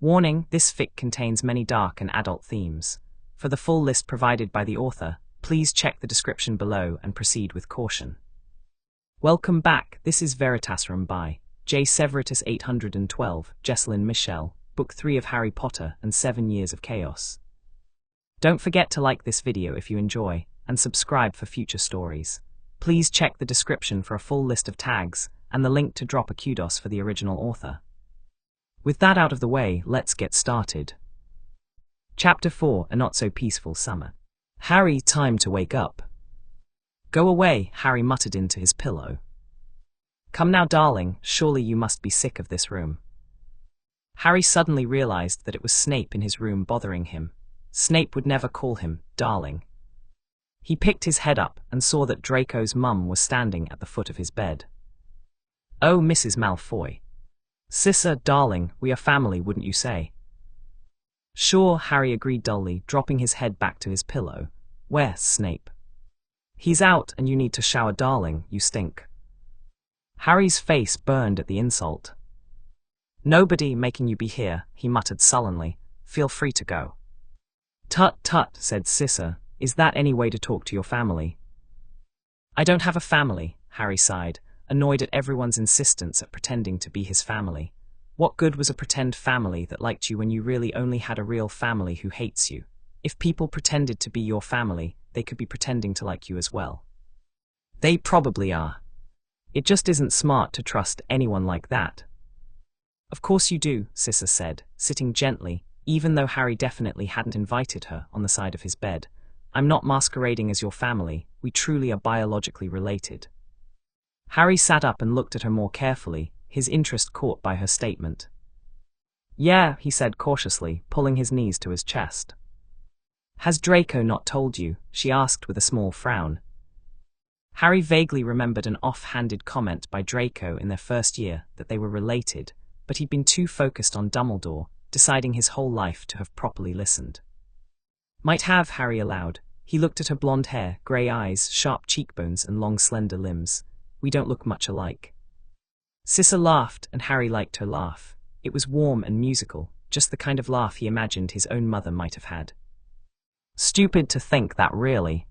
Warning, this fic contains many dark and adult themes. For the full list provided by the author, please check the description below and proceed with caution. Welcome back, this is Veritaserum by Severitus 812, JessalynMichele, Book 3 of Harry Potter and 7 Years of Chaos. Don't forget to like this video if you enjoy, and subscribe for future stories. Please check the description for a full list of tags, and the link to drop a kudos for the original author. With that out of the way, let's get started. Chapter 4, A Not So Peaceful Summer. Harry, time to wake up. Go away, Harry muttered into his pillow. Come now, darling, surely you must be sick of this room. Harry suddenly realized that it was Snape in his room bothering him. Snape would never call him darling. He picked his head up and saw that Draco's mum was standing at the foot of his bed. Oh, Mrs. Malfoy. Sissa, darling, we are family, wouldn't you say? Sure, Harry agreed dully, dropping his head back to his pillow. Where's Snape? He's out, and you need to shower, darling, you stink. Harry's face burned at the insult. Nobody making you be here, he muttered sullenly. Feel free to go. Tut tut, said Sissa. Is that any way to talk to your family? I don't have a family, Harry sighed, annoyed at everyone's insistence at pretending to be his family. What good was a pretend family that liked you when you really only had a real family who hates you? If people pretended to be your family, they could be pretending to like you as well. They probably are. It just isn't smart to trust anyone like that. Of course you do, Sissa said, sitting gently, even though Harry definitely hadn't invited her, on the side of his bed. I'm not masquerading as your family, we truly are biologically related. Harry sat up and looked at her more carefully, his interest caught by her statement. Yeah, he said cautiously, pulling his knees to his chest. Has Draco not told you? She asked with a small frown. Harry vaguely remembered an off-handed comment by Draco in their first year that they were related, but he'd been too focused on Dumbledore, deciding his whole life to have properly listened. Might have, Harry allowed. He looked at her blonde hair, grey eyes, sharp cheekbones and long slender limbs. We don't look much alike. Sissa laughed, and Harry liked her laugh. It was warm and musical, just the kind of laugh he imagined his own mother might have had. Stupid to think that, really.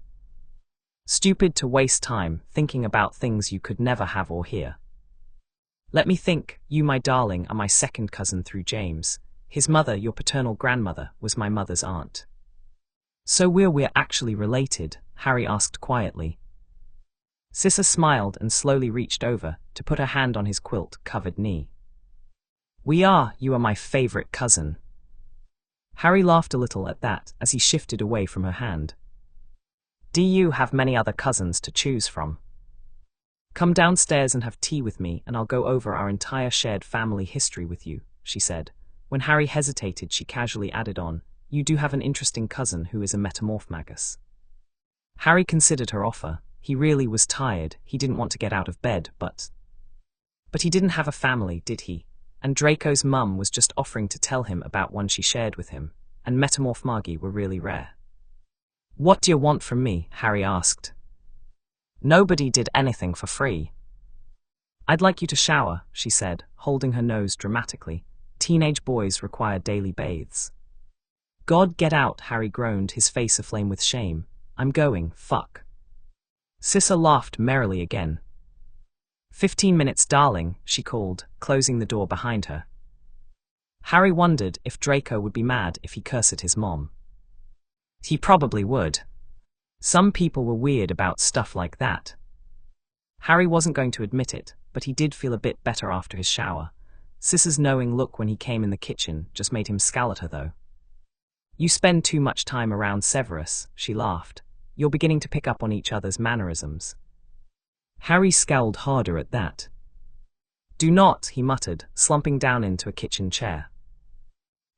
Stupid to waste time thinking about things you could never have or hear. Let me think, you, my darling, are my second cousin through James. His mother, your paternal grandmother, was my mother's aunt. So we're actually related? Harry asked quietly. Sissa smiled and slowly reached over to put her hand on his quilt-covered knee. We are, you are my favorite cousin. Harry laughed a little at that as he shifted away from her hand. Do you have many other cousins to choose from? Come downstairs and have tea with me and I'll go over our entire shared family history with you, she said. When Harry hesitated, she casually added on, you do have an interesting cousin who is a metamorph magus. Harry considered her offer. He really was tired, he didn't want to get out of bed, but he didn't have a family, did he? And Draco's mum was just offering to tell him about one she shared with him, and metamorph magi were really rare. What do you want from me? Harry asked. Nobody did anything for free. I'd like you to shower, she said, holding her nose dramatically. Teenage boys require daily bathes. God, get out, Harry groaned, his face aflame with shame. I'm going, fuck. Sissa laughed merrily again. 15 minutes, darling, she called, closing the door behind her. Harry wondered if Draco would be mad if he cursed his mom. He probably would. Some people were weird about stuff like that. Harry wasn't going to admit it, but he did feel a bit better after his shower. Sissa's knowing look when he came in the kitchen just made him scowl at her though. You spend too much time around Severus, she laughed. You're beginning to pick up on each other's mannerisms. Harry scowled harder at that. Do not, he muttered, slumping down into a kitchen chair.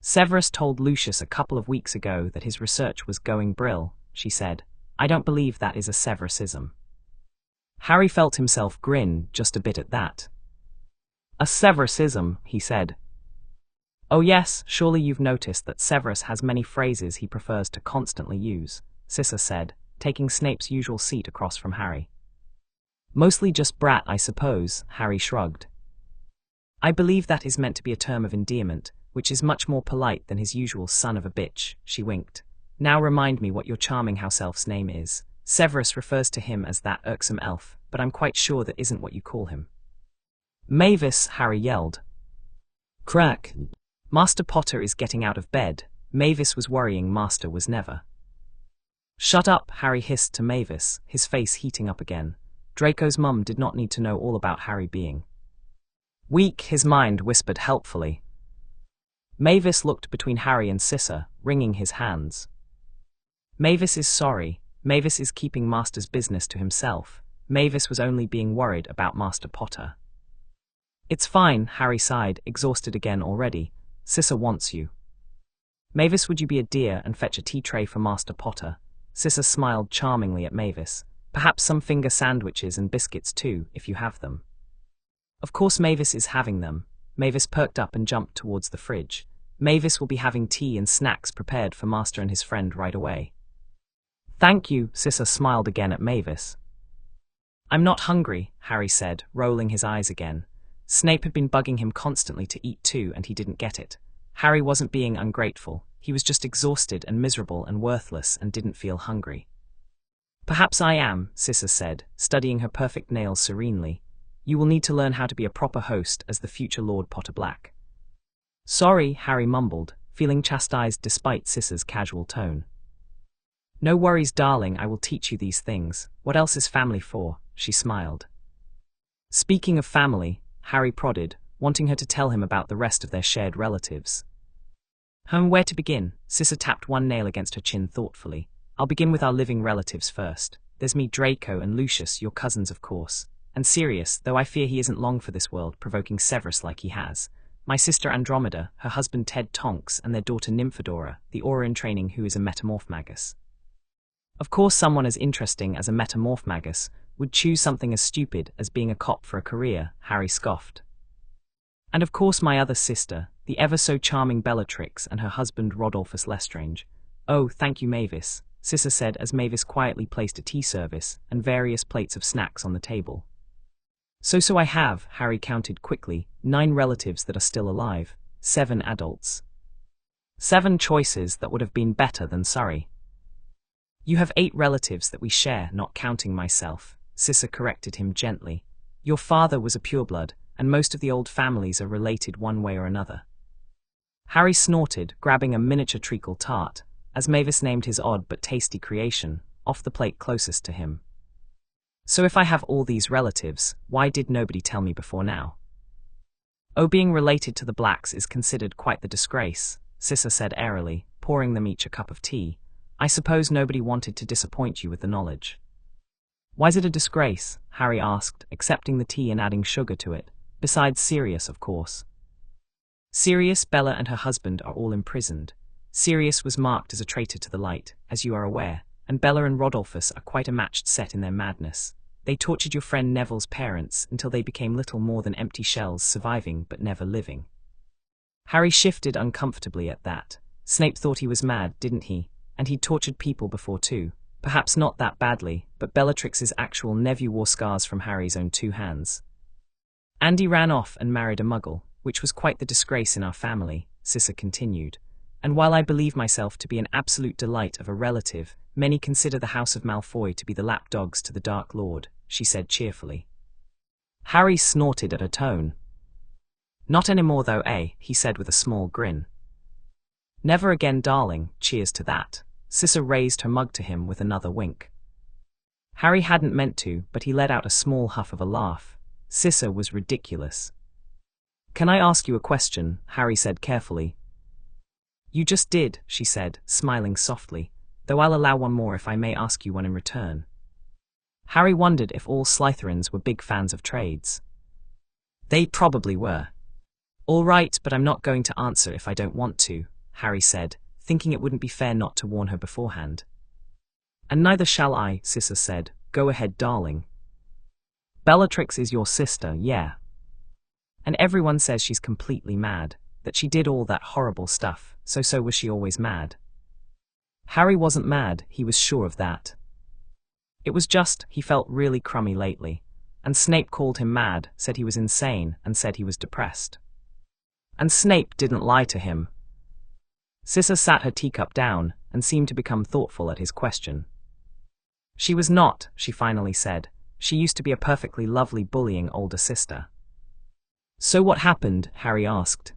Severus told Lucius a couple of weeks ago that his research was going brill, she said. I don't believe that is a Severusism. Harry felt himself grin just a bit at that. A Severusism, he said. Oh yes, surely you've noticed that Severus has many phrases he prefers to constantly use, Sissa said, taking Snape's usual seat across from Harry. Mostly just brat, I suppose, Harry shrugged. I believe that is meant to be a term of endearment, which is much more polite than his usual son of a bitch, she winked. Now remind me what your charming house elf's name is. Severus refers to him as that irksome elf, but I'm quite sure that isn't what you call him. Mavis, Harry yelled. Crack. Master Potter is getting out of bed. Mavis was worrying Master was never. Shut up, Harry hissed to Mavis, his face heating up again. Draco's mum did not need to know all about Harry being weak, his mind whispered helpfully. Mavis looked between Harry and Sissa, wringing his hands. Mavis is sorry. Mavis is keeping Master's business to himself. Mavis was only being worried about Master Potter. It's fine, Harry sighed, exhausted again already. Sissa wants you. Mavis, would you be a dear and fetch a tea tray for Master Potter? Sissa smiled charmingly at Mavis. Perhaps some finger sandwiches and biscuits too, if you have them. Of course Mavis is having them. Mavis perked up and jumped towards the fridge. Mavis will be having tea and snacks prepared for Master and his friend right away. Thank you, Sissa smiled again at Mavis. I'm not hungry, Harry said, rolling his eyes again. Snape had been bugging him constantly to eat too, and he didn't get it. Harry wasn't being ungrateful. He was just exhausted and miserable and worthless and didn't feel hungry. Perhaps I am, Sissa said, studying her perfect nails serenely. You will need to learn how to be a proper host as the future Lord Potter Black. Sorry, Harry mumbled, feeling chastised despite Sissa's casual tone. No worries, darling, I will teach you these things. What else is family for? She smiled. Speaking of family, Harry prodded, wanting her to tell him about the rest of their shared relatives. Where to begin? Sissa tapped one nail against her chin thoughtfully. I'll begin with our living relatives first. There's me, Draco, and Lucius, your cousins of course. And Sirius, though I fear he isn't long for this world, provoking Severus like he has. My sister Andromeda, her husband Ted Tonks, and their daughter Nymphadora, the Aura in training who is a metamorph magus. Of course someone as interesting as a metamorph magus would choose something as stupid as being a cop for a career, Harry scoffed. And of course my other sister, the ever-so-charming Bellatrix and her husband Rodolphus Lestrange. Oh, thank you, Mavis, Sissa said as Mavis quietly placed a tea service and various plates of snacks on the table. So I have, Harry counted quickly, 9 relatives that are still alive, 7 adults. 7 choices that would have been better than Surrey. You have 8 relatives that we share, not counting myself, Sissa corrected him gently. Your father was a pureblood, and most of the old families are related one way or another. Harry snorted, grabbing a miniature treacle tart, as Mavis named his odd but tasty creation, off the plate closest to him. So if I have all these relatives, why did nobody tell me before now? Oh, being related to the Blacks is considered quite the disgrace, Sissa said airily, pouring them each a cup of tea. I suppose nobody wanted to disappoint you with the knowledge. Why's it a disgrace? Harry asked, accepting the tea and adding sugar to it, besides Sirius, of course. Sirius, Bella and her husband are all imprisoned. Sirius was marked as a traitor to the light, as you are aware, and Bella and Rodolphus are quite a matched set in their madness. They tortured your friend Neville's parents until they became little more than empty shells surviving but never living. Harry shifted uncomfortably at that. Snape thought he was mad, didn't he? And he'd tortured people before too. Perhaps not that badly, but Bellatrix's actual nephew wore scars from Harry's own 2 hands. Andy ran off and married a muggle, which was quite the disgrace in our family, Sissa continued. And while I believe myself to be an absolute delight of a relative, many consider the House of Malfoy to be the lapdogs to the Dark Lord, she said cheerfully. Harry snorted at her tone. Not anymore though, eh? He said with a small grin. Never again, darling, cheers to that. Sissa raised her mug to him with another wink. Harry hadn't meant to, but he let out a small huff of a laugh. Sissa was ridiculous. Can I ask you a question? Harry said carefully. You just did, she said, smiling softly, though I'll allow one more if I may ask you one in return. Harry wondered if all Slytherins were big fans of trades. They probably were. All right, but I'm not going to answer if I don't want to, Harry said, thinking it wouldn't be fair not to warn her beforehand. And neither shall I, Sissa said. Go ahead, darling. Bellatrix is your sister, yeah. And everyone says she's completely mad, that she did all that horrible stuff, so was she always mad? Harry wasn't mad, he was sure of that. It was just, he felt really crummy lately, and Snape called him mad, said he was insane, and said he was depressed. And Snape didn't lie to him. Sissa sat her teacup down and seemed to become thoughtful at his question. She was not, she finally said. She used to be a perfectly lovely bullying older sister. So what happened? Harry asked.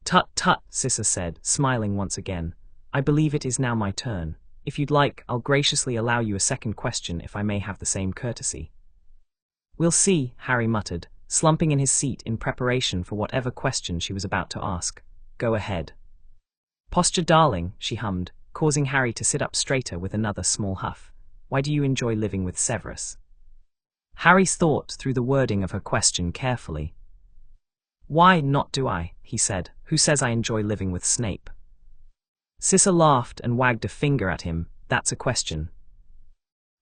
Tut tut, Sissa said, smiling once again. I believe it is now my turn. If you'd like, I'll graciously allow you a second question if I may have the same courtesy. We'll see, Harry muttered, slumping in his seat in preparation for whatever question she was about to ask. Go ahead. Posture darling, she hummed, causing Harry to sit up straighter with another small huff. Why do you enjoy living with Severus? Harry thought through the wording of her question carefully. Why not do I, he said. Who says I enjoy living with Snape? Sissa laughed and wagged a finger at him. That's a question.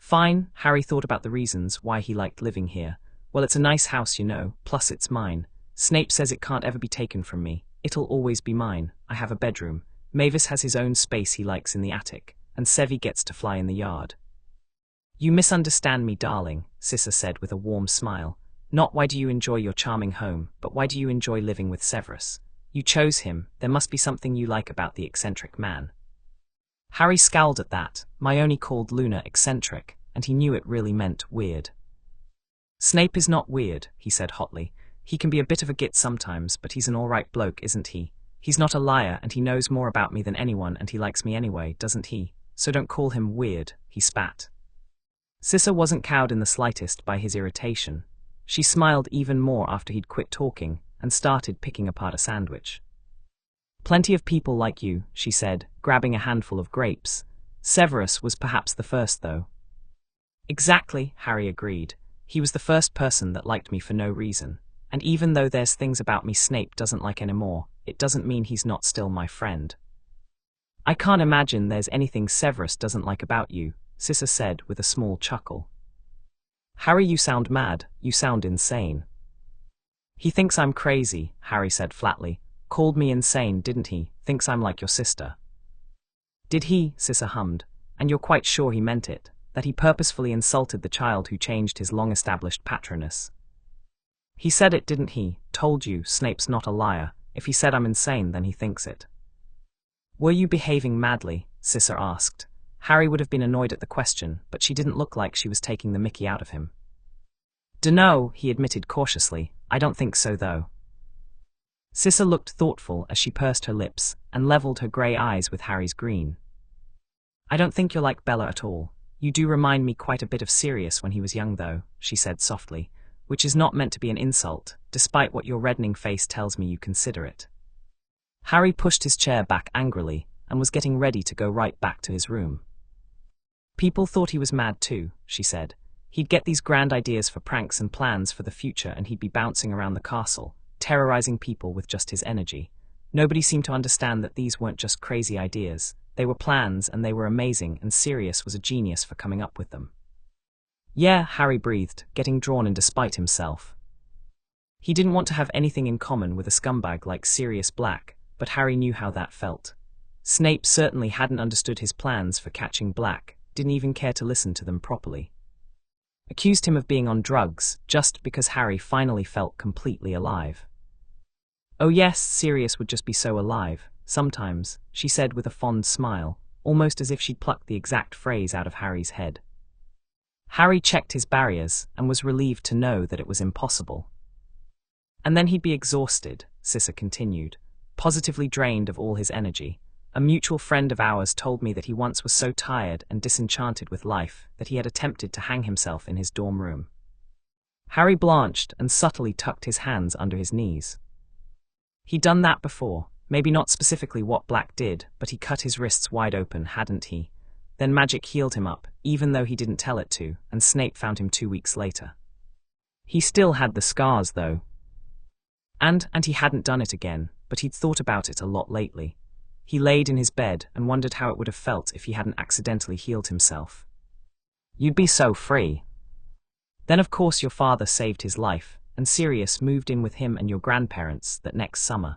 Fine, Harry thought about the reasons why he liked living here. Well, it's a nice house, you know, plus it's mine. Snape says it can't ever be taken from me. It'll always be mine. I have a bedroom. Mavis has his own space he likes in the attic, and Sevi gets to fly in the yard. You misunderstand me, darling, Sissa said with a warm smile. Not why do you enjoy your charming home, but why do you enjoy living with Severus? You chose him, there must be something you like about the eccentric man. Harry scowled at that. Hermione called Luna eccentric, and he knew it really meant weird. Snape is not weird, he said hotly. He can be a bit of a git sometimes, but he's an all-right bloke, isn't he? He's not a liar, and he knows more about me than anyone, and he likes me anyway, doesn't he? So don't call him weird, he spat. Sissa wasn't cowed in the slightest by his irritation. She smiled even more after he'd quit talking and started picking apart a sandwich. Plenty of people like you, she said, grabbing a handful of grapes. Severus was perhaps the first, though. Exactly, Harry agreed. He was the first person that liked me for no reason. And even though there's things about me Snape doesn't like anymore, it doesn't mean he's not still my friend. I can't imagine there's anything Severus doesn't like about you, Sissa said with a small chuckle. Harry, you sound mad, you sound insane. He thinks I'm crazy, Harry said flatly. Called me insane, didn't he? Thinks I'm like your sister. Did he? Sissa hummed. And you're quite sure he meant it, that he purposefully insulted the child who changed his long-established patroness? He said it, didn't he? Told you, Snape's not a liar. If he said I'm insane, then he thinks it. Were you behaving madly? Sissa asked. Harry would have been annoyed at the question, but she didn't look like she was taking the mickey out of him. Dunno, he admitted cautiously. I don't think so, though. Sissa looked thoughtful as she pursed her lips and leveled her grey eyes with Harry's green. I don't think you're like Bella at all. You do remind me quite a bit of Sirius when he was young, though, she said softly, which is not meant to be an insult, despite what your reddening face tells me you consider it. Harry pushed his chair back angrily and was getting ready to go right back to his room. People thought he was mad too, she said. He'd get these grand ideas for pranks and plans for the future, and he'd be bouncing around the castle, terrorizing people with just his energy. Nobody seemed to understand that these weren't just crazy ideas. They were plans, and they were amazing, and Sirius was a genius for coming up with them. Yeah, Harry breathed, getting drawn in despite himself. He didn't want to have anything in common with a scumbag like Sirius Black, but Harry knew how that felt. Snape certainly hadn't understood his plans for catching Black, didn't even care to listen to them properly. Accused him of being on drugs, just because Harry finally felt completely alive. Oh yes, Sirius would just be so alive, sometimes, she said with a fond smile, almost as if she'd plucked the exact phrase out of Harry's head. Harry checked his barriers and was relieved to know that it was impossible. And then he'd be exhausted, Sissa continued, positively drained of all his energy. A mutual friend of ours told me that he once was so tired and disenchanted with life that he had attempted to hang himself in his dorm room. Harry blanched and subtly tucked his hands under his knees. He'd done that before, maybe not specifically what Black did, but he cut his wrists wide open, hadn't he? Then magic healed him up, even though he didn't tell it to, and Snape found him 2 weeks later. He still had the scars, though. And he hadn't done it again, but he'd thought about it a lot lately. He laid in his bed and wondered how it would have felt if he hadn't accidentally healed himself. You'd be so free. Then of course your father saved his life, and Sirius moved in with him and your grandparents that next summer.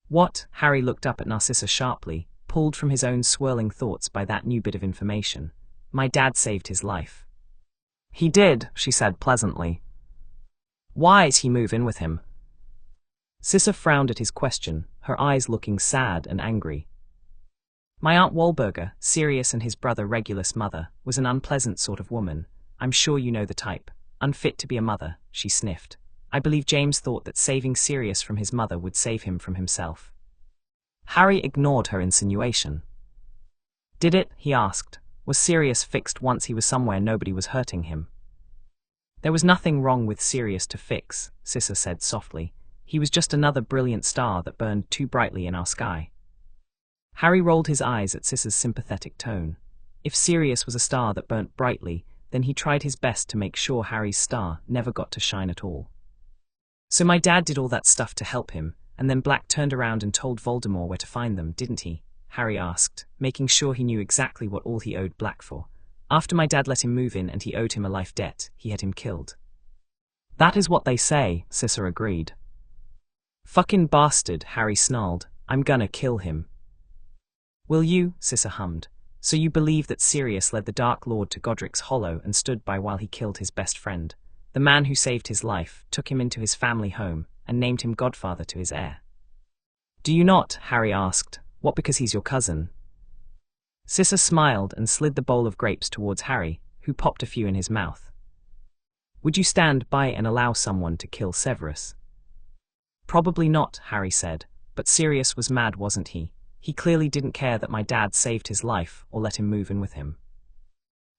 What? Harry looked up at Narcissa sharply, pulled from his own swirling thoughts by that new bit of information. My dad saved his life. He did, she said pleasantly. Why'd he move in with him? Cissa frowned at his question, her eyes looking sad and angry. My Aunt Wahlberger, Sirius and his brother Regulus' mother, was an unpleasant sort of woman. I'm sure you know the type. Unfit to be a mother, she sniffed. I believe James thought that saving Sirius from his mother would save him from himself. Harry ignored her insinuation. Did it? He asked. Was Sirius fixed once he was somewhere nobody was hurting him? There was nothing wrong with Sirius to fix, Cissa said softly. He was just another brilliant star that burned too brightly in our sky. Harry rolled his eyes at Cissa's sympathetic tone. If Sirius was a star that burnt brightly, then he tried his best to make sure Harry's star never got to shine at all. So my dad did all that stuff to help him, and then Black turned around and told Voldemort where to find them, didn't he? Harry asked, making sure he knew exactly what all he owed Black for. After my dad let him move in and he owed him a life debt, he had him killed. That is what they say, Cissa agreed. Fucking bastard, Harry snarled. I'm gonna kill him. Will you? Cissa hummed. So you believe that Sirius led the Dark Lord to Godric's Hollow and stood by while he killed his best friend, the man who saved his life, took him into his family home, and named him godfather to his heir. Do you not? Harry asked. What, because he's your cousin? Cissa smiled and slid the bowl of grapes towards Harry, who popped a few in his mouth. Would you stand by and allow someone to kill Severus? Probably not, Harry said, but Sirius was mad, wasn't he? He clearly didn't care that my dad saved his life or let him move in with him.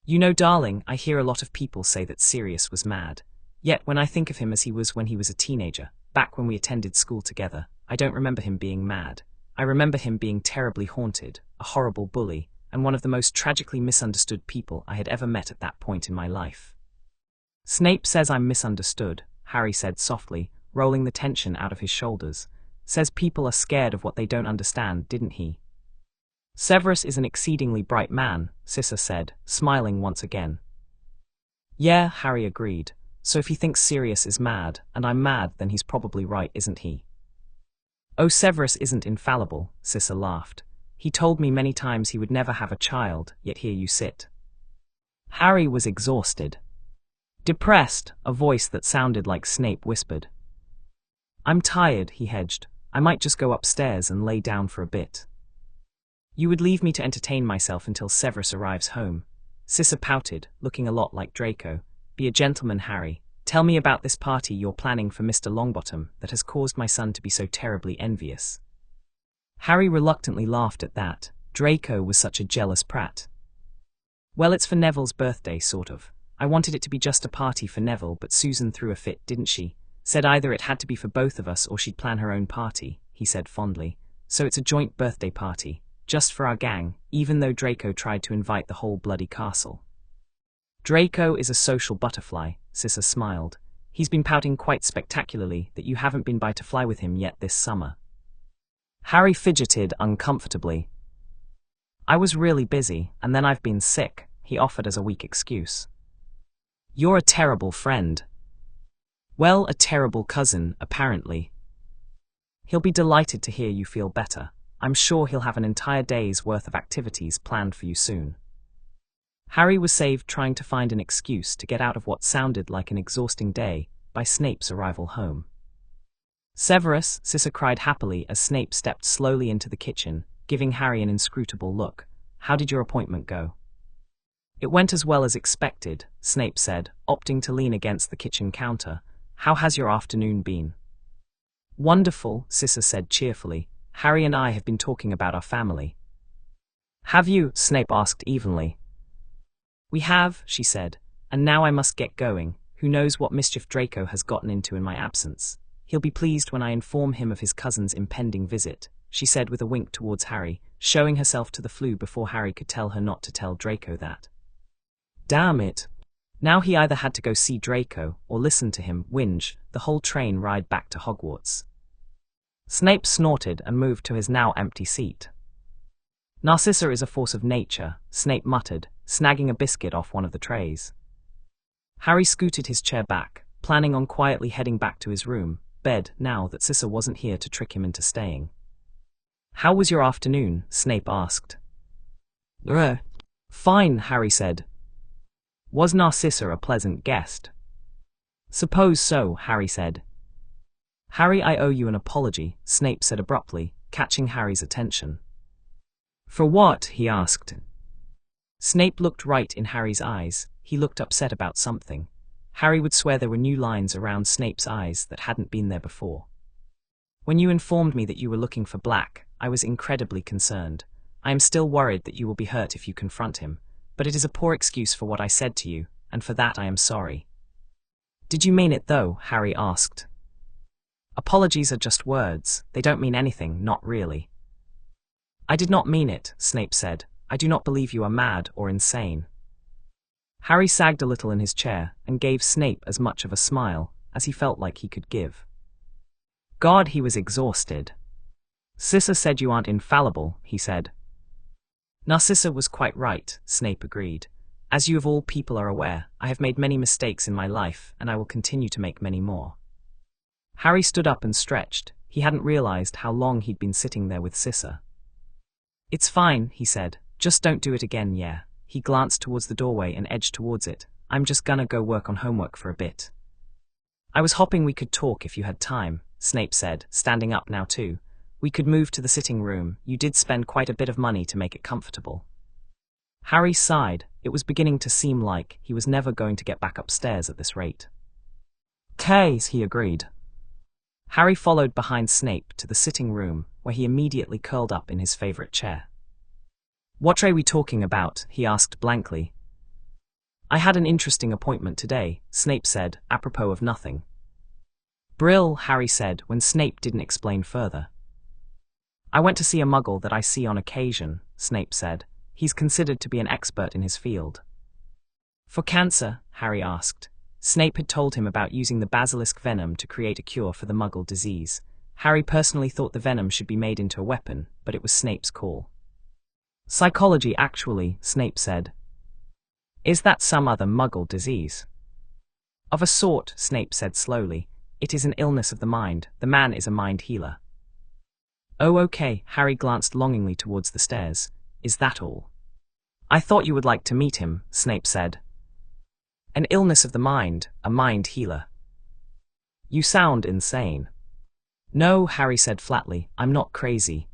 You know, darling, I hear a lot of people say that Sirius was mad. Yet when I think of him as he was when he was a teenager, back when we attended school together, I don't remember him being mad. I remember him being terribly haunted, a horrible bully, and one of the most tragically misunderstood people I had ever met at that point in my life. Snape says I'm misunderstood, Harry said softly, rolling the tension out of his shoulders. Says people are scared of what they don't understand, didn't he? Severus is an exceedingly bright man, Cissa said, smiling once again. Yeah, Harry agreed. So if he thinks Sirius is mad, and I'm mad, then he's probably right, isn't he? Oh, Severus isn't infallible, Cissa laughed. He told me many times he would never have a child, yet here you sit. Harry was exhausted. Depressed, a voice that sounded like Snape whispered. I'm tired, he hedged. I might just go upstairs and lay down for a bit. You would leave me to entertain myself until Severus arrives home. Cissa pouted, looking a lot like Draco. Be a gentleman, Harry. Tell me about this party you're planning for Mr. Longbottom that has caused my son to be so terribly envious. Harry reluctantly laughed at that. Draco was such a jealous prat. Well, it's for Neville's birthday, sort of. I wanted it to be just a party for Neville, but Susan threw a fit, didn't she? Said either it had to be for both of us or she'd plan her own party, he said fondly. So it's a joint birthday party, just for our gang, even though Draco tried to invite the whole bloody castle. Draco is a social butterfly, Cissa smiled. He's been pouting quite spectacularly that you haven't been by to fly with him yet this summer. Harry fidgeted uncomfortably. I was really busy, and then I've been sick, he offered as a weak excuse. You're a terrible friend. Well, a terrible cousin, apparently. He'll be delighted to hear you feel better. I'm sure he'll have an entire day's worth of activities planned for you soon. Harry was saved trying to find an excuse to get out of what sounded like an exhausting day by Snape's arrival home. Severus, Cissa cried happily as Snape stepped slowly into the kitchen, giving Harry an inscrutable look. How did your appointment go? It went as well as expected, Snape said, opting to lean against the kitchen counter. How has your afternoon been? Wonderful, Cissa said cheerfully. Harry and I have been talking about our family. Have you? Snape asked evenly. We have, she said, and now I must get going. Who knows what mischief Draco has gotten into in my absence. He'll be pleased when I inform him of his cousin's impending visit, she said with a wink towards Harry, showing herself to the flue before Harry could tell her not to tell Draco that. Damn it. Now he either had to go see Draco or listen to him whinge the whole train ride back to Hogwarts. Snape snorted and moved to his now empty seat. Narcissa is a force of nature, Snape muttered, snagging a biscuit off one of the trays. Harry scooted his chair back, planning on quietly heading back to his bed, now that Cissa wasn't here to trick him into staying. How was your afternoon? Snape asked. Fine, Harry said. Was Narcissa a pleasant guest? Suppose so, Harry said. Harry, I owe you an apology, Snape said abruptly, catching Harry's attention. For what? He asked. Snape looked right in Harry's eyes. He looked upset about something. Harry would swear there were new lines around Snape's eyes that hadn't been there before. When you informed me that you were looking for Black, I was incredibly concerned. I am still worried that you will be hurt if you confront him, but it is a poor excuse for what I said to you, and for that I am sorry. Did you mean it though? Harry asked. Apologies are just words, they don't mean anything, not really. I did not mean it, Snape said. I do not believe you are mad or insane. Harry sagged a little in his chair and gave Snape as much of a smile as he felt like he could give. God, he was exhausted. Sissa said you aren't infallible, he said. Narcissa was quite right, Snape agreed. As you of all people are aware, I have made many mistakes in my life, and I will continue to make many more. Harry stood up and stretched. He hadn't realized how long he'd been sitting there with Sissa. It's fine, he said. Just don't do it again, yeah. He glanced towards the doorway and edged towards it. I'm just gonna go work on homework for a bit. I was hoping we could talk if you had time, Snape said, standing up now too. We could move to the sitting room. You did spend quite a bit of money to make it comfortable. Harry sighed. It was beginning to seem like he was never going to get back upstairs at this rate. Case, he agreed. Harry followed behind Snape to the sitting room, where he immediately curled up in his favorite chair. What are we talking about? He asked blankly. I had an interesting appointment today, Snape said, apropos of nothing. Brill, Harry said, when Snape didn't explain further. I went to see a muggle that I see on occasion, Snape said. He's considered to be an expert in his field. For cancer? Harry asked. Snape had told him about using the basilisk venom to create a cure for the muggle disease. Harry personally thought the venom should be made into a weapon, but it was Snape's call. Psychology, actually, Snape said. Is that some other muggle disease? Of a sort, Snape said slowly. It is an illness of the mind. The man is a mind healer. Oh, okay, Harry glanced longingly towards the stairs. Is that all? I thought you would like to meet him, Snape said. An illness of the mind, a mind healer. You sound insane. No, Harry said flatly, I'm not crazy.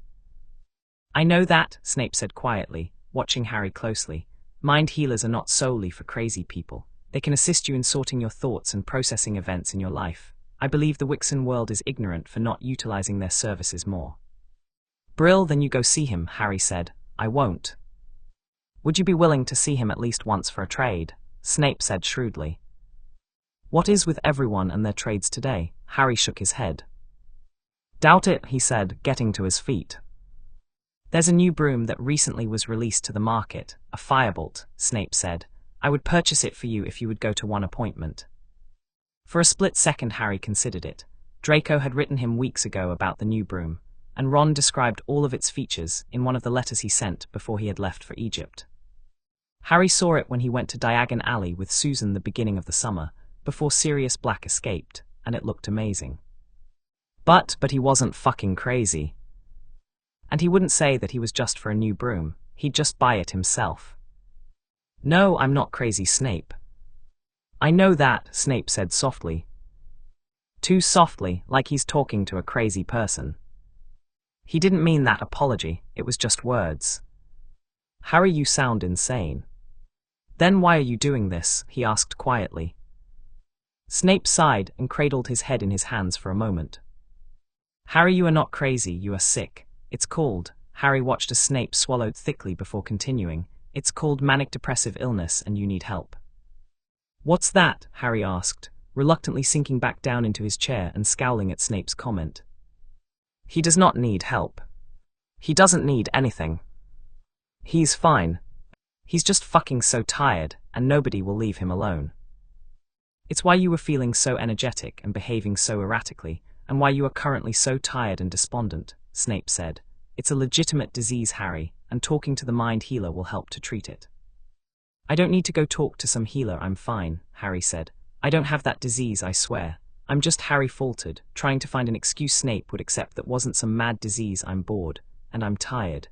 I know that, Snape said quietly, watching Harry closely. Mind healers are not solely for crazy people. They can assist you in sorting your thoughts and processing events in your life. I believe the Wixen world is ignorant for not utilizing their services more. Brill, then you go see him, Harry said. I won't. Would you be willing to see him at least once for a trade? Snape said shrewdly. What is with everyone and their trades today? Harry shook his head. Doubt it, he said, getting to his feet. There's a new broom that recently was released to the market, a firebolt, Snape said. I would purchase it for you if you would go to one appointment. For a split second Harry considered it. Draco had written him weeks ago about the new broom, and Ron described all of its features in one of the letters he sent before he had left for Egypt. Harry saw it when he went to Diagon Alley with Susan the beginning of the summer, before Sirius Black escaped, and it looked amazing. But he wasn't fucking crazy. And he wouldn't say that he was just for a new broom, he'd just buy it himself. No, I'm not crazy, Snape. I know that, Snape said softly. Too softly, like he's talking to a crazy person. He didn't mean that apology, it was just words. Harry, you sound insane. Then why are you doing this? He asked quietly. Snape sighed and cradled his head in his hands for a moment. Harry, you are not crazy, you are sick. It's called, Harry watched as Snape swallowed thickly before continuing, it's called manic depressive illness and you need help. What's that? Harry asked, reluctantly sinking back down into his chair and scowling at Snape's comment. He does not need help. He doesn't need anything. He's fine. He's just fucking so tired, and nobody will leave him alone. It's why you were feeling so energetic and behaving so erratically, and why you are currently so tired and despondent, Snape said. It's a legitimate disease, Harry, and talking to the mind healer will help to treat it. I don't need to go talk to some healer, I'm fine, Harry said. I don't have that disease, I swear. I'm just, Harry faltered, trying to find an excuse Snape would accept that wasn't some mad disease. I'm bored, and I'm tired.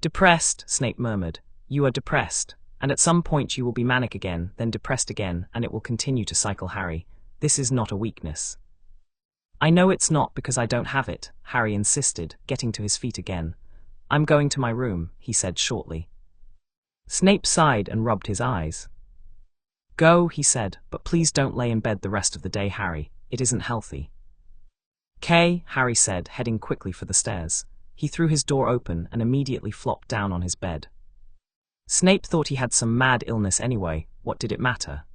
Depressed, Snape murmured. You are depressed, and at some point you will be manic again, then depressed again, and it will continue to cycle, Harry. This is not a weakness. I know it's not because I don't have it, Harry insisted, getting to his feet again. I'm going to my room, he said shortly. Snape sighed and rubbed his eyes. Go, he said, but please don't lay in bed the rest of the day, Harry. It isn't healthy. "'Kay," Harry said, heading quickly for the stairs. He threw his door open and immediately flopped down on his bed. Snape thought he had some mad illness anyway. What did it matter?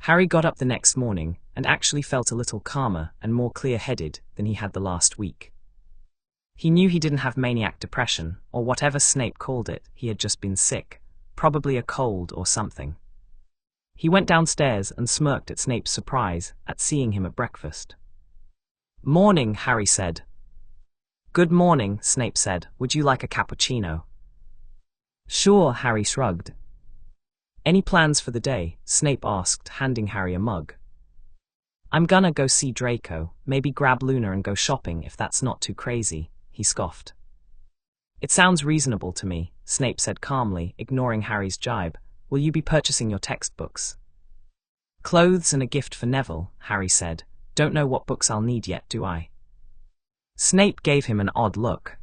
Harry got up the next morning and actually felt a little calmer and more clear-headed than he had the last week. He knew he didn't have maniac depression, or whatever Snape called it. He had just been sick, probably a cold or something. He went downstairs and smirked at Snape's surprise at seeing him at breakfast. "Morning," Harry said. "Good morning," Snape said. "Would you like a cappuccino?" "Sure," Harry shrugged. "Any plans for the day?" Snape asked, handing Harry a mug. "I'm gonna go see Draco, maybe grab Luna and go shopping if that's not too crazy," he scoffed. "It sounds reasonable to me," Snape said calmly, ignoring Harry's jibe. "Will you be purchasing your textbooks?" "Clothes and a gift for Neville," Harry said. "Don't know what books I'll need yet, do I?" Snape gave him an odd look.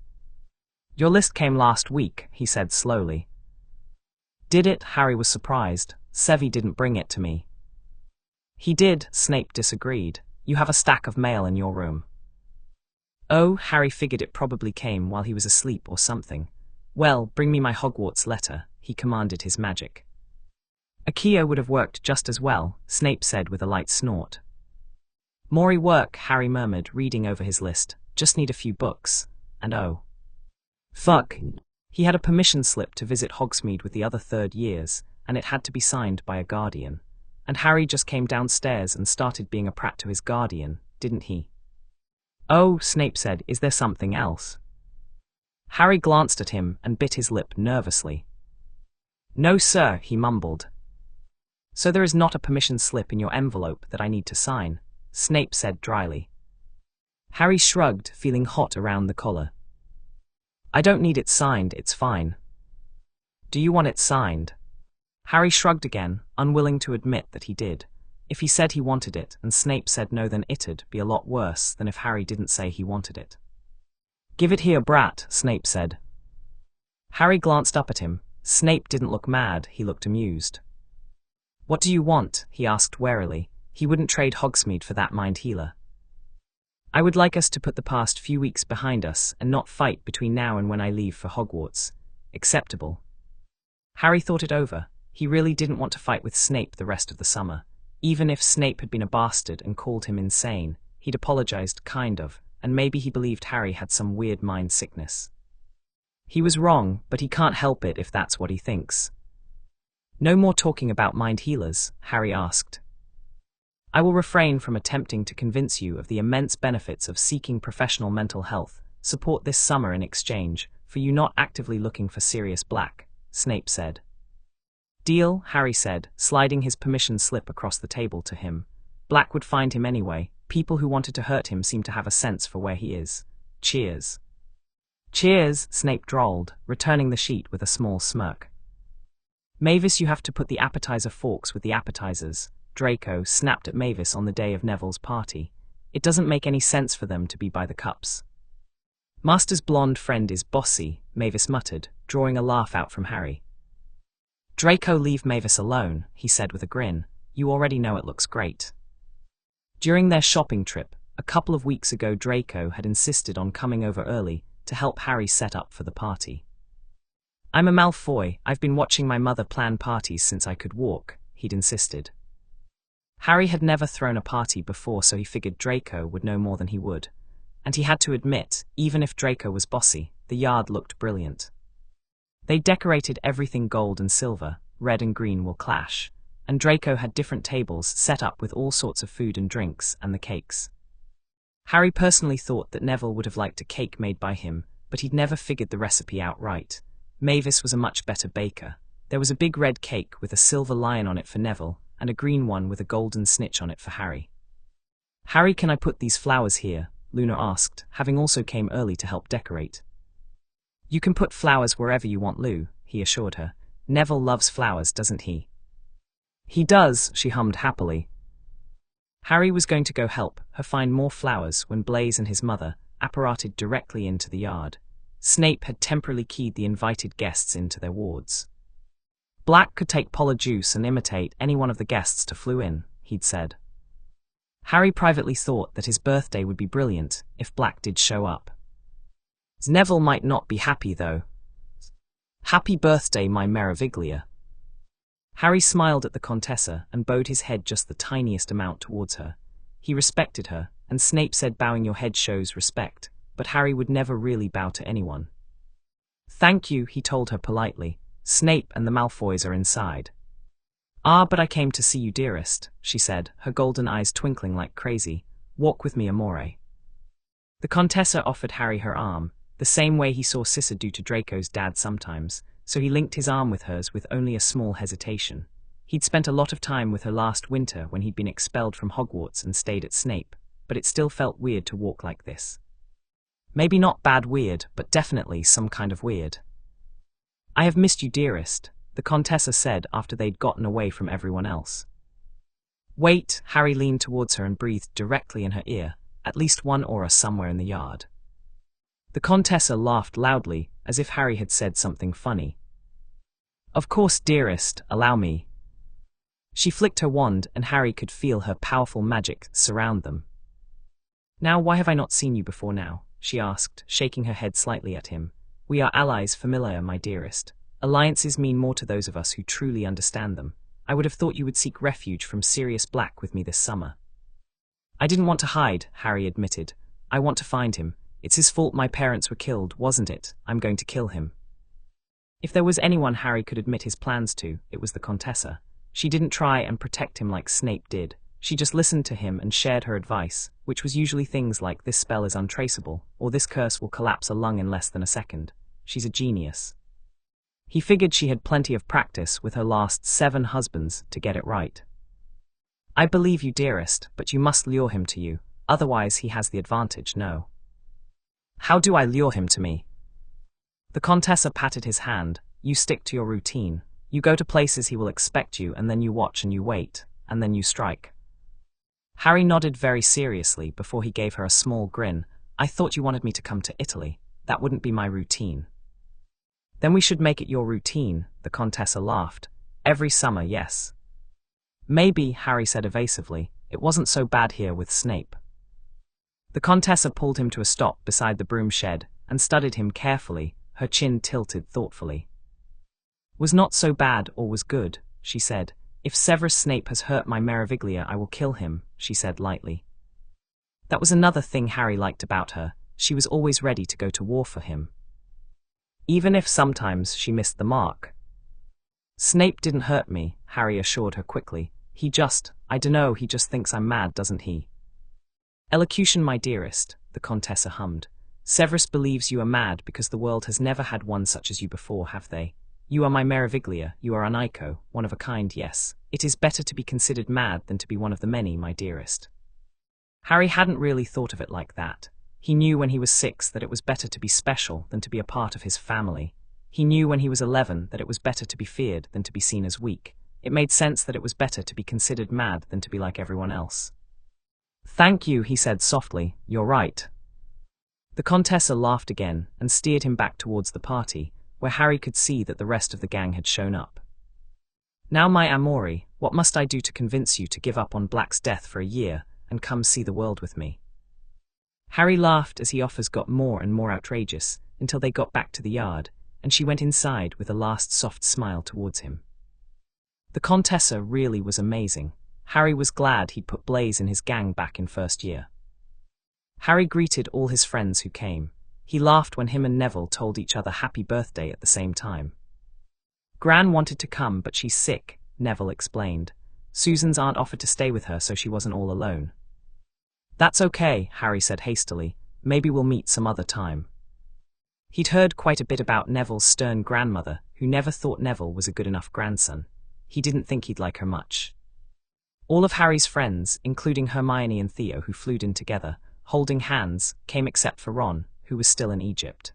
"Your list came last week," he said slowly. "Did it?" Harry was surprised. "Sevi didn't bring it to me." "He did," Snape disagreed. "You have a stack of mail in your room." "Oh," Harry figured it probably came while he was asleep or something. "Well, bring me my Hogwarts letter," he commanded his magic. "A key would have worked just as well," Snape said with a light snort. "More work," Harry murmured, reading over his list. "Just need a few books. And oh. Fuck." He had a permission slip to visit Hogsmeade with the other third years, and it had to be signed by a guardian. And Harry just came downstairs and started being a prat to his guardian, didn't he? "Oh," Snape said, "is there something else?" Harry glanced at him and bit his lip nervously. "No, sir," he mumbled. "So there is not a permission slip in your envelope that I need to sign," Snape said dryly. Harry shrugged, feeling hot around the collar. "I don't need it signed, it's fine." "Do you want it signed?" Harry shrugged again, unwilling to admit that he did. If he said he wanted it and Snape said no, then it'd be a lot worse than if Harry didn't say he wanted it. "Give it here, brat," Snape said. Harry glanced up at him. Snape didn't look mad, he looked amused. "What do you want?" he asked warily. He wouldn't trade Hogsmeade for that mind healer. "I would like us to put the past few weeks behind us and not fight between now and when I leave for Hogwarts. Acceptable?" Harry thought it over. He really didn't want to fight with Snape the rest of the summer. Even if Snape had been a bastard and called him insane, he'd apologized, kind of, and maybe he believed Harry had some weird mind sickness. He was wrong, but he can't help it if that's what he thinks. "No more talking about mind healers?" Harry asked. "I will refrain from attempting to convince you of the immense benefits of seeking professional mental health support this summer in exchange for you not actively looking for Sirius Black," Snape said. "Deal," Harry said, sliding his permission slip across the table to him. "Black would find him anyway. People who wanted to hurt him seem to have a sense for where he is. Cheers." "Cheers," Snape drawled, returning the sheet with a small smirk. "Mavis, you have to put the appetizer forks with the appetizers," Draco snapped at Mavis on the day of Neville's party. "It doesn't make any sense for them to be by the cups." "Master's blonde friend is bossy," Mavis muttered, drawing a laugh out from Harry. "Draco, leave Mavis alone," he said with a grin. "You already know it looks great." During their shopping trip, a couple of weeks ago, Draco had insisted on coming over early to help Harry set up for the party. "I'm a Malfoy, I've been watching my mother plan parties since I could walk," he'd insisted. Harry had never thrown a party before, so he figured Draco would know more than he would. And he had to admit, even if Draco was bossy, the yard looked brilliant. They decorated everything gold and silver, red and green will clash, and Draco had different tables set up with all sorts of food and drinks and the cakes. Harry personally thought that Neville would have liked a cake made by him, but he'd never figured the recipe out right. Mavis was a much better baker. There was a big red cake with a silver lion on it for Neville, and a green one with a golden snitch on it for Harry. "Harry, can I put these flowers here?" Luna asked, having also came early to help decorate. "You can put flowers wherever you want, Lou," he assured her. "Neville loves flowers, doesn't he?" "He does," she hummed happily. Harry was going to go help her find more flowers when Blaise and his mother apparated directly into the yard. Snape had temporarily keyed the invited guests into their wards. Black could take polar juice and imitate any one of the guests to flew in, he'd said. Harry privately thought that his birthday would be brilliant if Black did show up. Neville might not be happy, though. Happy birthday, my Meraviglia. Harry smiled at the Contessa and bowed his head just the tiniest amount towards her. He respected her, and Snape said bowing your head shows respect, but Harry would never really bow to anyone. Thank you, he told her politely. Snape and the Malfoys are inside. Ah, but I came to see you, dearest, she said, her golden eyes twinkling like crazy. Walk with me, amore. The Contessa offered Harry her arm, the same way he saw Cissa do to Draco's dad sometimes, so he linked his arm with hers with only a small hesitation. He'd spent a lot of time with her last winter when he'd been expelled from Hogwarts and stayed at Snape, but it still felt weird to walk like this. Maybe not bad weird, but definitely some kind of weird. I have missed you, dearest, the Contessa said after they'd gotten away from everyone else. Wait, Harry leaned towards her and breathed directly in her ear, at least one aura somewhere in the yard. The Contessa laughed loudly, as if Harry had said something funny. Of course, dearest, allow me. She flicked her wand and Harry could feel her powerful magic surround them. Now, why have I not seen you before now? She asked, shaking her head slightly at him. We are allies familiar, my dearest. Alliances mean more to those of us who truly understand them. I would have thought you would seek refuge from Sirius Black with me this summer. I didn't want to hide, Harry admitted. I want to find him. It's his fault my parents were killed, wasn't it? I'm going to kill him. If there was anyone Harry could admit his plans to, it was the Contessa. She didn't try and protect him like Snape did. She just listened to him and shared her advice, which was usually things like this spell is untraceable, or this curse will collapse a lung in less than a second. She's a genius. He figured she had plenty of practice with her last 7 husbands to get it right. I believe you, dearest, but you must lure him to you, otherwise he has the advantage, no. How do I lure him to me? The Contessa patted his hand. You stick to your routine. You go to places he will expect you, and then you watch and you wait, and then you strike. Harry nodded very seriously before he gave her a small grin. I thought you wanted me to come to Italy. That wouldn't be my routine. Then we should make it your routine, the Contessa laughed. Every summer, yes. Maybe, Harry said evasively. It wasn't so bad here with Snape. The Contessa pulled him to a stop beside the broom shed and studied him carefully, her chin tilted thoughtfully. Was not so bad or was good, she said. If Severus Snape has hurt my Meraviglia, I will kill him, she said lightly. That was another thing Harry liked about her. She was always ready to go to war for him. Even if sometimes she missed the mark. Snape didn't hurt me, Harry assured her quickly. I dunno, he just thinks I'm mad, doesn't he? Elocution, my dearest, the Contessa hummed. Severus believes you are mad because the world has never had one such as you before, have they? You are my Meraviglia, you are an Ico, one of a kind, yes. It is better to be considered mad than to be one of the many, my dearest. Harry hadn't really thought of it like that. He knew when he was 6 that it was better to be special than to be a part of his family. He knew when he was 11 that it was better to be feared than to be seen as weak. It made sense that it was better to be considered mad than to be like everyone else. Thank you, he said softly. You're right. The Contessa laughed again and steered him back towards the party, where Harry could see that the rest of the gang had shown up. Now, my amore, what must I do to convince you to give up on Black's death for a year and come see the world with me? Harry laughed as he offers got more and more outrageous until they got back to the yard, and she went inside with a last soft smile towards him. The Contessa really was amazing. Harry was glad he'd put Blaise and his gang back in first year. Harry greeted all his friends who came. He laughed when him and Neville told each other happy birthday at the same time. Gran wanted to come, but she's sick, Neville explained. Susan's aunt offered to stay with her so she wasn't all alone. That's okay, Harry said hastily. Maybe we'll meet some other time. He'd heard quite a bit about Neville's stern grandmother, who never thought Neville was a good enough grandson. He didn't think he'd like her much. All of Harry's friends, including Hermione and Theo, who flew in together, holding hands, came except for Ron, who was still in Egypt.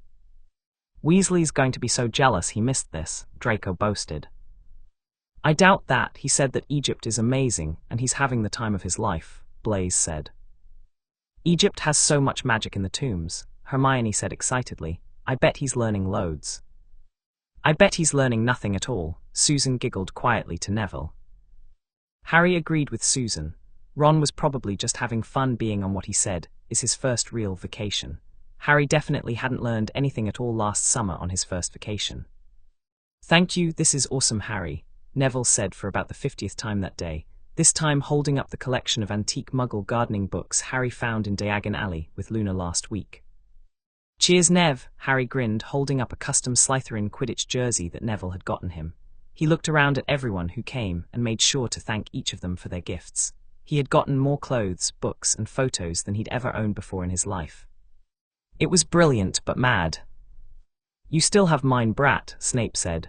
Weasley's going to be so jealous he missed this, Draco boasted. I doubt that. He said that Egypt is amazing and he's having the time of his life, Blaze said. Egypt has so much magic in the tombs, Hermione said excitedly. I bet he's learning loads. I bet he's learning nothing at all, Susan giggled quietly to Neville. Harry agreed with Susan. Ron was probably just having fun being on what he said is his first real vacation. Harry definitely hadn't learned anything at all last summer on his first vacation. Thank you, this is awesome, Harry, Neville said for about the 50th time that day, this time holding up the collection of antique Muggle gardening books Harry found in Diagon Alley with Luna last week. Cheers, Nev, Harry grinned, holding up a custom Slytherin Quidditch jersey that Neville had gotten him. He looked around at everyone who came and made sure to thank each of them for their gifts. He had gotten more clothes, books, and photos than he'd ever owned before in his life. It was brilliant but mad. You still have mine, brat, Snape said.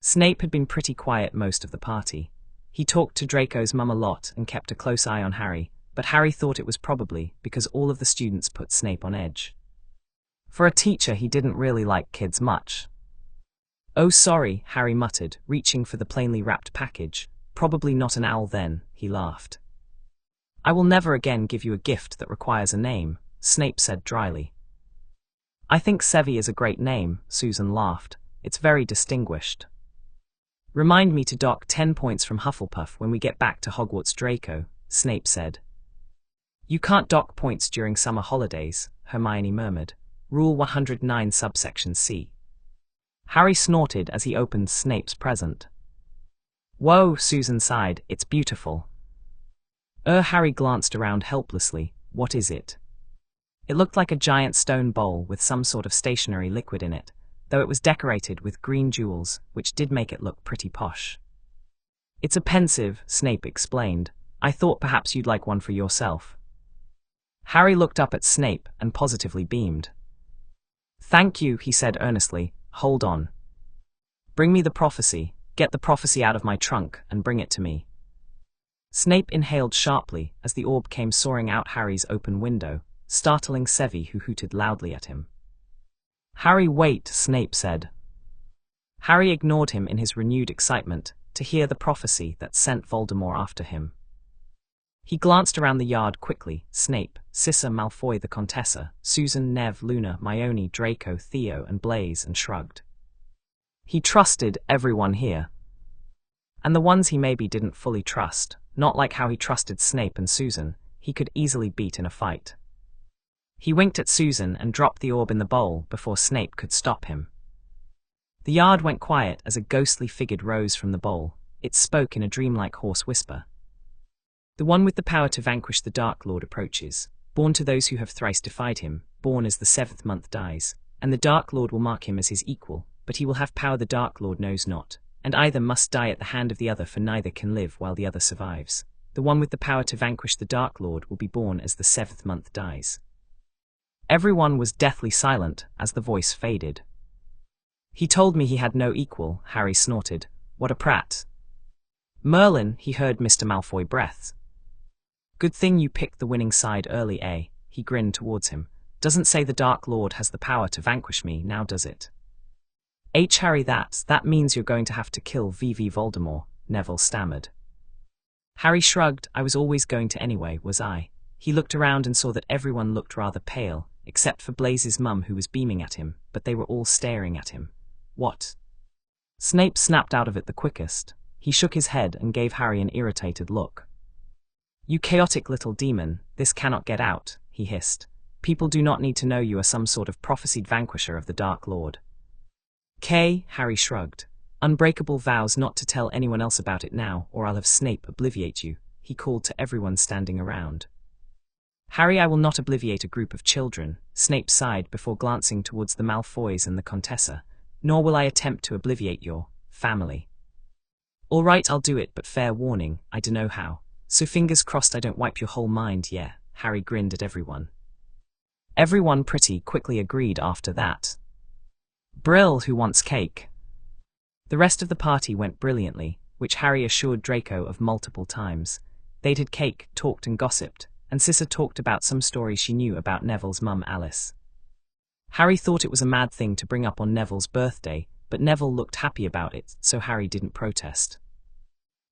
Snape had been pretty quiet most of the party. He talked to Draco's mum a lot and kept a close eye on Harry, but Harry thought it was probably because all of the students put Snape on edge. For a teacher, he didn't really like kids much. Oh, sorry, Harry muttered, reaching for the plainly wrapped package. Probably not an owl then, he laughed. I will never again give you a gift that requires a name, Snape said dryly. I think Sevi is a great name, Susan laughed. It's very distinguished. Remind me to dock 10 points from Hufflepuff when we get back to Hogwarts, Draco, Snape said. You can't dock points during summer holidays, Hermione murmured. Rule 109 subsection C. Harry snorted as he opened Snape's present. Whoa, Susan sighed, it's beautiful. Harry glanced around helplessly. What is it? It looked like a giant stone bowl with some sort of stationary liquid in it, though it was decorated with green jewels, which did make it look pretty posh. It's a pensieve, Snape explained. I thought perhaps you'd like one for yourself. Harry looked up at Snape and positively beamed. Thank you, he said earnestly. Hold on. Bring me the prophecy. Get the prophecy out of my trunk and bring it to me. Snape inhaled sharply as the orb came soaring out Harry's open window, startling Sevi, who hooted loudly at him. Harry, wait, Snape said. Harry ignored him in his renewed excitement to hear the prophecy that sent Voldemort after him. He glanced around the yard quickly. Snape, Cissa, Malfoy, the Contessa, Susan, Nev, Luna, Hermione, Draco, Theo, and Blaze, and shrugged. He trusted everyone here. And the ones he maybe didn't fully trust, not like how he trusted Snape and Susan, he could easily beat in a fight. He winked at Susan and dropped the orb in the bowl before Snape could stop him. The yard went quiet as a ghostly figure rose from the bowl. It spoke in a dreamlike hoarse whisper. The one with the power to vanquish the Dark Lord approaches, born to those who have thrice defied him, born as the 7th month dies, and the Dark Lord will mark him as his equal, but he will have power the Dark Lord knows not, and either must die at the hand of the other, for neither can live while the other survives. The one with the power to vanquish the Dark Lord will be born as the 7th month dies. Everyone was deathly silent as the voice faded. He told me he had no equal, Harry snorted. What a prat. Merlin, he heard Mr. Malfoy breath. Good thing you picked the winning side early, eh? He grinned towards him. Doesn't say the Dark Lord has the power to vanquish me, now does it? Harry, that means you're going to have to kill VV Voldemort, Neville stammered. Harry shrugged. I was always going to anyway, was I? He looked around and saw that everyone looked rather pale, except for Blaze's mum, who was beaming at him, but they were all staring at him. What? Snape snapped out of it the quickest. He shook his head and gave Harry an irritated look. You chaotic little demon, this cannot get out, he hissed. People do not need to know you are some sort of prophesied vanquisher of the Dark Lord. Harry shrugged. Unbreakable vows not to tell anyone else about it now, or I'll have Snape obliviate you, he called to everyone standing around. Harry, I will not obliviate a group of children, Snape sighed before glancing towards the Malfoys and the Contessa, nor will I attempt to obliviate your family. All right, I'll do it, but fair warning, I dunno how. So fingers crossed I don't wipe your whole mind, yeah, Harry grinned at everyone. Everyone pretty quickly agreed after that. Brill, who wants cake? The rest of the party went brilliantly, which Harry assured Draco of multiple times. They'd had cake, talked and gossiped, and Cissa talked about some stories she knew about Neville's mum Alice. Harry thought it was a mad thing to bring up on Neville's birthday, but Neville looked happy about it, so Harry didn't protest.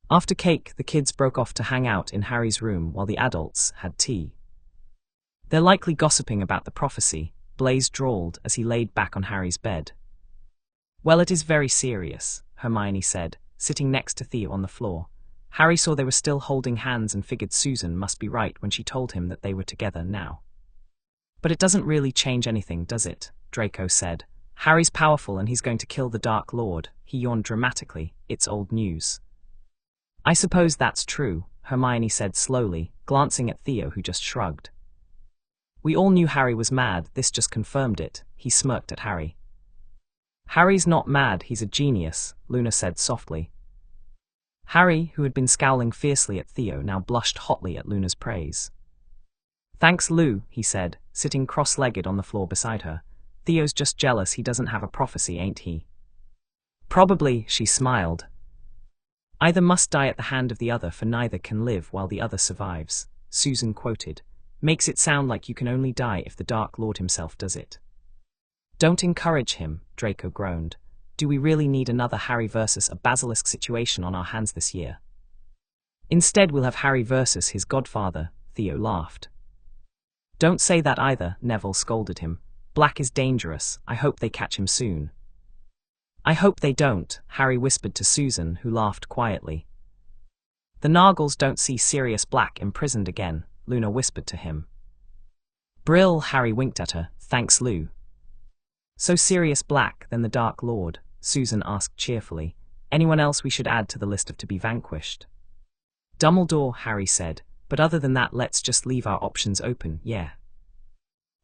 After cake, the kids broke off to hang out in Harry's room while the adults had tea. "They're likely gossiping about the prophecy," Blaise drawled as he laid back on Harry's bed. "Well, it is very serious," Hermione said, sitting next to Theo on the floor. Harry saw they were still holding hands and figured Susan must be right when she told him that they were together now. "But it doesn't really change anything, does it?" Draco said. "Harry's powerful and he's going to kill the Dark Lord." He yawned dramatically. "It's old news." "I suppose that's true," Hermione said slowly, glancing at Theo, who just shrugged. "We all knew Harry was mad, this just confirmed it." He smirked at Harry. "Harry's not mad, he's a genius," Luna said softly. Harry, who had been scowling fiercely at Theo, now blushed hotly at Luna's praise. "Thanks, Lou," he said, sitting cross-legged on the floor beside her. "Theo's just jealous he doesn't have a prophecy, ain't he?" "Probably," she smiled. "Either must die at the hand of the other, for neither can live while the other survives," Susan quoted. "Makes it sound like you can only die if the Dark Lord himself does it." "Don't encourage him," Draco groaned. "Do we really need another Harry versus a basilisk situation on our hands this year?" "Instead we'll have Harry versus his godfather," Theo laughed. "Don't say that either," Neville scolded him. "Black is dangerous, I hope they catch him soon." "I hope they don't," Harry whispered to Susan, who laughed quietly. "The Nargles don't see Sirius Black imprisoned again," Luna whispered to him. "Brill," Harry winked at her. "Thanks, Lou." "So Sirius Black, then the Dark Lord?" Susan asked cheerfully. "Anyone else we should add to the list of to be vanquished?" "Dumbledore," Harry said, "but other than that let's just leave our options open, yeah."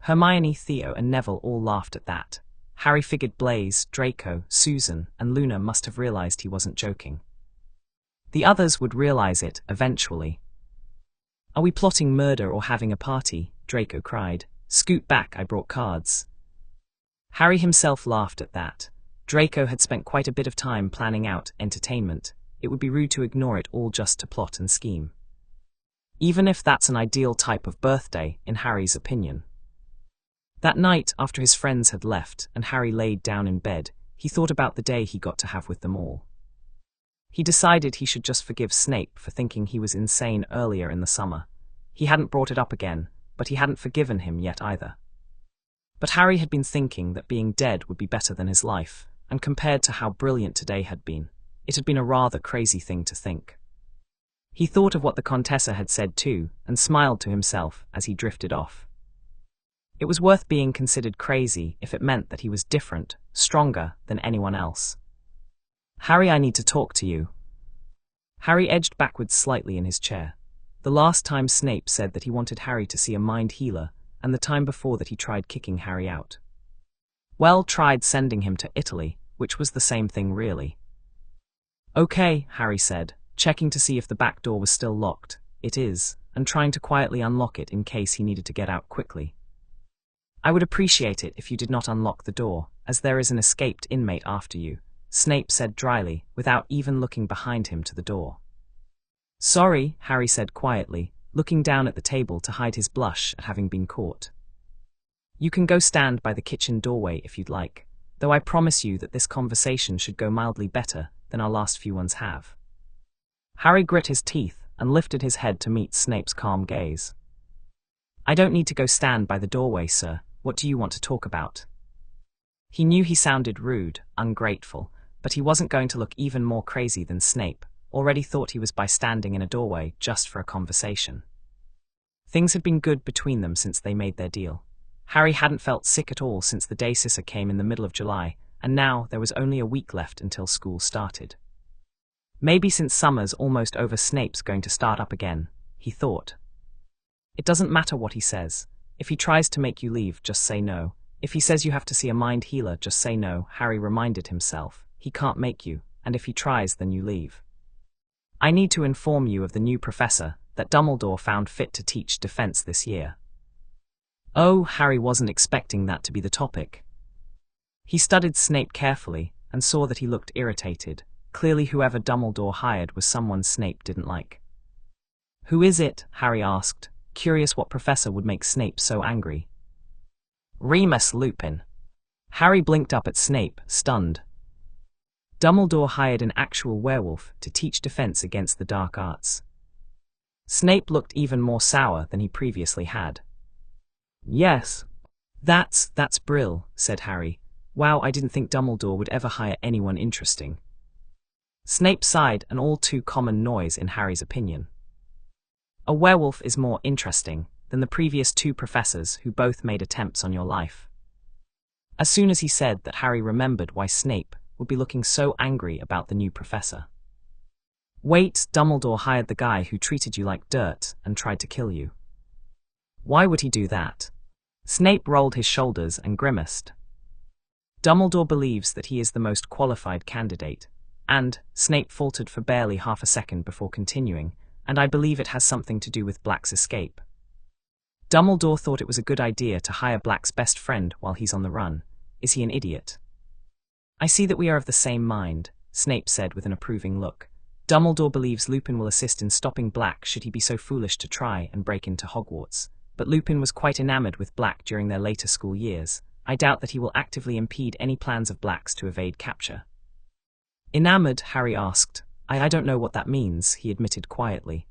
Hermione, Theo, and Neville all laughed at that. Harry figured Blaise, Draco, Susan, and Luna must have realized he wasn't joking. The others would realize it, eventually. "Are we plotting murder or having a party?" Draco cried. "Scoot back, I brought cards." Harry himself laughed at that. Draco had spent quite a bit of time planning out entertainment. It would be rude to ignore it all just to plot and scheme. Even if that's an ideal type of birthday, in Harry's opinion. That night, after his friends had left and Harry laid down in bed, he thought about the day he got to have with them all. He decided he should just forgive Snape for thinking he was insane earlier in the summer. He hadn't brought it up again, but he hadn't forgiven him yet either. But Harry had been thinking that being dead would be better than his life, and compared to how brilliant today had been, it had been a rather crazy thing to think. He thought of what the Contessa had said too, and smiled to himself as he drifted off. It was worth being considered crazy if it meant that he was different, stronger than anyone else. "Harry, I need to talk to you." Harry edged backwards slightly in his chair. The last time Snape said that he wanted Harry to see a mind healer, and the time before that he tried kicking Harry out. Well, tried sending him to Italy, which was the same thing really. "Okay," Harry said, checking to see if the back door was still locked. "It is," and trying to quietly unlock it in case he needed to get out quickly. "I would appreciate it if you did not unlock the door, as there is an escaped inmate after you," Snape said dryly, without even looking behind him to the door. "Sorry," Harry said quietly, looking down at the table to hide his blush at having been caught. "You can go stand by the kitchen doorway if you'd like, though I promise you that this conversation should go mildly better than our last few ones have." Harry grit his teeth and lifted his head to meet Snape's calm gaze. "I don't need to go stand by the doorway, sir. What do you want to talk about?" He knew he sounded rude, ungrateful, but he wasn't going to look even more crazy than Snape already thought he was by standing in a doorway just for a conversation. Things had been good between them since they made their deal. Harry hadn't felt sick at all since the day Sissa came in the middle of July, and now there was only a week left until school started. Maybe since summer's almost over, Snape's going to start up again, he thought. It doesn't matter what he says. If he tries to make you leave, just say no. If he says you have to see a mind healer, just say no, Harry reminded himself. He can't make you, and if he tries, then you leave. "I need to inform you of the new professor that Dumbledore found fit to teach defense this year." Oh, Harry wasn't expecting that to be the topic. He studied Snape carefully and saw that he looked irritated. Clearly whoever Dumbledore hired was someone Snape didn't like. "Who is it?" Harry asked, curious what professor would make Snape so angry. "Remus Lupin." Harry blinked up at Snape, stunned. Dumbledore hired an actual werewolf to teach defense against the dark arts. Snape looked even more sour than he previously had. Yes. That's brill, said Harry. Wow, I didn't think Dumbledore would ever hire anyone interesting. Snape sighed, an all too common noise in Harry's opinion. A werewolf is more interesting than the previous 2 professors who both made attempts on your life. As soon as he said that, Harry remembered why Snape would be looking so angry about the new professor. Wait, Dumbledore hired the guy who treated you like dirt and tried to kill you. Why would he do that? Snape rolled his shoulders and grimaced. Dumbledore believes that he is the most qualified candidate, and, Snape faltered for barely half a second before continuing, and I believe it has something to do with Black's escape. Dumbledore thought it was a good idea to hire Black's best friend while he's on the run. Is he an idiot? I see that we are of the same mind, Snape said with an approving look. Dumbledore believes Lupin will assist in stopping Black should he be so foolish to try and break into Hogwarts. But Lupin was quite enamored with Black during their later school years. I doubt that he will actively impede any plans of Black's to evade capture. Enamored? Harry asked. I don't know what that means, he admitted quietly.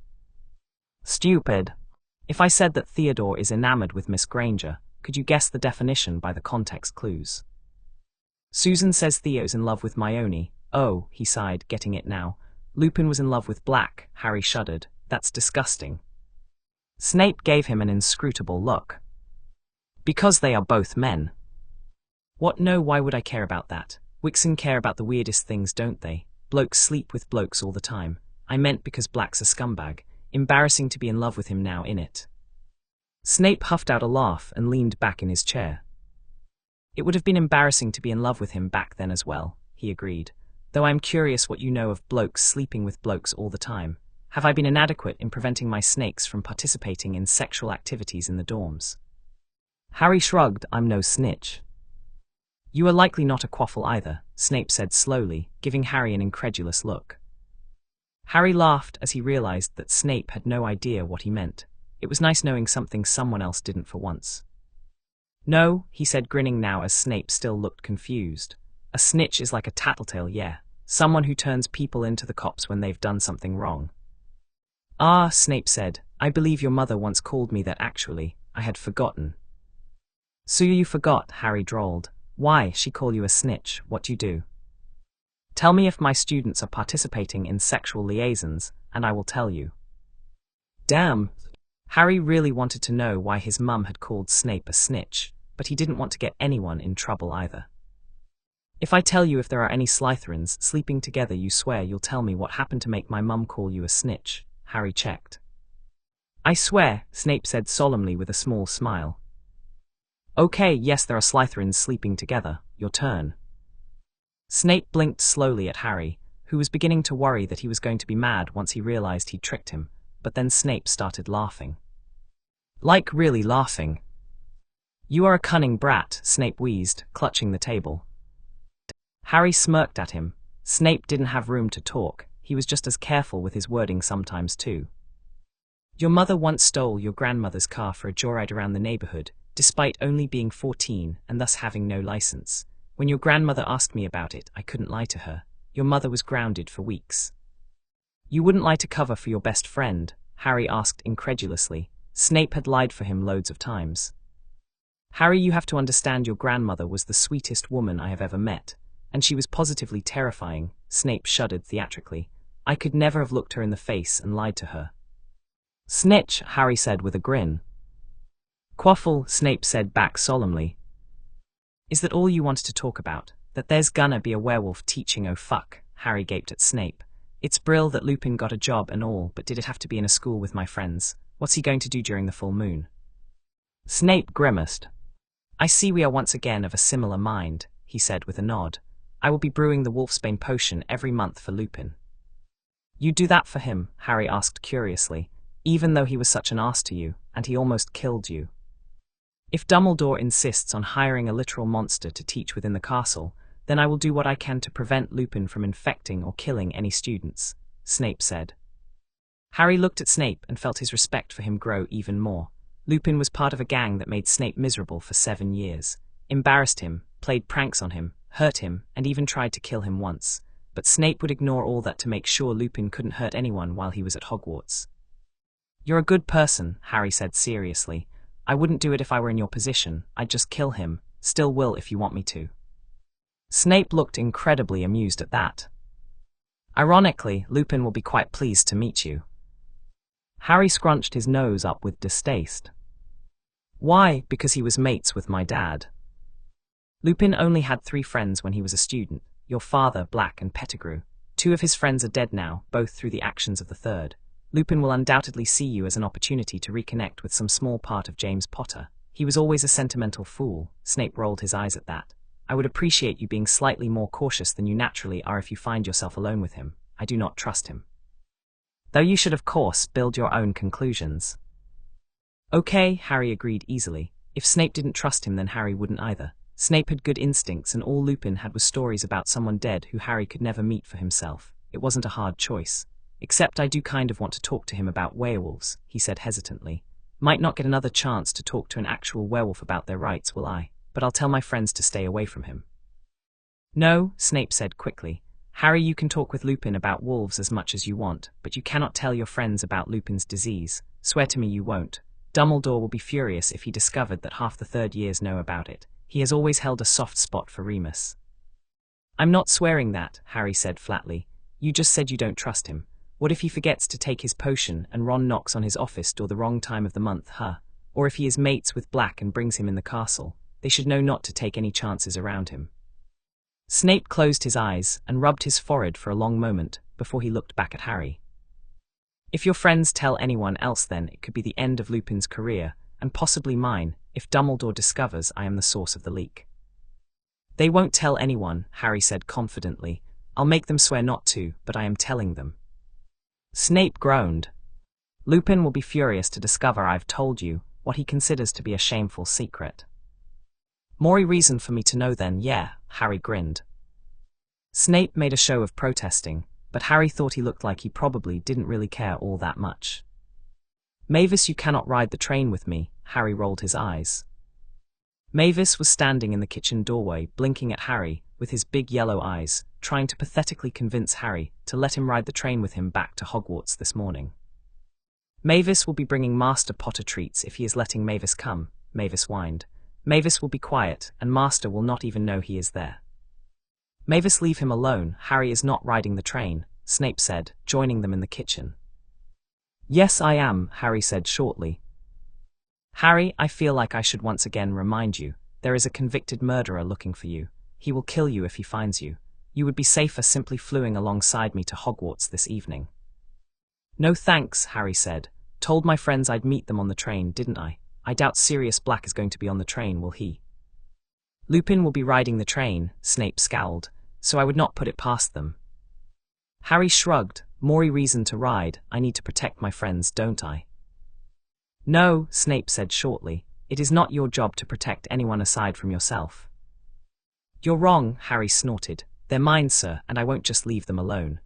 Stupid. If I said that Theodore is enamored with Miss Granger, could you guess the definition by the context clues? Susan says Theo's in love with Hermione. Oh, he sighed, getting it now. Lupin was in love with Black. Harry shuddered. That's disgusting. Snape gave him an inscrutable look. Because they are both men. What? No, why would I care about that? Wixen care about the weirdest things, don't they? Blokes sleep with blokes all the time. I meant because Black's a scumbag. Embarrassing to be in love with him now, innit? Snape huffed out a laugh and leaned back in his chair. It would have been embarrassing to be in love with him back then as well, he agreed. Though I'm curious what you know of blokes sleeping with blokes all the time. Have I been inadequate in preventing my snakes from participating in sexual activities in the dorms? Harry shrugged. I'm no snitch. You are likely not a quaffle either, Snape said slowly, giving Harry an incredulous look. Harry laughed as he realized that Snape had no idea what he meant. It was nice knowing something someone else didn't for once. No, he said, grinning now as Snape still looked confused. A snitch is like a tattletale, yeah. Someone who turns people into the cops when they've done something wrong. Ah, Snape said, I believe your mother once called me that actually. I had forgotten. So you forgot, Harry drawled. Why, she call you a snitch, what you do? Tell me if my students are participating in sexual liaisons, and I will tell you. Damn. Harry really wanted to know why his mum had called Snape a snitch, but he didn't want to get anyone in trouble either. If I tell you if there are any Slytherins sleeping together, you swear you'll tell me what happened to make my mum call you a snitch, Harry checked. I swear, Snape said solemnly with a small smile. Okay, yes, there are Slytherins sleeping together. Your turn. Snape blinked slowly at Harry, who was beginning to worry that he was going to be mad once he realized he'd tricked him, but then Snape started laughing. Like really laughing. You are a cunning brat, Snape wheezed, clutching the table. Harry smirked at him. Snape didn't have room to talk. He was just as careful with his wording sometimes too. Your mother once stole your grandmother's car for a joyride around the neighborhood, despite only being 14 and thus having no license. When your grandmother asked me about it, I couldn't lie to her. Your mother was grounded for weeks. You wouldn't lie to cover for your best friend? Harry asked incredulously. Snape had lied for him loads of times. Harry, you have to understand your grandmother was the sweetest woman I have ever met, and she was positively terrifying. Snape shuddered theatrically. I could never have looked her in the face and lied to her. Snitch, Harry said with a grin. Quaffle, Snape said back solemnly. Is that all you wanted to talk about? That there's gonna be a werewolf teaching? Oh fuck, Harry gaped at Snape. It's brill that Lupin got a job and all, but did it have to be in a school with my friends? What's he going to do during the full moon? Snape grimaced. I see we are once again of a similar mind, he said with a nod. I will be brewing the Wolfsbane potion every month for Lupin. You do that for him? Harry asked curiously, even though he was such an ass to you, and he almost killed you. If Dumbledore insists on hiring a literal monster to teach within the castle, then I will do what I can to prevent Lupin from infecting or killing any students, Snape said. Harry looked at Snape and felt his respect for him grow even more. Lupin was part of a gang that made Snape miserable for 7 years, embarrassed him, played pranks on him, hurt him, and even tried to kill him once. but Snape would ignore all that to make sure Lupin couldn't hurt anyone while he was at Hogwarts. "You're a good person," Harry said seriously. "I wouldn't do it if I were in your position. I'd just kill him. Still will if you want me to." Snape looked incredibly amused at that. "Ironically, Lupin will be quite pleased to meet you." Harry scrunched his nose up with distaste. "Why? Because he was mates with my dad." Lupin only had 3 friends when he was a student, your father, Black, and Pettigrew. 2 of his friends are dead now, both through the actions of the third. Lupin will undoubtedly see you as an opportunity to reconnect with some small part of James Potter. He was always a sentimental fool. Snape rolled his eyes at that. "I would appreciate you being slightly more cautious than you naturally are if you find yourself alone with him. I do not trust him. Though you should, of course, build your own conclusions." "Okay," Harry agreed easily. If Snape didn't trust him, then Harry wouldn't either. Snape had good instincts, and all Lupin had was stories about someone dead who Harry could never meet for himself. It wasn't a hard choice. "Except I do kind of want to talk to him about werewolves," he said hesitantly. "Might not get another chance to talk to an actual werewolf about their rights, will I? But I'll tell my friends to stay away from him." "No," Snape said quickly. "Harry, you can talk with Lupin about wolves as much as you want, but you cannot tell your friends about Lupin's disease. Swear to me you won't. Dumbledore will be furious if he discovered that half the third years know about it. He has always held a soft spot for Remus." "I'm not swearing that," Harry said flatly. "You just said you don't trust him. What if he forgets to take his potion and Ron knocks on his office door the wrong time of the month, huh? Or if he is mates with Black and brings him in the castle? They should know not to take any chances around him." Snape closed his eyes and rubbed his forehead for a long moment before he looked back at Harry. "If your friends tell anyone else, then it could be the end of Lupin's career, and possibly mine, if Dumbledore discovers I am the source of the leak." "They won't tell anyone," Harry said confidently. "I'll make them swear not to, but I am telling them." Snape groaned. "Lupin will be furious to discover I've told you what he considers to be a shameful secret." "More reason for me to know then, yeah," Harry grinned. Snape made a show of protesting, but Harry thought he looked like he probably didn't really care all that much. "Mavis, you cannot ride the train with me," Harry rolled his eyes. Mavis was standing in the kitchen doorway, blinking at Harry with his big yellow eyes, trying to pathetically convince Harry to let him ride the train with him back to Hogwarts this morning. "Mavis will be bringing Master Potter treats if he is letting Mavis come," Mavis whined. "Mavis will be quiet, and Master will not even know he is there." "Mavis, leave him alone. Harry is not riding the train," Snape said, joining them in the kitchen. "Yes, I am," Harry said shortly. "Harry, I feel like I should once again remind you, there is a convicted murderer looking for you. He will kill you if he finds you. You would be safer simply fleeing alongside me to Hogwarts this evening." "No thanks," Harry said. "Told my friends I'd meet them on the train, didn't I? I doubt Sirius Black is going to be on the train, will he?" "Lupin will be riding the train," Snape scowled, "so I would not put it past them." Harry shrugged. "More reason to ride. I need to protect my friends, don't I?" "No," Snape said shortly. "It is not your job to protect anyone aside from yourself." "You're wrong," Harry snorted. "They're mine, sir, and I won't just leave them alone.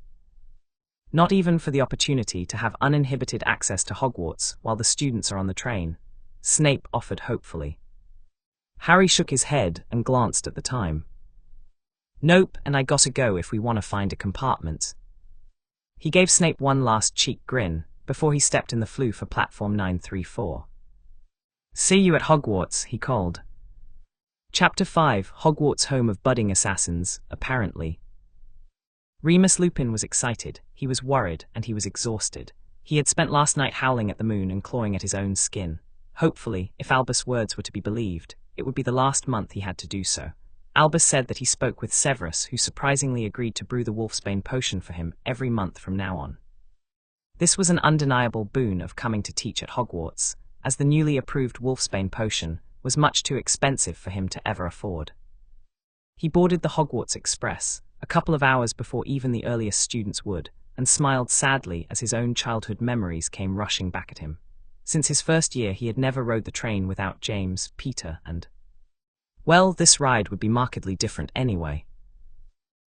Not even for the opportunity to have uninhibited access to Hogwarts while the students are on the train," Snape offered hopefully. Harry shook his head and glanced at the time. "Nope, and I gotta go if we want to find a compartment." He gave Snape one last cheek grin before he stepped in the flue for platform 934. "See you at Hogwarts," he called. Chapter 5, Hogwarts, home of budding assassins, apparently. Remus Lupin was excited, he was worried, and he was exhausted. He had spent last night howling at the moon and clawing at his own skin. Hopefully, if Albus' words were to be believed, it would be the last month he had to do so. Albus said that he spoke with Severus, who surprisingly agreed to brew the Wolfsbane potion for him every month from now on. This was an undeniable boon of coming to teach at Hogwarts, as the newly approved Wolfsbane potion was much too expensive for him to ever afford. He boarded the Hogwarts Express, a couple of hours before even the earliest students would, and smiled sadly as his own childhood memories came rushing back at him. Since his first year he had never rode the train without James, Peter, and... well, this ride would be markedly different anyway.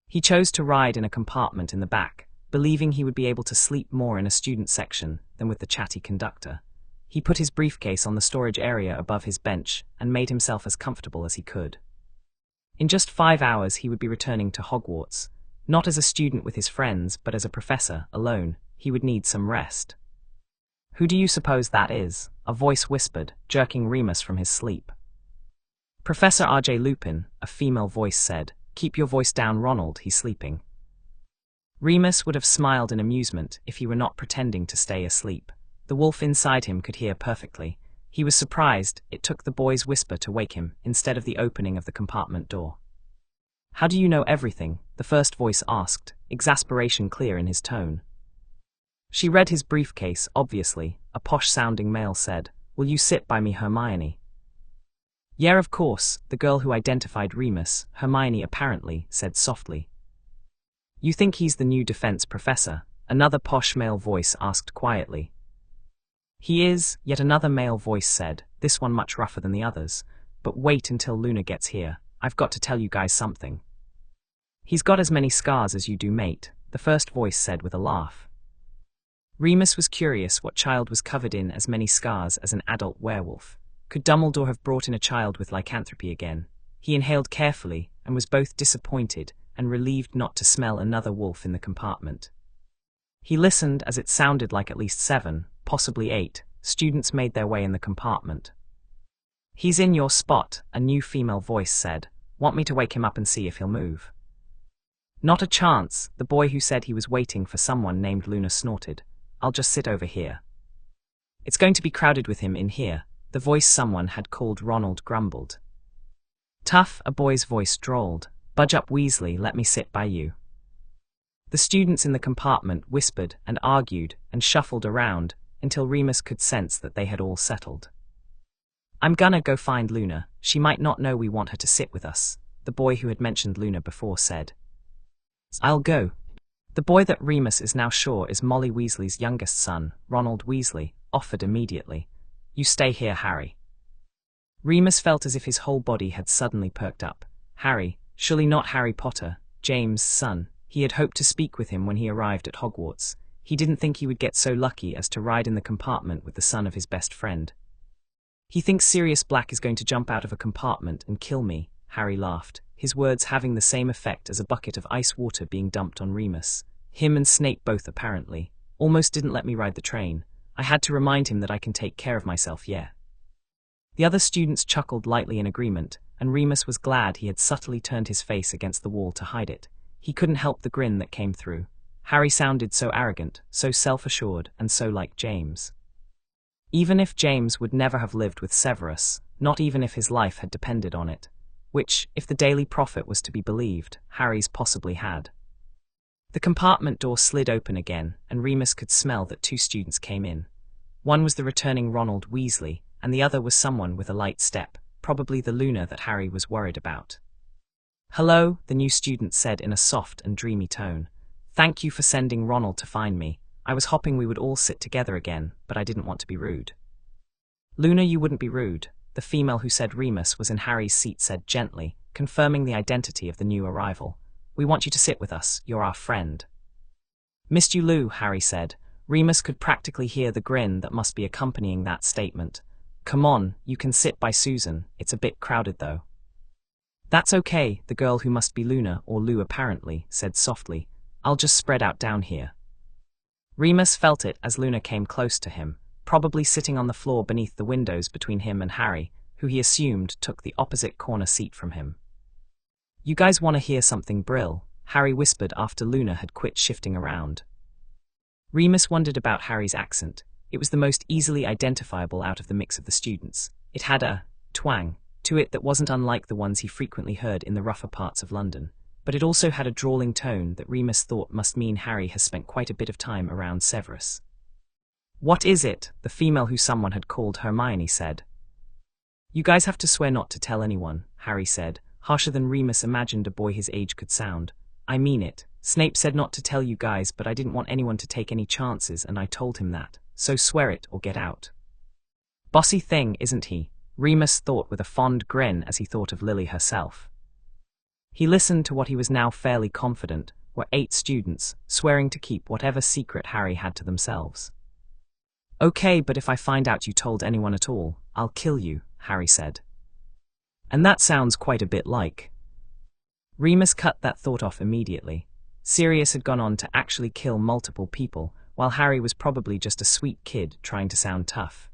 He chose to ride in a compartment in the back, believing he would be able to sleep more in a student section than with the chatty conductor. He put his briefcase on the storage area above his bench and made himself as comfortable as he could. In just 5 hours he would be returning to Hogwarts, Not as a student with his friends, but as a professor, alone. He would need some rest. "Who do you suppose that is?" a voice whispered, jerking Remus from his sleep. "Professor R.J. Lupin," a female voice said. "Keep your voice down, Ronald, he's sleeping." Remus would have smiled in amusement if he were not pretending to stay asleep. The wolf inside him could hear perfectly. He was surprised it took the boy's whisper to wake him, instead of the opening of the compartment door. "How do you know everything?" the first voice asked, exasperation clear in his tone. "She read his briefcase, obviously," a posh-sounding male said. "Will you sit by me, Hermione?" "Yeah, of course," the girl who identified Remus, Hermione apparently, said softly. "You think he's the new defense professor?" another posh male voice asked quietly. "He is," yet another male voice said, this one much rougher than the others. "But wait until Luna gets here. I've got to tell you guys something." "He's got as many scars as you do, mate," the first voice said with a laugh. Remus was curious what child was covered in as many scars as an adult werewolf. Could Dumbledore have brought in a child with lycanthropy again? He inhaled carefully, and was both disappointed and relieved not to smell another wolf in the compartment. He listened as it sounded like at least 7, possibly 8, students made their way in the compartment. "He's in your spot," a new female voice said. "Want me to wake him up and see if he'll move?" "Not a chance," the boy who said he was waiting for someone named Luna snorted. "I'll just sit over here." "It's going to be crowded with him in here," the voice someone had called Ronald grumbled. "Tough," a boy's voice drawled. "Budge up, Weasley, let me sit by you." The students in the compartment whispered and argued and shuffled around until Remus could sense that they had all settled. "I'm gonna go find Luna. She might not know we want her to sit with us," the boy who had mentioned Luna before said. "I'll go." The boy that Remus is now sure is Molly Weasley's youngest son, Ronald Weasley, offered immediately. "You stay here, Harry." Remus felt as if his whole body had suddenly perked up. Harry, surely not Harry Potter, James' son. He had hoped to speak with him when he arrived at Hogwarts. He didn't think he would get so lucky as to ride in the compartment with the son of his best friend. "He thinks Sirius Black is going to jump out of a compartment and kill me," Harry laughed, his words having the same effect as a bucket of ice water being dumped on Remus. "Him and Snape both, apparently. Almost didn't let me ride the train. I had to remind him that I can take care of myself, yeah." The other students chuckled lightly in agreement, and Remus was glad he had subtly turned his face against the wall to hide it. He couldn't help the grin that came through. Harry sounded so arrogant, so self-assured, and so like James. Even if James would never have lived with Severus, not even if his life had depended on it. Which, if the Daily Prophet was to be believed, Harry's possibly had. The compartment door slid open again, and Remus could smell that 2 students came in. One was the returning Ronald Weasley, and the other was someone with a light step, probably the Luna that Harry was worried about. "Hello," the new student said in a soft and dreamy tone. "Thank you for sending Ronald to find me. I was hoping we would all sit together again, but I didn't want to be rude." "Luna, you wouldn't be rude," the female who said Remus was in Harry's seat said gently, confirming the identity of the new arrival. "We want you to sit with us. You're our friend." "Missed you, Lou," Harry said. Remus could practically hear the grin that must be accompanying that statement. "Come on, you can sit by Susan. It's a bit crowded, though." "That's okay," the girl who must be Luna, or Lou apparently, said softly. "I'll just spread out down here." Remus felt it as Luna came close to him, probably sitting on the floor beneath the windows between him and Harry, who he assumed took the opposite corner seat from him. "You guys want to hear something, Brill?" Harry whispered after Luna had quit shifting around. Remus wondered about Harry's accent. It was the most easily identifiable out of the mix of the students. It had a twang to it that wasn't unlike the ones he frequently heard in the rougher parts of London, but it also had a drawling tone that Remus thought must mean Harry has spent quite a bit of time around Severus. "What is it?" the female who someone had called Hermione said. "You guys have to swear not to tell anyone," Harry said, harsher than Remus imagined a boy his age could sound. "I mean it. Snape said not to tell you guys, but I didn't want anyone to take any chances, and I told him that. So swear it or get out." "Bossy thing, isn't he?" Remus thought with a fond grin as he thought of Lily herself. He listened to what he was now fairly confident were 8 students, swearing to keep whatever secret Harry had to themselves. "Okay, but if I find out you told anyone at all, I'll kill you," Harry said. "And that sounds quite a bit like." Remus cut that thought off immediately. Sirius had gone on to actually kill multiple people, while Harry was probably just a sweet kid trying to sound tough.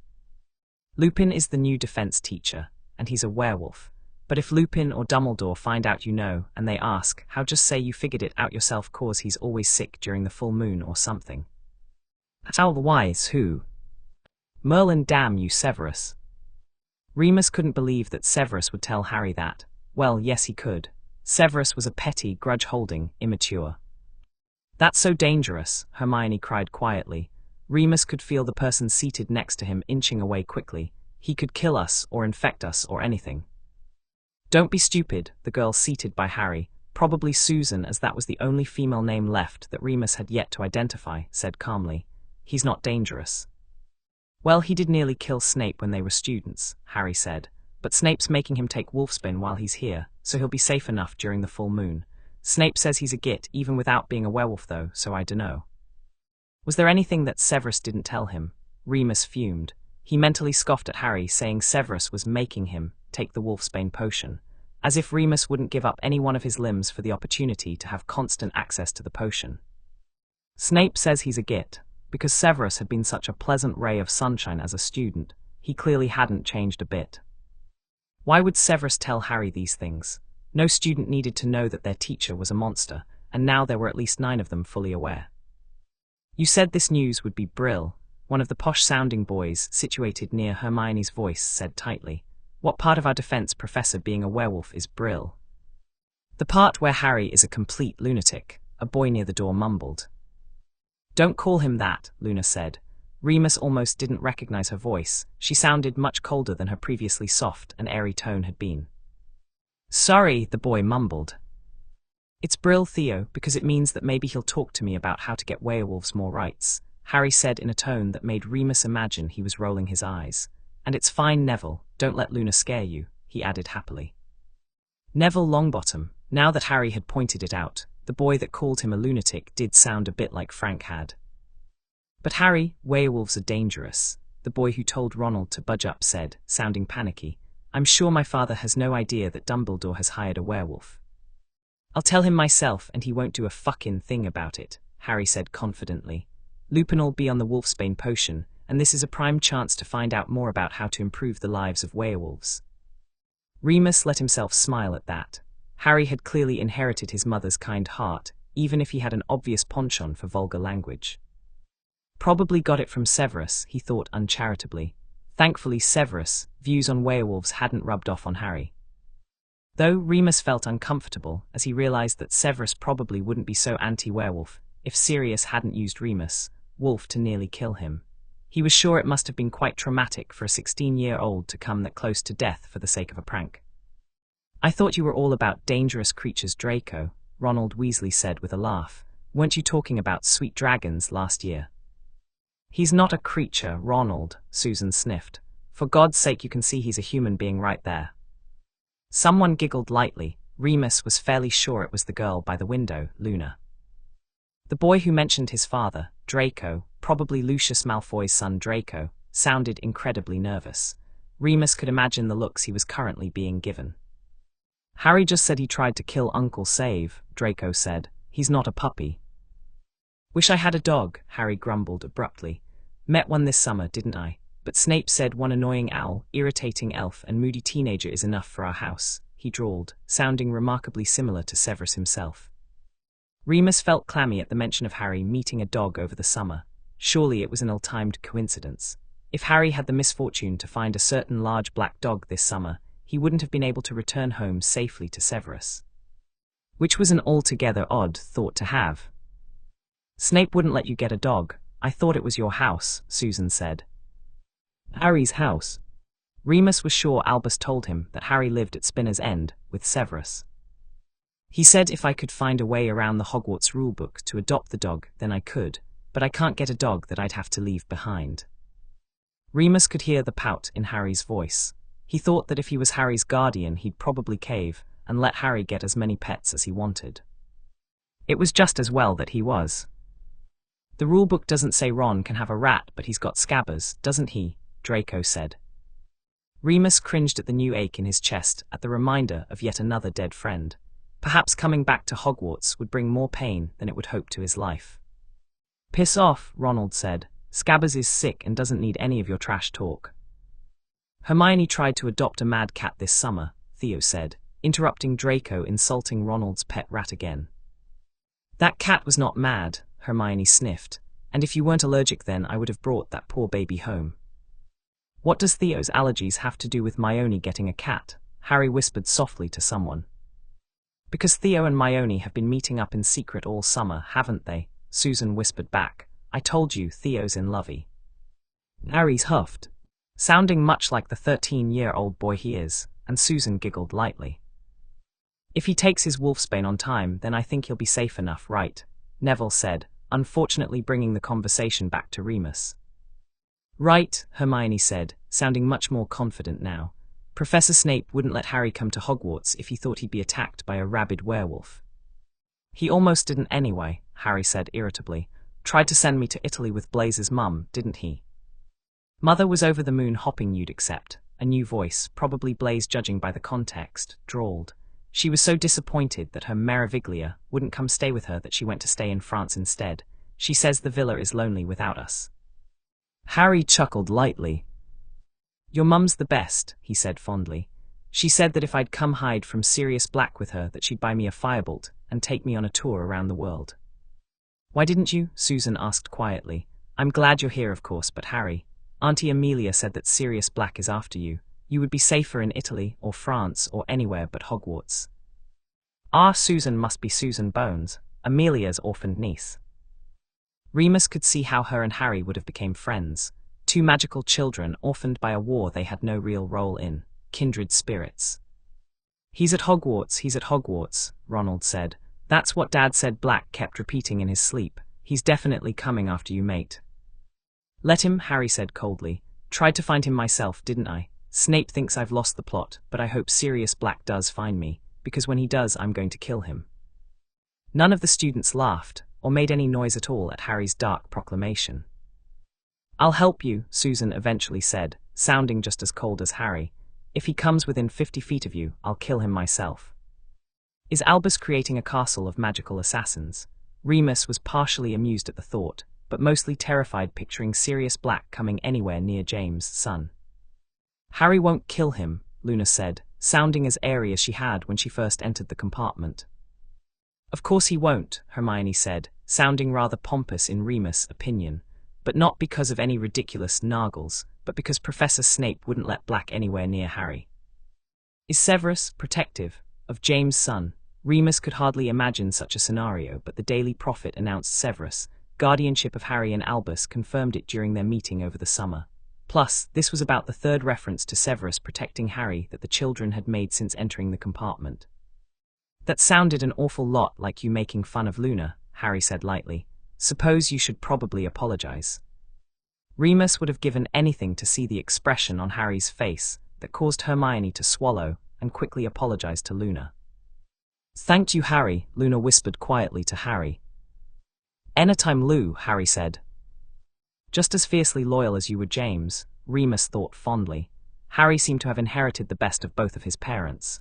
Lupin is the new defense teacher, and he's a werewolf. But if Lupin or Dumbledore find out you know, and they ask, how just say you figured it out yourself cause he's always sick during the full moon or something. How wise who? Merlin, damn you, Severus. Remus couldn't believe that Severus would tell Harry that. Well, yes he could. Severus was a petty, grudge-holding, immature. That's so dangerous, Hermione cried quietly. Remus could feel the person seated next to him inching away quickly. He could kill us, or infect us, or anything. Don't be stupid, the girl seated by Harry, probably Susan as that was the only female name left that Remus had yet to identify, said calmly. He's not dangerous. Well, he did nearly kill Snape when they were students, Harry said, but Snape's making him take wolfsbane while he's here, so he'll be safe enough during the full moon. Snape says he's a git even without being a werewolf though, so I dunno. Was there anything that Severus didn't tell him? Remus fumed. He mentally scoffed at Harry, saying Severus was making him take the wolfsbane potion, as if Remus wouldn't give up any one of his limbs for the opportunity to have constant access to the potion. Snape says he's a git. Because Severus had been such a pleasant ray of sunshine as a student, he clearly hadn't changed a bit. Why would Severus tell Harry these things? No student needed to know that their teacher was a monster, and now there were at least 9 of them fully aware. You said this news would be Brill, one of the posh-sounding boys situated near Hermione's voice said tightly. What part of our defense professor being a werewolf is Brill? The part where Harry is a complete lunatic, a boy near the door mumbled. Don't call him that, Luna said. Remus almost didn't recognize her voice. She sounded much colder than her previously soft and airy tone had been. Sorry, the boy mumbled. It's Brill, Theo, because it means that maybe he'll talk to me about how to get werewolves more rights, Harry said in a tone that made Remus imagine he was rolling his eyes. And it's fine, Neville, don't let Luna scare you, he added happily. Neville Longbottom, now that Harry had pointed it out, the boy that called him a lunatic did sound a bit like Frank had. But Harry, werewolves are dangerous, the boy who told Ronald to budge up said, sounding panicky. I'm sure my father has no idea that Dumbledore has hired a werewolf. I'll tell him myself and he won't do a fucking thing about it, Harry said confidently. Lupin'll be on the wolfsbane potion, and this is a prime chance to find out more about how to improve the lives of werewolves. Remus let himself smile at that. Harry had clearly inherited his mother's kind heart, even if he had an obvious penchant for vulgar language. Probably got it from Severus, he thought uncharitably. Thankfully Severus' views on werewolves hadn't rubbed off on Harry. Though Remus felt uncomfortable as he realized that Severus probably wouldn't be so anti-werewolf if Sirius hadn't used Remus, Wolf, to nearly kill him. He was sure it must have been quite traumatic for a 16-year-old to come that close to death for the sake of a prank. I thought you were all about dangerous creatures, Draco, Ronald Weasley said with a laugh. Weren't you talking about sweet dragons last year? He's not a creature, Ronald, Susan sniffed. For God's sake, you can see he's a human being right there. Someone giggled lightly. Remus was fairly sure it was the girl by the window, Luna. The boy who mentioned his father, Draco, probably Lucius Malfoy's son Draco, sounded incredibly nervous. Remus could imagine the looks he was currently being given. Harry just said he tried to kill Uncle Save, Draco said. He's not a puppy. Wish I had a dog, Harry grumbled abruptly. Met one this summer, didn't I? But Snape said one annoying owl, irritating elf and moody teenager is enough for our house, he drawled, sounding remarkably similar to Severus himself. Remus felt clammy at the mention of Harry meeting a dog over the summer. Surely it was an ill-timed coincidence. If Harry had the misfortune to find a certain large black dog this summer, he wouldn't have been able to return home safely to Severus. Which was an altogether odd thought to have. Snape wouldn't let you get a dog. I thought it was your house, Susan said. Harry's house. Remus was sure Albus told him that Harry lived at Spinner's End with Severus. He said if I could find a way around the Hogwarts rulebook to adopt the dog, then I could, but I can't get a dog that I'd have to leave behind. Remus could hear the pout in Harry's voice. He thought that if he was Harry's guardian, he'd probably cave and let Harry get as many pets as he wanted. It was just as well that he was. The rulebook doesn't say Ron can have a rat, but he's got Scabbers, doesn't he? Draco said. Remus cringed at the new ache in his chest at the reminder of yet another dead friend. Perhaps coming back to Hogwarts would bring more pain than it would hope to his life. Piss off, Ronald said. Scabbers is sick and doesn't need any of your trash talk. Hermione tried to adopt a mad cat this summer, Theo said, interrupting Draco insulting Ronald's pet rat again. That cat was not mad, Hermione sniffed, and if you weren't allergic then I would have brought that poor baby home. What does Theo's allergies have to do with Hermione getting a cat? Harry whispered softly to someone. Because Theo and Hermione have been meeting up in secret all summer, haven't they? Susan whispered back. I told you Theo's in lovey. Harry's huffed, sounding much like the 13-year-old boy he is, and Susan giggled lightly. If he takes his wolfsbane on time, then I think he'll be safe enough, right? Neville said, unfortunately bringing the conversation back to Remus. Right, Hermione said, sounding much more confident now. Professor Snape wouldn't let Harry come to Hogwarts if he thought he'd be attacked by a rabid werewolf. He almost didn't anyway, Harry said irritably. Tried to send me to Italy with Blaze's mum, didn't he? Mother was over the moon hopping, you'd accept. A new voice, probably Blaze judging by the context, drawled. She was so disappointed that her Meraviglia wouldn't come stay with her that she went to stay in France instead. She says the villa is lonely without us. Harry chuckled lightly. Your mum's the best, he said fondly. She said that if I'd come hide from Sirius Black with her that she'd buy me a firebolt and take me on a tour around the world. Why didn't you? Susan asked quietly. I'm glad you're here, of course, but Harry, Auntie Amelia said that Sirius Black is after you. You would be safer in Italy or France or anywhere but Hogwarts. Our Susan must be Susan Bones, Amelia's orphaned niece. Remus could see how her and Harry would have become friends. Two magical children orphaned by a war they had no real role in, kindred spirits. He's at Hogwarts, Ronald said. That's what Dad said. Black kept repeating in his sleep. He's definitely coming after you, mate. Let him, Harry said coldly. Tried to find him myself, didn't I? Snape thinks I've lost the plot, but I hope Sirius Black does find me, because when he does I'm going to kill him. None of the students laughed, or made any noise at all at Harry's dark proclamation. I'll help you, Susan eventually said, sounding just as cold as Harry. If he comes within 50 feet of you, I'll kill him myself. Is Albus creating a castle of magical assassins? Remus was partially amused at the thought, but mostly terrified picturing Sirius Black coming anywhere near James' son. Harry won't kill him, Luna said, sounding as airy as she had when she first entered the compartment. Of course he won't, Hermione said, sounding rather pompous in Remus' opinion, but not because of any ridiculous nargles, but because Professor Snape wouldn't let Black anywhere near Harry. Is Severus protective of James' son? Remus could hardly imagine such a scenario, but the Daily Prophet announced Severus' guardianship of Harry, and Albus confirmed it during their meeting over the summer. Plus, this was about the third reference to Severus protecting Harry that the children had made since entering the compartment. That sounded an awful lot like you making fun of Luna, Harry said lightly. Suppose you should probably apologize. Remus would have given anything to see the expression on Harry's face that caused Hermione to swallow and quickly apologize to Luna. Thank you, Harry, Luna whispered quietly to Harry. Anytime, Lou, Harry said. Just as fiercely loyal as you were James, Remus thought fondly. Harry seemed to have inherited the best of both of his parents.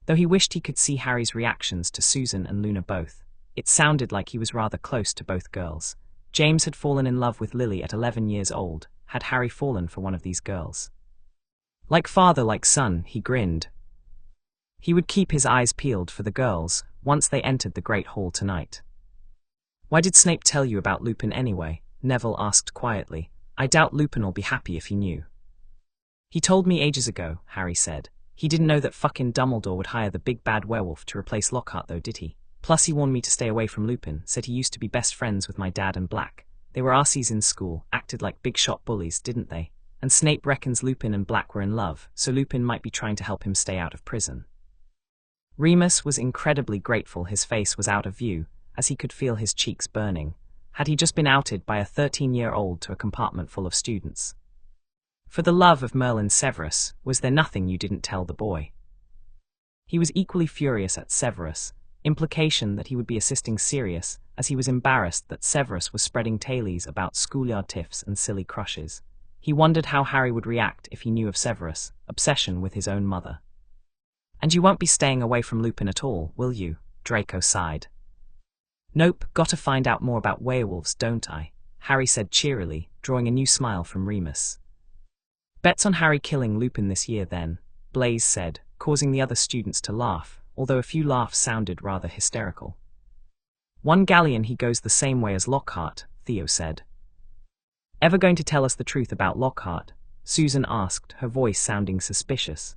Though he wished he could see Harry's reactions to Susan and Luna both, it sounded like he was rather close to both girls. James had fallen in love with Lily at 11 years old. Had Harry fallen for one of these girls? Like father, like son, he grinned. He would keep his eyes peeled for the girls once they entered the Great Hall tonight. Why did Snape tell you about Lupin anyway? Neville asked quietly. I doubt Lupin'll be happy if he knew. He told me ages ago, Harry said. He didn't know that fucking Dumbledore would hire the big bad werewolf to replace Lockhart though, did he? Plus he warned me to stay away from Lupin, said he used to be best friends with my dad and Black. They were arsees in school, acted like big shot bullies, didn't they? And Snape reckons Lupin and Black were in love, so Lupin might be trying to help him stay out of prison. Remus was incredibly grateful his face was out of view, as he could feel his cheeks burning. Had he just been outed by a 13-year-old to a compartment full of students? For the love of Merlin Severus, was there nothing you didn't tell the boy? He was equally furious at Severus, implication that he would be assisting Sirius, as he was embarrassed that Severus was spreading tales about schoolyard tiffs and silly crushes. He wondered how Harry would react if he knew of Severus' obsession with his own mother. And you won't be staying away from Lupin at all, will you? Draco sighed. Nope, gotta find out more about werewolves, don't I? Harry said cheerily, drawing a new smile from Remus. Bets on Harry killing Lupin this year then, Blaise said, causing the other students to laugh, although a few laughs sounded rather hysterical. One galleon he goes the same way as Lockhart, Theo said. Ever going to tell us the truth about Lockhart? Susan asked, her voice sounding suspicious.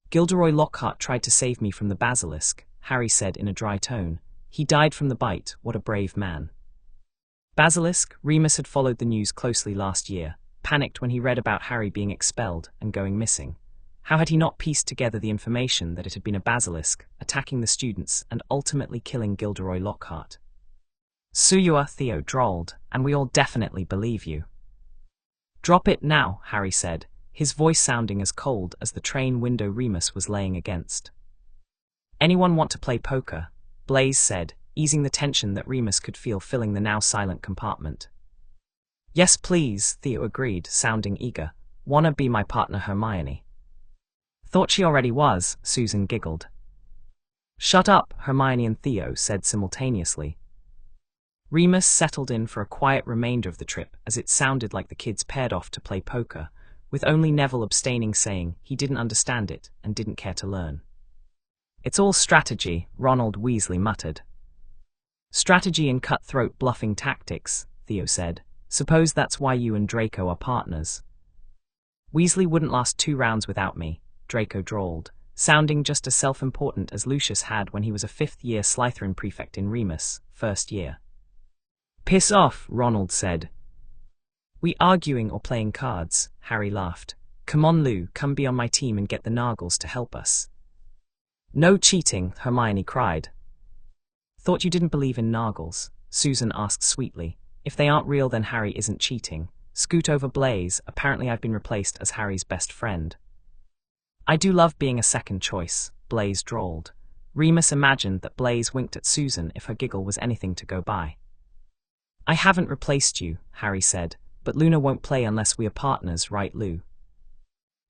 Gilderoy Lockhart tried to save me from the basilisk, Harry said in a dry tone. He died from the bite, what a brave man. Basilisk? Remus had followed the news closely last year, panicked when he read about Harry being expelled and going missing. How had he not pieced together the information that it had been a basilisk, attacking the students and ultimately killing Gilderoy Lockhart? Suyua, Theo drawled, and we all definitely believe you. Drop it now, Harry said, his voice sounding as cold as the train window Remus was laying against. Anyone want to play poker? Blaise said, easing the tension that Remus could feel filling the now silent compartment. Yes please, Theo agreed, sounding eager. Wanna be my partner Hermione? Thought she already was, Susan giggled. Shut up, Hermione and Theo said simultaneously. Remus settled in for a quiet remainder of the trip as it sounded like the kids paired off to play poker, with only Neville abstaining, saying he didn't understand it and didn't care to learn. It's all strategy, Ronald Weasley muttered. Strategy and cutthroat bluffing tactics, Theo said. Suppose that's why you and Draco are partners. Weasley wouldn't last 2 rounds without me, Draco drawled, sounding just as self-important as Lucius had when he was a 5th-year Slytherin prefect in Remus, first year. Piss off, Ronald said. We arguing or playing cards? Harry laughed. Come on Lou, come be on my team and get the Nargles to help us. No cheating, Hermione cried. Thought you didn't believe in Nargles, Susan asked sweetly. If they aren't real then Harry isn't cheating. Scoot over Blaise, apparently I've been replaced as Harry's best friend. I do love being a second choice, Blaise drawled. Remus imagined that Blaise winked at Susan if her giggle was anything to go by. I haven't replaced you, Harry said, but Luna won't play unless we are partners, right Lou?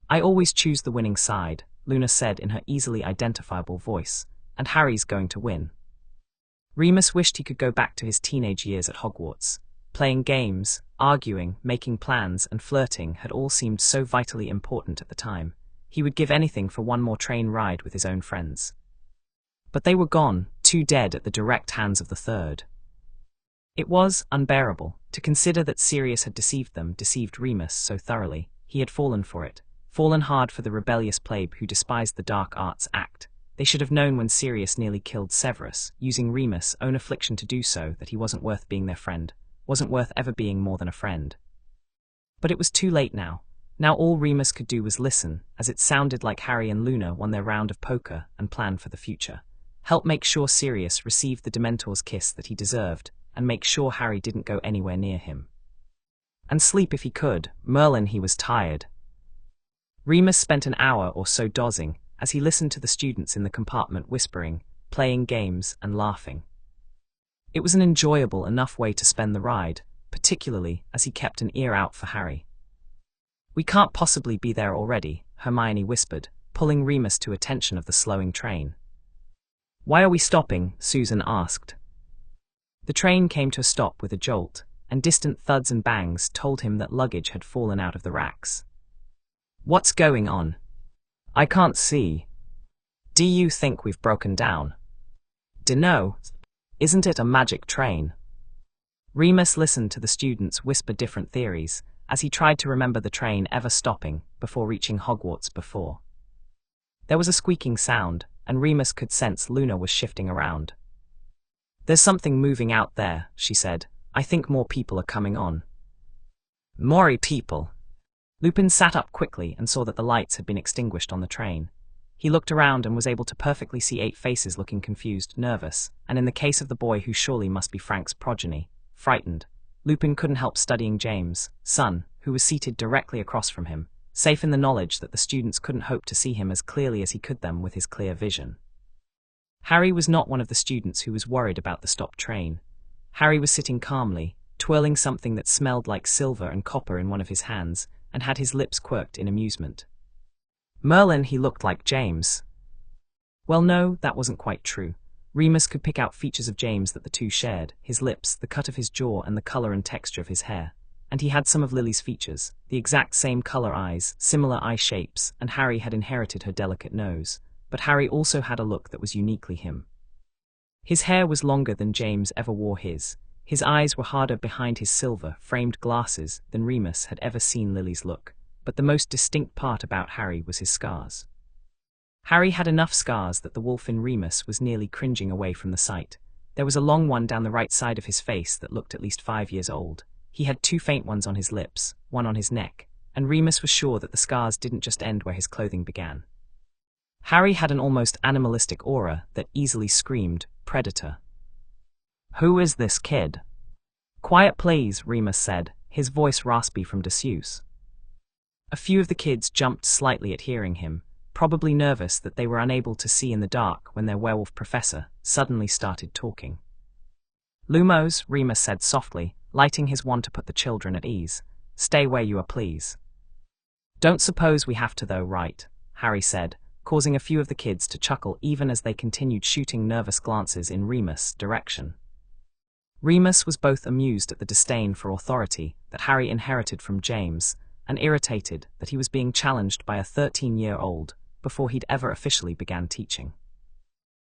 I always choose the winning side, Luna said in her easily identifiable voice, and Harry's going to win. Remus wished he could go back to his teenage years at Hogwarts. Playing games, arguing, making plans, and flirting had all seemed so vitally important at the time. He would give anything for one more train ride with his own friends. But they were gone, 2 dead at the direct hands of the 3rd. It was unbearable to consider that Sirius had deceived Remus so thoroughly. He had fallen for it, fallen hard for the rebellious plebe who despised the dark arts act. They should have known when Sirius nearly killed Severus, using Remus' own affliction to do so, that he wasn't worth being their friend, wasn't worth ever being more than a friend. But it was too late now. Now all Remus could do was listen, as it sounded like Harry and Luna won their round of poker and plan for the future. Help make sure Sirius received the Dementor's kiss that he deserved, and make sure Harry didn't go anywhere near him. And sleep if he could. Merlin, he was tired. Remus spent an hour or so dozing, as he listened to the students in the compartment whispering, playing games, and laughing. It was an enjoyable enough way to spend the ride, particularly as he kept an ear out for Harry. We can't possibly be there already, Hermione whispered, pulling Remus to attention of the slowing train. Why are we stopping? Susan asked. The train came to a stop with a jolt, and distant thuds and bangs told him that luggage had fallen out of the racks. What's going on? I can't see. Do you think we've broken down? Dunno. Isn't it a magic train? Remus listened to the students whisper different theories, as he tried to remember the train ever stopping before reaching Hogwarts before. There was a squeaking sound, and Remus could sense Luna was shifting around. There's something moving out there, she said. I think more people are coming on. More people? Lupin sat up quickly and saw that the lights had been extinguished on the train. He looked around and was able to perfectly see 8 faces looking confused, nervous, and in the case of the boy who surely must be Frank's progeny, frightened. Lupin couldn't help studying James' son, who was seated directly across from him, safe in the knowledge that the students couldn't hope to see him as clearly as he could them with his clear vision. Harry was not one of the students who was worried about the stopped train. Harry was sitting calmly, twirling something that smelled like silver and copper in one of his hands, and had his lips quirked in amusement. Merlin, he looked like James. Well, no, that wasn't quite true. Remus could pick out features of James that the two shared: his lips, the cut of his jaw, and the color and texture of his hair. And he had some of Lily's features, the exact same color eyes, similar eye shapes, and Harry had inherited her delicate nose. But Harry also had a look that was uniquely him. His hair was longer than James ever wore his. His eyes were harder behind his silver-framed glasses than Remus had ever seen Lily's look. But the most distinct part about Harry was his scars. Harry had enough scars that the wolf in Remus was nearly cringing away from the sight. There was a long one down the right side of his face that looked at least 5 years old. He had 2 faint ones on his lips, one on his neck, and Remus was sure that the scars didn't just end where his clothing began. Harry had an almost animalistic aura that easily screamed, "Predator." "Who is this kid?" "Quiet please," Remus said, his voice raspy from disuse. A few of the kids jumped slightly at hearing him, probably nervous that they were unable to see in the dark when their werewolf professor suddenly started talking. "Lumos," Remus said softly, lighting his wand to put the children at ease. "Stay where you are, please." "Don't suppose we have to though, right?" Harry said, causing a few of the kids to chuckle even as they continued shooting nervous glances in Remus' direction. Remus was both amused at the disdain for authority that Harry inherited from James, and irritated that he was being challenged by a 13-year-old before he'd ever officially began teaching.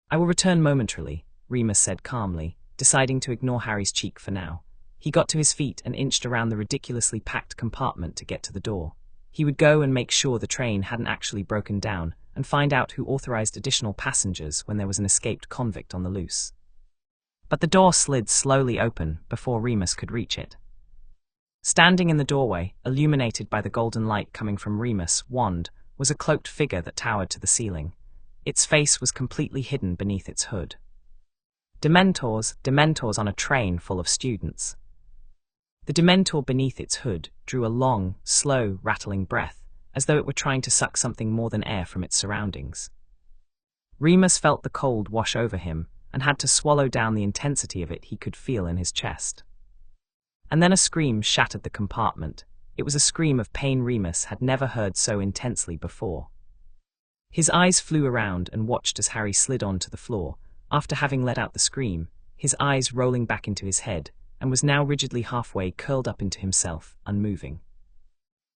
"I will return momentarily," Remus said calmly, deciding to ignore Harry's cheek for now. He got to his feet and inched around the ridiculously packed compartment to get to the door. He would go and make sure the train hadn't actually broken down and find out who authorized additional passengers when there was an escaped convict on the loose. But the door slid slowly open before Remus could reach it. Standing in the doorway, illuminated by the golden light coming from Remus' wand, was a cloaked figure that towered to the ceiling. Its face was completely hidden beneath its hood. Dementors on a train full of students. The Dementor beneath its hood drew a long, slow, rattling breath, as though it were trying to suck something more than air from its surroundings. Remus felt the cold wash over him, and had to swallow down the intensity of it he could feel in his chest. And then a scream shattered the compartment. It was a scream of pain Remus had never heard so intensely before. His eyes flew around and watched as Harry slid onto the floor, after having let out the scream, his eyes rolling back into his head, and was now rigidly halfway curled up into himself, unmoving.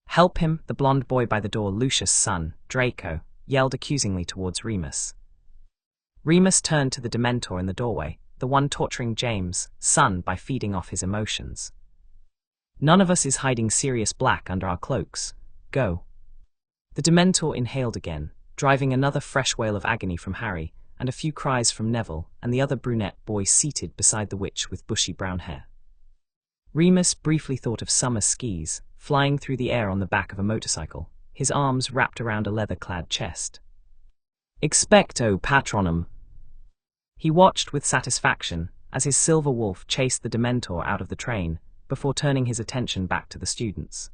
"Help him," the blonde boy by the door, Lucius' son, Draco, yelled accusingly towards Remus. Remus turned to the Dementor in the doorway, the one torturing James' son by feeding off his emotions. "None of us is hiding Sirius Black under our cloaks. Go." The Dementor inhaled again, driving another fresh wail of agony from Harry, and a few cries from Neville and the other brunette boy seated beside the witch with bushy brown hair. Remus briefly thought of summer skis, flying through the air on the back of a motorcycle, his arms wrapped around a leather-clad chest. "Expecto Patronum." He watched with satisfaction as his silver wolf chased the Dementor out of the train, before turning his attention back to the students.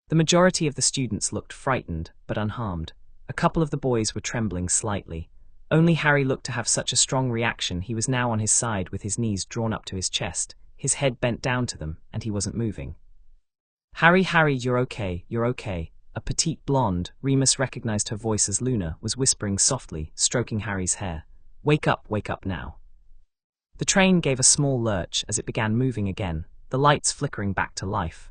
The majority of the students looked frightened, but unharmed. A couple of the boys were trembling slightly. Only Harry looked to have such a strong reaction. He was now on his side with his knees drawn up to his chest, his head bent down to them, and he wasn't moving. Harry, you're okay, you're okay." A petite blonde, Remus recognized her voice as Luna, was whispering softly, stroking Harry's hair. Wake up now." The train gave a small lurch as it began moving again, the lights flickering back to life.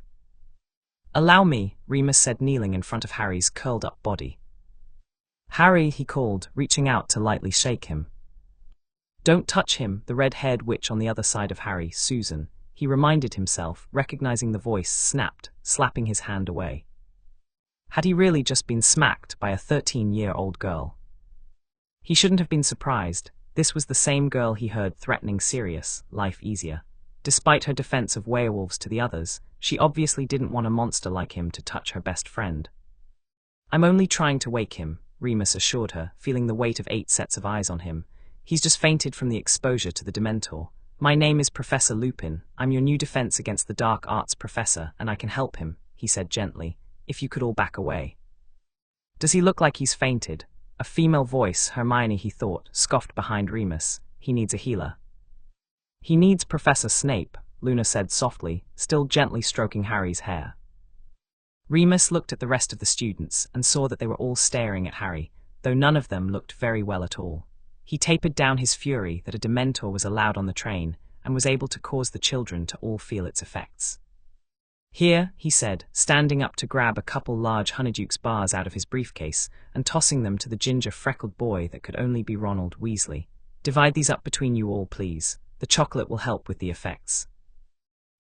"Allow me," Remus said, kneeling in front of Harry's curled-up body. "Harry," he called, reaching out to lightly shake him. "Don't touch him," the red-haired witch on the other side of Harry, Susan, he reminded himself, recognizing the voice, snapped, slapping his hand away. Had he really just been smacked by a 13-year-old girl? He shouldn't have been surprised. This was the same girl he heard threatening Sirius, life easier. Despite her defense of werewolves to the others, she obviously didn't want a monster like him to touch her best friend. "I'm only trying to wake him," Remus assured her, feeling the weight of 8 sets of eyes on him. "He's just fainted from the exposure to the Dementor. My name is Professor Lupin. I'm your new defense against the dark arts professor, and I can help him," he said gently, "if you could all back away." "Does he look like he's fainted?" A female voice, Hermione he thought, scoffed behind Remus. "He needs a healer." "He needs Professor Snape," Luna said softly, still gently stroking Harry's hair. Remus looked at the rest of the students and saw that they were all staring at Harry, though none of them looked very well at all. He tapered down his fury that a Dementor was allowed on the train and was able to cause the children to all feel its effects. "Here," he said, standing up to grab a couple large Honeyduke's bars out of his briefcase and tossing them to the ginger freckled boy that could only be Ronald Weasley. "Divide these up between you all, please. The chocolate will help with the effects."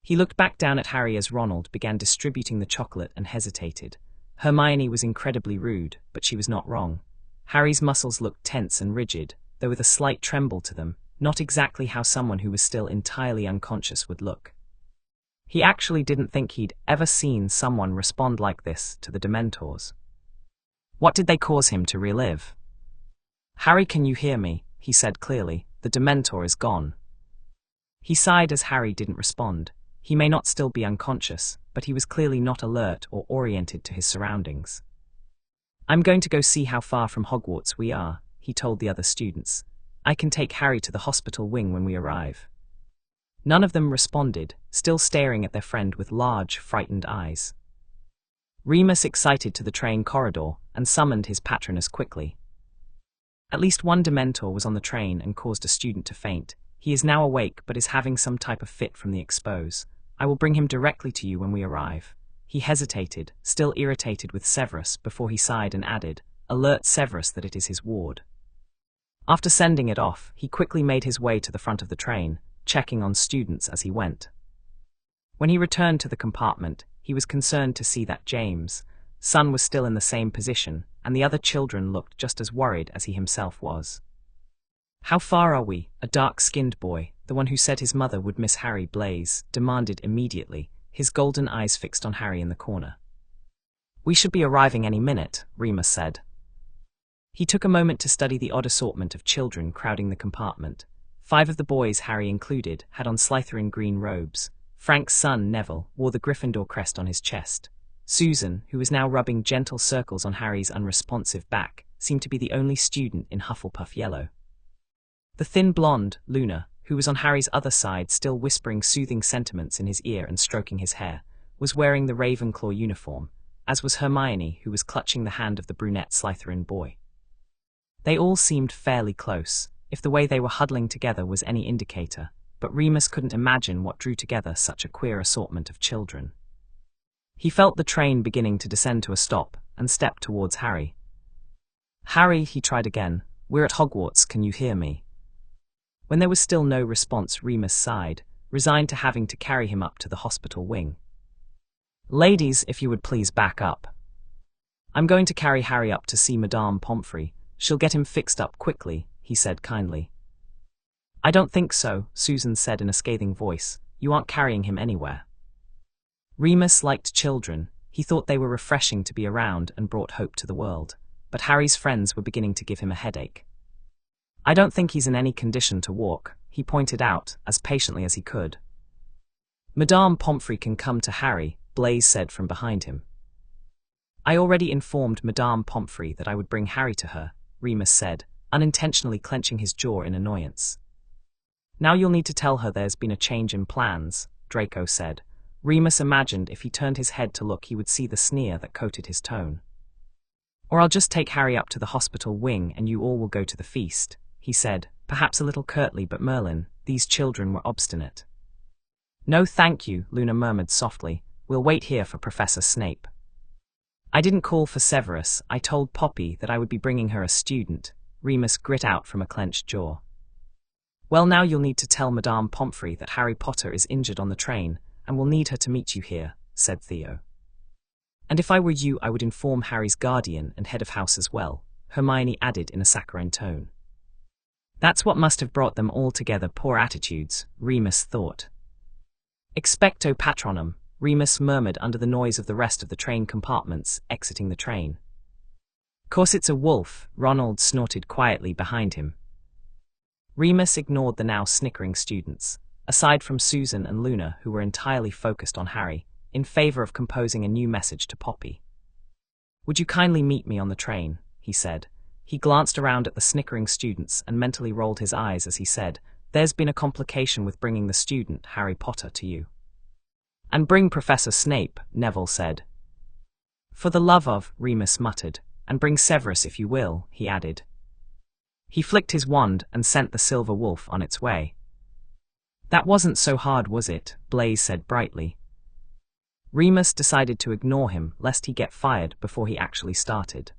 He looked back down at Harry as Ronald began distributing the chocolate and hesitated. Hermione was incredibly rude, but she was not wrong. Harry's muscles looked tense and rigid, though with a slight tremble to them, not exactly how someone who was still entirely unconscious would look. He actually didn't think he'd ever seen someone respond like this to the Dementors. What did they cause him to relive? "Harry, can you hear me?" he said clearly. "The Dementor is gone." He sighed as Harry didn't respond. He may not still be unconscious, but he was clearly not alert or oriented to his surroundings. "I'm going to go see how far from Hogwarts we are," he told the other students. "I can take Harry to the hospital wing when we arrive." None of them responded, still staring at their friend with large, frightened eyes. Remus excited to the train corridor and summoned his Patronus quickly. At least one Dementor was on the train and caused a student to faint. He is now awake but is having some type of fit from the expose. I will bring him directly to you when we arrive. He hesitated, still irritated with Severus, before he sighed and added, "Alert Severus that it is his ward." After sending it off, he quickly made his way to the front of the train, checking on students as he went. When he returned to the compartment, he was concerned to see that James' son was still in the same position, and the other children looked just as worried as he himself was. "How far are we?" a dark-skinned boy, the one who said his mother would miss Harry Blaze, demanded immediately, his golden eyes fixed on Harry in the corner. "We should be arriving any minute," Remus said. He took a moment to study the odd assortment of children crowding the compartment. 5 of the boys, Harry included, had on Slytherin green robes. Frank's son, Neville, wore the Gryffindor crest on his chest. Susan, who was now rubbing gentle circles on Harry's unresponsive back, seemed to be the only student in Hufflepuff yellow. The thin blonde, Luna, who was on Harry's other side still whispering soothing sentiments in his ear and stroking his hair, was wearing the Ravenclaw uniform, as was Hermione, who was clutching the hand of the brunette Slytherin boy. They all seemed fairly close, if the way they were huddling together was any indicator, but Remus couldn't imagine what drew together such a queer assortment of children. He felt the train beginning to descend to a stop, and stepped towards Harry. "Harry," he tried again, "we're at Hogwarts, can you hear me?" When there was still no response, Remus sighed, resigned to having to carry him up to the hospital wing. "Ladies, if you would please back up. I'm going to carry Harry up to see Madame Pomfrey. She'll get him fixed up quickly," he said kindly. "I don't think so," Susan said in a scathing voice. "You aren't carrying him anywhere." Remus liked children. He thought they were refreshing to be around and brought hope to the world. But Harry's friends were beginning to give him a headache. "I don't think he's in any condition to walk," he pointed out, as patiently as he could. "Madame Pomfrey can come to Harry," Blaze said from behind him. "I already informed Madame Pomfrey that I would bring Harry to her," Remus said, unintentionally clenching his jaw in annoyance. "Now you'll need to tell her there's been a change in plans," Draco said. Remus imagined if he turned his head to look he would see the sneer that coated his tone. "Or I'll just take Harry up to the hospital wing and you all will go to the feast," he said, perhaps a little curtly, but Merlin, these children were obstinate. "No thank you," Luna murmured softly. "We'll wait here for Professor Snape." "I didn't call for Severus, I told Poppy that I would be bringing her a student," Remus grit out from a clenched jaw. "Well, now you'll need to tell Madame Pomfrey that Harry Potter is injured on the train, and we'll need her to meet you here," said Theo. "And if I were you, I would inform Harry's guardian and head of house as well," Hermione added in a saccharine tone. That's what must have brought them all together, poor attitudes, Remus thought. "Expecto Patronum," Remus murmured under the noise of the rest of the train compartments exiting the train. "Course it's a wolf," Ronald snorted quietly behind him. Remus ignored the now snickering students, aside from Susan and Luna, who were entirely focused on Harry, in favor of composing a new message to Poppy. "Would you kindly meet me on the train?" he said. He glanced around at the snickering students and mentally rolled his eyes as he said, "There's been a complication with bringing the student, Harry Potter, to you." "And bring Professor Snape," Neville said. "For the love of," Remus muttered. And bring Severus if you will, he added. He flicked his wand and sent the silver wolf on its way. That wasn't so hard, was it? Blaise said brightly. Remus decided to ignore him lest he get fired before he actually started.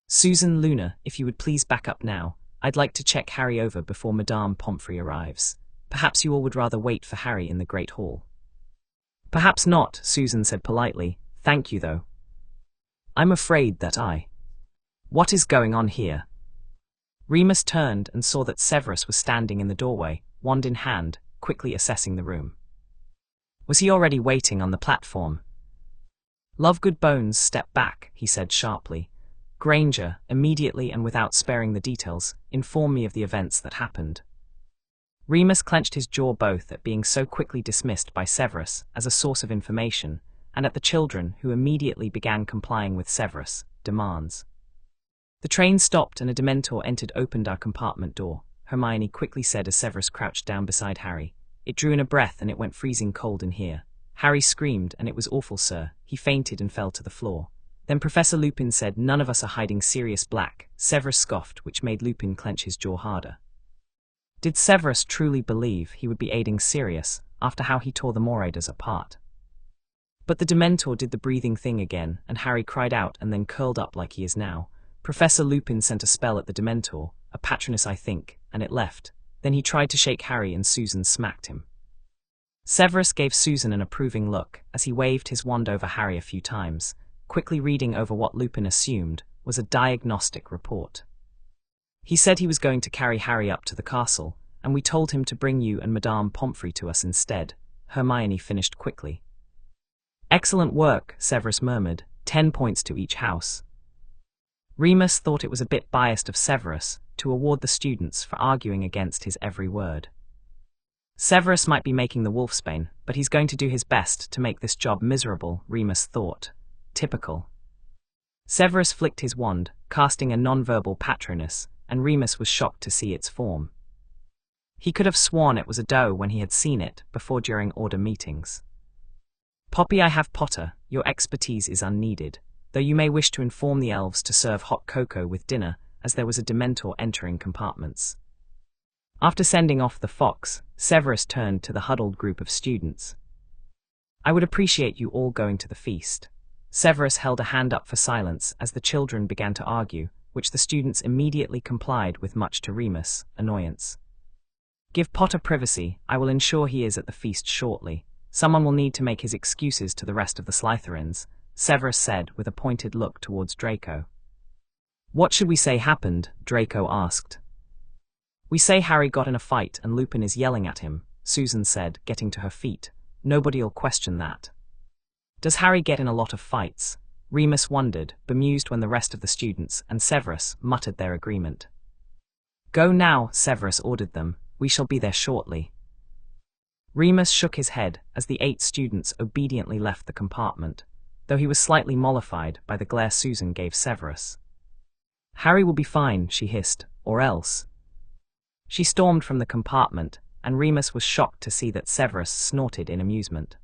Susan, Luna, if you would please back up now. I'd like to check Harry over before Madame Pomfrey arrives. Perhaps you all would rather wait for Harry in the Great Hall. Perhaps not, Susan said politely. Thank you, though. I'm afraid that What is going on here? Remus turned and saw that Severus was standing in the doorway, wand in hand, quickly assessing the room. Was he already waiting on the platform? Lovegood Bones, step back, he said sharply. Granger, immediately and without sparing the details, inform me of the events that happened. Remus clenched his jaw both at being so quickly dismissed by Severus as a source of information, and at the children who immediately began complying with Severus' demands. The train stopped and a Dementor opened our compartment door, Hermione quickly said as Severus crouched down beside Harry. It drew in a breath and it went freezing cold in here. Harry screamed, and it was awful, sir. He fainted and fell to the floor. Then Professor Lupin said, none of us are hiding Sirius Black. Severus scoffed, which made Lupin clench his jaw harder. Did Severus truly believe he would be aiding Sirius after how he tore the Marauders apart? But the Dementor did the breathing thing again, and Harry cried out and then curled up like he is now. Professor Lupin sent a spell at the Dementor, a Patronus I think, and it left. Then he tried to shake Harry and Susan smacked him. Severus gave Susan an approving look as he waved his wand over Harry a few times, quickly reading over what Lupin assumed was a diagnostic report. He said he was going to carry Harry up to the castle, and we told him to bring you and Madame Pomfrey to us instead, Hermione finished quickly. Excellent work, Severus murmured, 10 points to each house. Remus thought it was a bit biased of Severus to award the students for arguing against his every word. Severus might be making the wolfsbane, but he's going to do his best to make this job miserable, Remus thought. Typical. Severus flicked his wand, casting a non-verbal Patronus, and Remus was shocked to see its form. He could have sworn it was a doe when he had seen it before during order meetings. Poppy, I have Potter, your expertise is unneeded, though you may wish to inform the elves to serve hot cocoa with dinner, as there was a Dementor entering compartments. After sending off the fox, Severus turned to the huddled group of students. I would appreciate you all going to the feast. Severus held a hand up for silence as the children began to argue, which the students immediately complied with, much to Remus' annoyance. Give Potter privacy, I will ensure he is at the feast shortly. Someone will need to make his excuses to the rest of the Slytherins, Severus said with a pointed look towards Draco. What should we say happened? Draco asked. We say Harry got in a fight and Lupin is yelling at him, Susan said, getting to her feet. Nobody'll question that. Does Harry get in a lot of fights? Remus wondered, bemused when the rest of the students and Severus muttered their agreement. Go now, Severus ordered them. We shall be there shortly. Remus shook his head as the 8 students obediently left the compartment, though he was slightly mollified by the glare Susan gave Severus. Harry will be fine, she hissed, or else. She stormed from the compartment, and Remus was shocked to see that Severus snorted in amusement.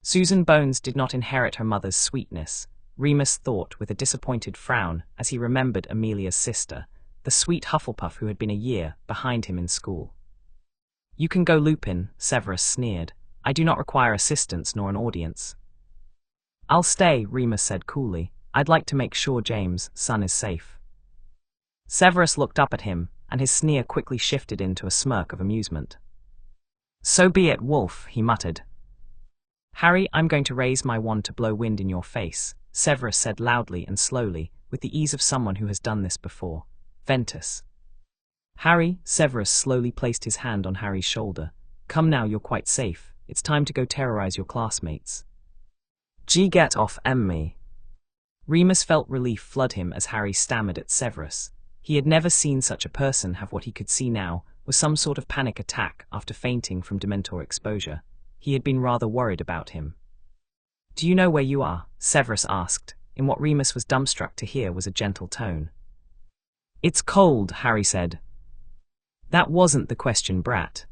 Susan Bones did not inherit her mother's sweetness, Remus thought with a disappointed frown as he remembered Amelia's sister, the sweet Hufflepuff who had been a year behind him in school. You can go, Lupin, Severus sneered. I do not require assistance nor an audience. I'll stay, Remus said coolly. I'd like to make sure James' son is safe. Severus looked up at him, and his sneer quickly shifted into a smirk of amusement. So be it, Wolf, he muttered. Harry, I'm going to raise my wand to blow wind in your face, Severus said loudly and slowly, with the ease of someone who has done this before. Ventus. Harry, Severus slowly placed his hand on Harry's shoulder. Come now, you're quite safe. It's time to go terrorize your classmates. Gee, get off me. Remus felt relief flood him as Harry stammered at Severus. He had never seen such a person have what he could see now was some sort of panic attack after fainting from Dementor exposure. He had been rather worried about him. Do you know where you are? Severus asked, in what Remus was dumbstruck to hear was a gentle tone. It's cold, Harry said. That wasn't the question, brat.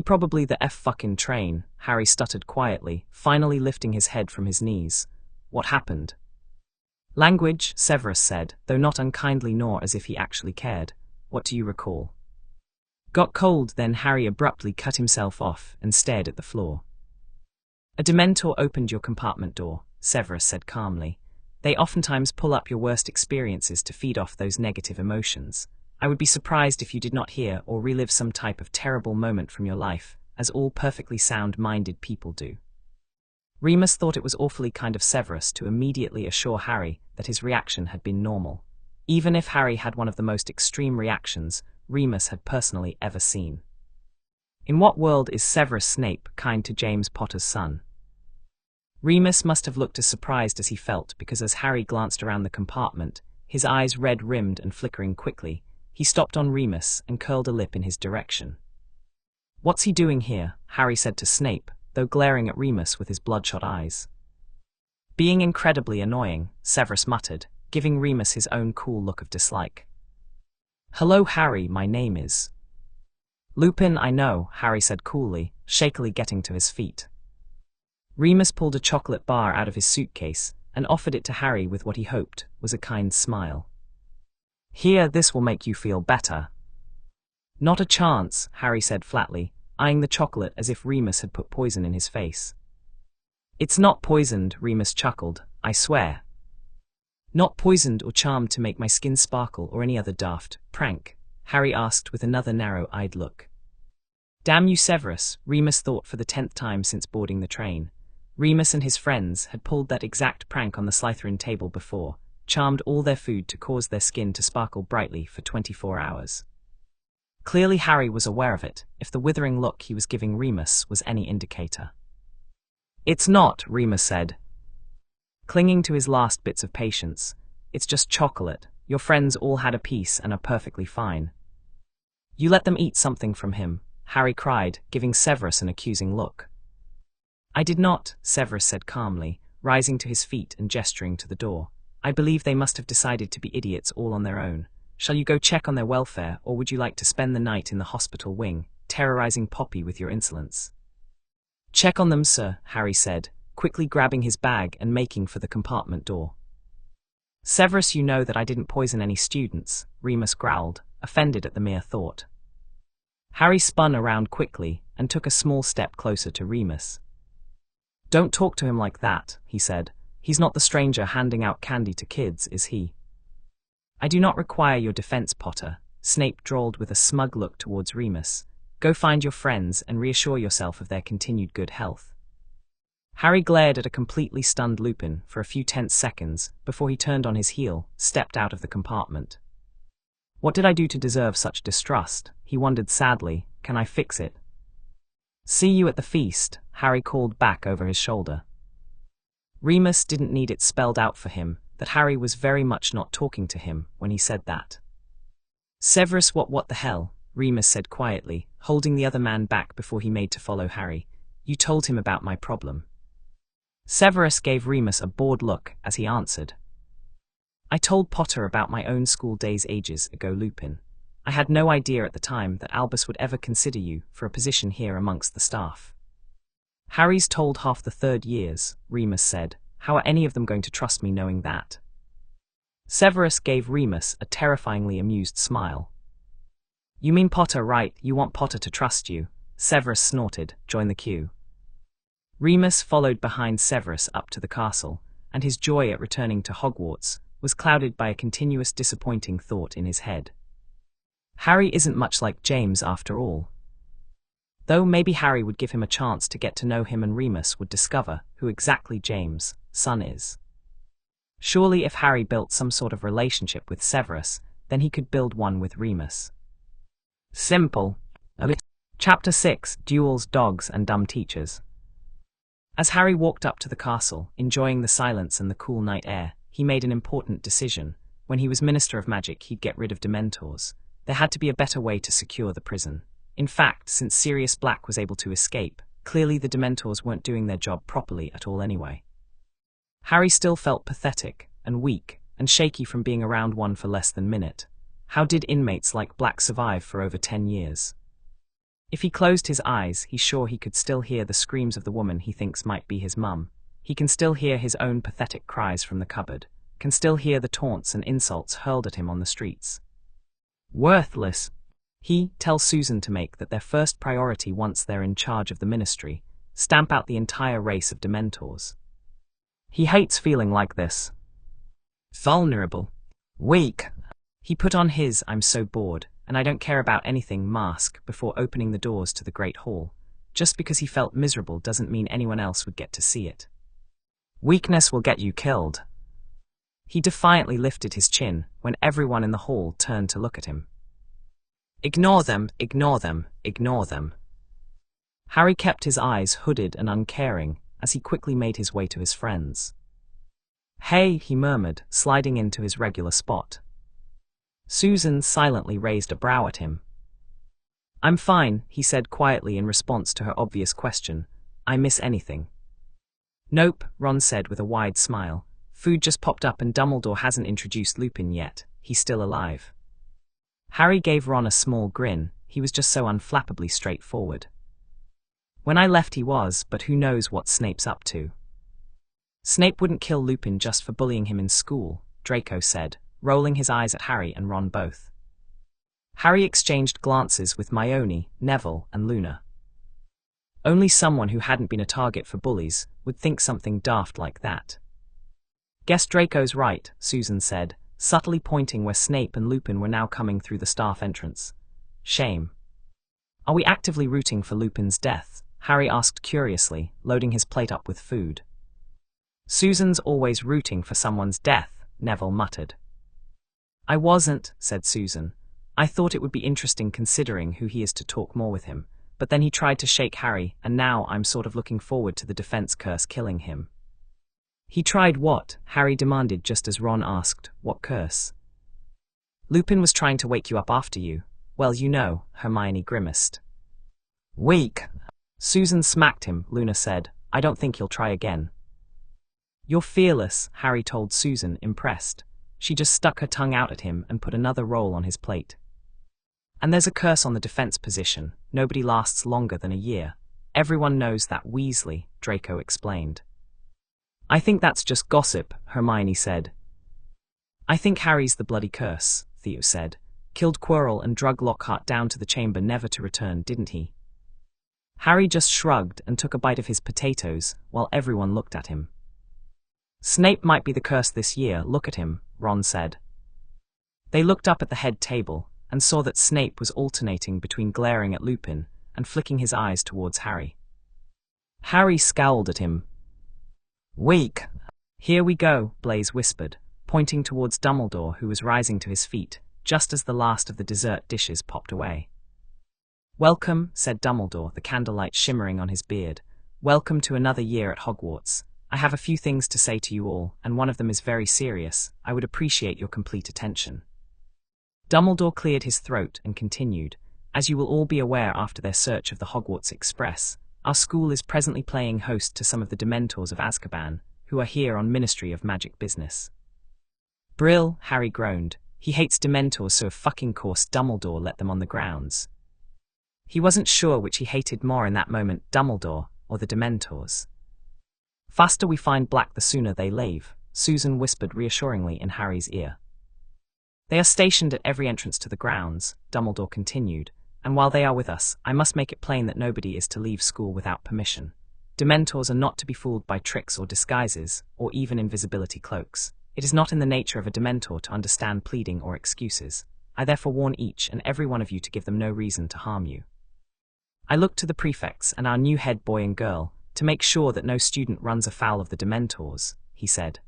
Probably the F-fucking train, Harry stuttered quietly, finally lifting his head from his knees. What happened? Language, Severus said, though not unkindly nor as if he actually cared. What do you recall? Got cold, then Harry abruptly cut himself off and stared at the floor. A Dementor opened your compartment door, Severus said calmly. They oftentimes pull up your worst experiences to feed off those negative emotions. I would be surprised if you did not hear or relive some type of terrible moment from your life, as all perfectly sound-minded people do. Remus thought it was awfully kind of Severus to immediately assure Harry that his reaction had been normal, even if Harry had one of the most extreme reactions Remus had personally ever seen. In what world is Severus Snape kind to James Potter's son? Remus must have looked as surprised as he felt because as Harry glanced around the compartment, his eyes red-rimmed and flickering quickly, he stopped on Remus and curled a lip in his direction. What's he doing here? Harry said to Snape, though glaring at Remus with his bloodshot eyes. Being incredibly annoying, Severus muttered, giving Remus his own cool look of dislike. Hello Harry, my name is Lupin, I know, Harry said coolly, shakily getting to his feet. Remus pulled a chocolate bar out of his suitcase and offered it to Harry with what he hoped was a kind smile. Here, this will make you feel better. Not a chance, Harry said flatly, eyeing the chocolate as if Remus had put poison in his face. It's not poisoned, Remus chuckled, I swear. Not poisoned or charmed to make my skin sparkle or any other daft prank, Harry asked with another narrow-eyed look. Damn you, Severus, Remus thought for the 10th time since boarding the train. Remus and his friends had pulled that exact prank on the Slytherin table before, charmed all their food to cause their skin to sparkle brightly for 24 hours. Clearly Harry was aware of it, if the withering look he was giving Remus was any indicator. It's not, Remus said, clinging to his last bits of patience. It's just chocolate. Your friends all had a piece and are perfectly fine. You let them eat something from him, Harry cried, giving Severus an accusing look. I did not, Severus said calmly, rising to his feet and gesturing to the door. I believe they must have decided to be idiots all on their own. Shall you go check on their welfare, or would you like to spend the night in the hospital wing, terrorizing Poppy with your insolence? Check on them, sir, Harry said, quickly grabbing his bag and making for the compartment door. Severus, you know that I didn't poison any students, Remus growled, offended at the mere thought. Harry spun around quickly and took a small step closer to Remus. Don't talk to him like that, he said. He's not the stranger handing out candy to kids, is he? I do not require your defense, Potter, Snape drawled with a smug look towards Remus. Go find your friends and reassure yourself of their continued good health. Harry glared at a completely stunned Lupin for a few tense seconds before he turned on his heel, stepped out of the compartment. What did I do to deserve such distrust? He wondered sadly. Can I fix it? See you at the feast, Harry called back over his shoulder. Remus didn't need it spelled out for him that Harry was very much not talking to him when he said that. Severus, what the hell? Remus said quietly, holding the other man back before he made to follow Harry. You told him about my problem. Severus gave Remus a bored look as he answered. I told Potter about my own school days ages ago, Lupin. I had no idea at the time that Albus would ever consider you for a position here amongst the staff. Harry's told half the third years, Remus said. How are any of them going to trust me knowing that? Severus gave Remus a terrifyingly amused smile. You mean Potter, right? You want Potter to trust you? Severus snorted. Join the queue. Remus followed behind Severus up to the castle, and his joy at returning to Hogwarts was clouded by a continuous disappointing thought in his head. Harry isn't much like James after all. Though maybe Harry would give him a chance to get to know him and Remus would discover who exactly James' son is. Surely if Harry built some sort of relationship with Severus, then he could build one with Remus. Simple. Chapter 6, Duels, Dogs and Dumb Teachers. As Harry walked up to the castle, enjoying the silence and the cool night air, he made an important decision. When he was Minister of Magic, he'd get rid of Dementors. There had to be a better way to secure the prison. In fact, since Sirius Black was able to escape, clearly the Dementors weren't doing their job properly at all anyway. Harry still felt pathetic and weak and shaky from being around one for less than a minute. How did inmates like Black survive for over 10 years? If he closed his eyes, he's sure he could still hear the screams of the woman he thinks might be his mum. He can still hear his own pathetic cries from the cupboard. can still hear the taunts and insults hurled at him on the streets. Worthless. He tells Susan to make that their first priority once they're in charge of the ministry, stamp out the entire race of Dementors. He hates feeling like this. Vulnerable. Weak. He put on his "I'm so bored, and I don't care about anything" mask before opening the doors to the Great Hall. Just because he felt miserable doesn't mean anyone else would get to see it. Weakness will get you killed. He defiantly lifted his chin when everyone in the hall turned to look at him. Ignore them, ignore them, ignore them. Harry kept his eyes hooded and uncaring as he quickly made his way to his friends. Hey, he murmured, sliding into his regular spot. Susan silently raised a brow at him. I'm fine, he said quietly in response to her obvious question. I miss anything? Nope, Ron said with a wide smile. Food just popped up and Dumbledore hasn't introduced Lupin yet. He's still alive. Harry gave Ron a small grin. He was just so unflappably straightforward. When I left he was, but who knows what Snape's up to. Snape wouldn't kill Lupin just for bullying him in school, Draco said, rolling his eyes at Harry and Ron both. Harry exchanged glances with Hermione, Neville, and Luna. Only someone who hadn't been a target for bullies would think something daft like that. Guess Draco's right, Susan said, subtly pointing where Snape and Lupin were now coming through the staff entrance. Shame. Are we actively rooting for Lupin's death? Harry asked curiously, loading his plate up with food. Susan's always rooting for someone's death, Neville muttered. I wasn't, said Susan. I thought it would be interesting considering who he is to talk more with him, but then he tried to shake Harry, and now I'm sort of looking forward to the defense curse killing him. He tried what? Harry demanded just as Ron asked, what curse? Lupin was trying to wake you up after you. Well, you know, Hermione grimaced. Weak. Susan smacked him, Luna said. I don't think he'll try again. You're fearless, Harry told Susan, impressed. She just stuck her tongue out at him and put another roll on his plate. And there's a curse on the defense position. Nobody lasts longer than a year. Everyone knows that, Weasley, Draco explained. I think that's just gossip, Hermione said. I think Harry's the bloody curse, Theo said. Killed Quirrell and drug Lockhart down to the chamber never to return, didn't he? Harry just shrugged and took a bite of his potatoes while everyone looked at him. Snape might be the curse this year, look at him, Ron said. They looked up at the head table and saw that Snape was alternating between glaring at Lupin and flicking his eyes towards Harry. Harry scowled at him. Weak. Here we go, Blaise whispered, pointing towards Dumbledore, who was rising to his feet, just as the last of the dessert dishes popped away. Welcome, said Dumbledore, the candlelight shimmering on his beard. Welcome to another year at Hogwarts. I have a few things to say to you all, and one of them is very serious. I would appreciate your complete attention. Dumbledore cleared his throat and continued. As you will all be aware after their search of the Hogwarts Express, our school is presently playing host to some of the Dementors of Azkaban, who are here on Ministry of Magic business. Brill, Harry groaned. He hates Dementors, so of fucking course Dumbledore let them on the grounds. He wasn't sure which he hated more in that moment, Dumbledore or the Dementors. Faster we find Black the sooner they leave, Susan whispered reassuringly in Harry's ear. They are stationed at every entrance to the grounds, Dumbledore continued, and while they are with us, I must make it plain that nobody is to leave school without permission. Dementors are not to be fooled by tricks or disguises, or even invisibility cloaks. It is not in the nature of a Dementor to understand pleading or excuses. I therefore warn each and every one of you to give them no reason to harm you. I look to the prefects and our new head boy and girl to make sure that no student runs afoul of the Dementors, he said.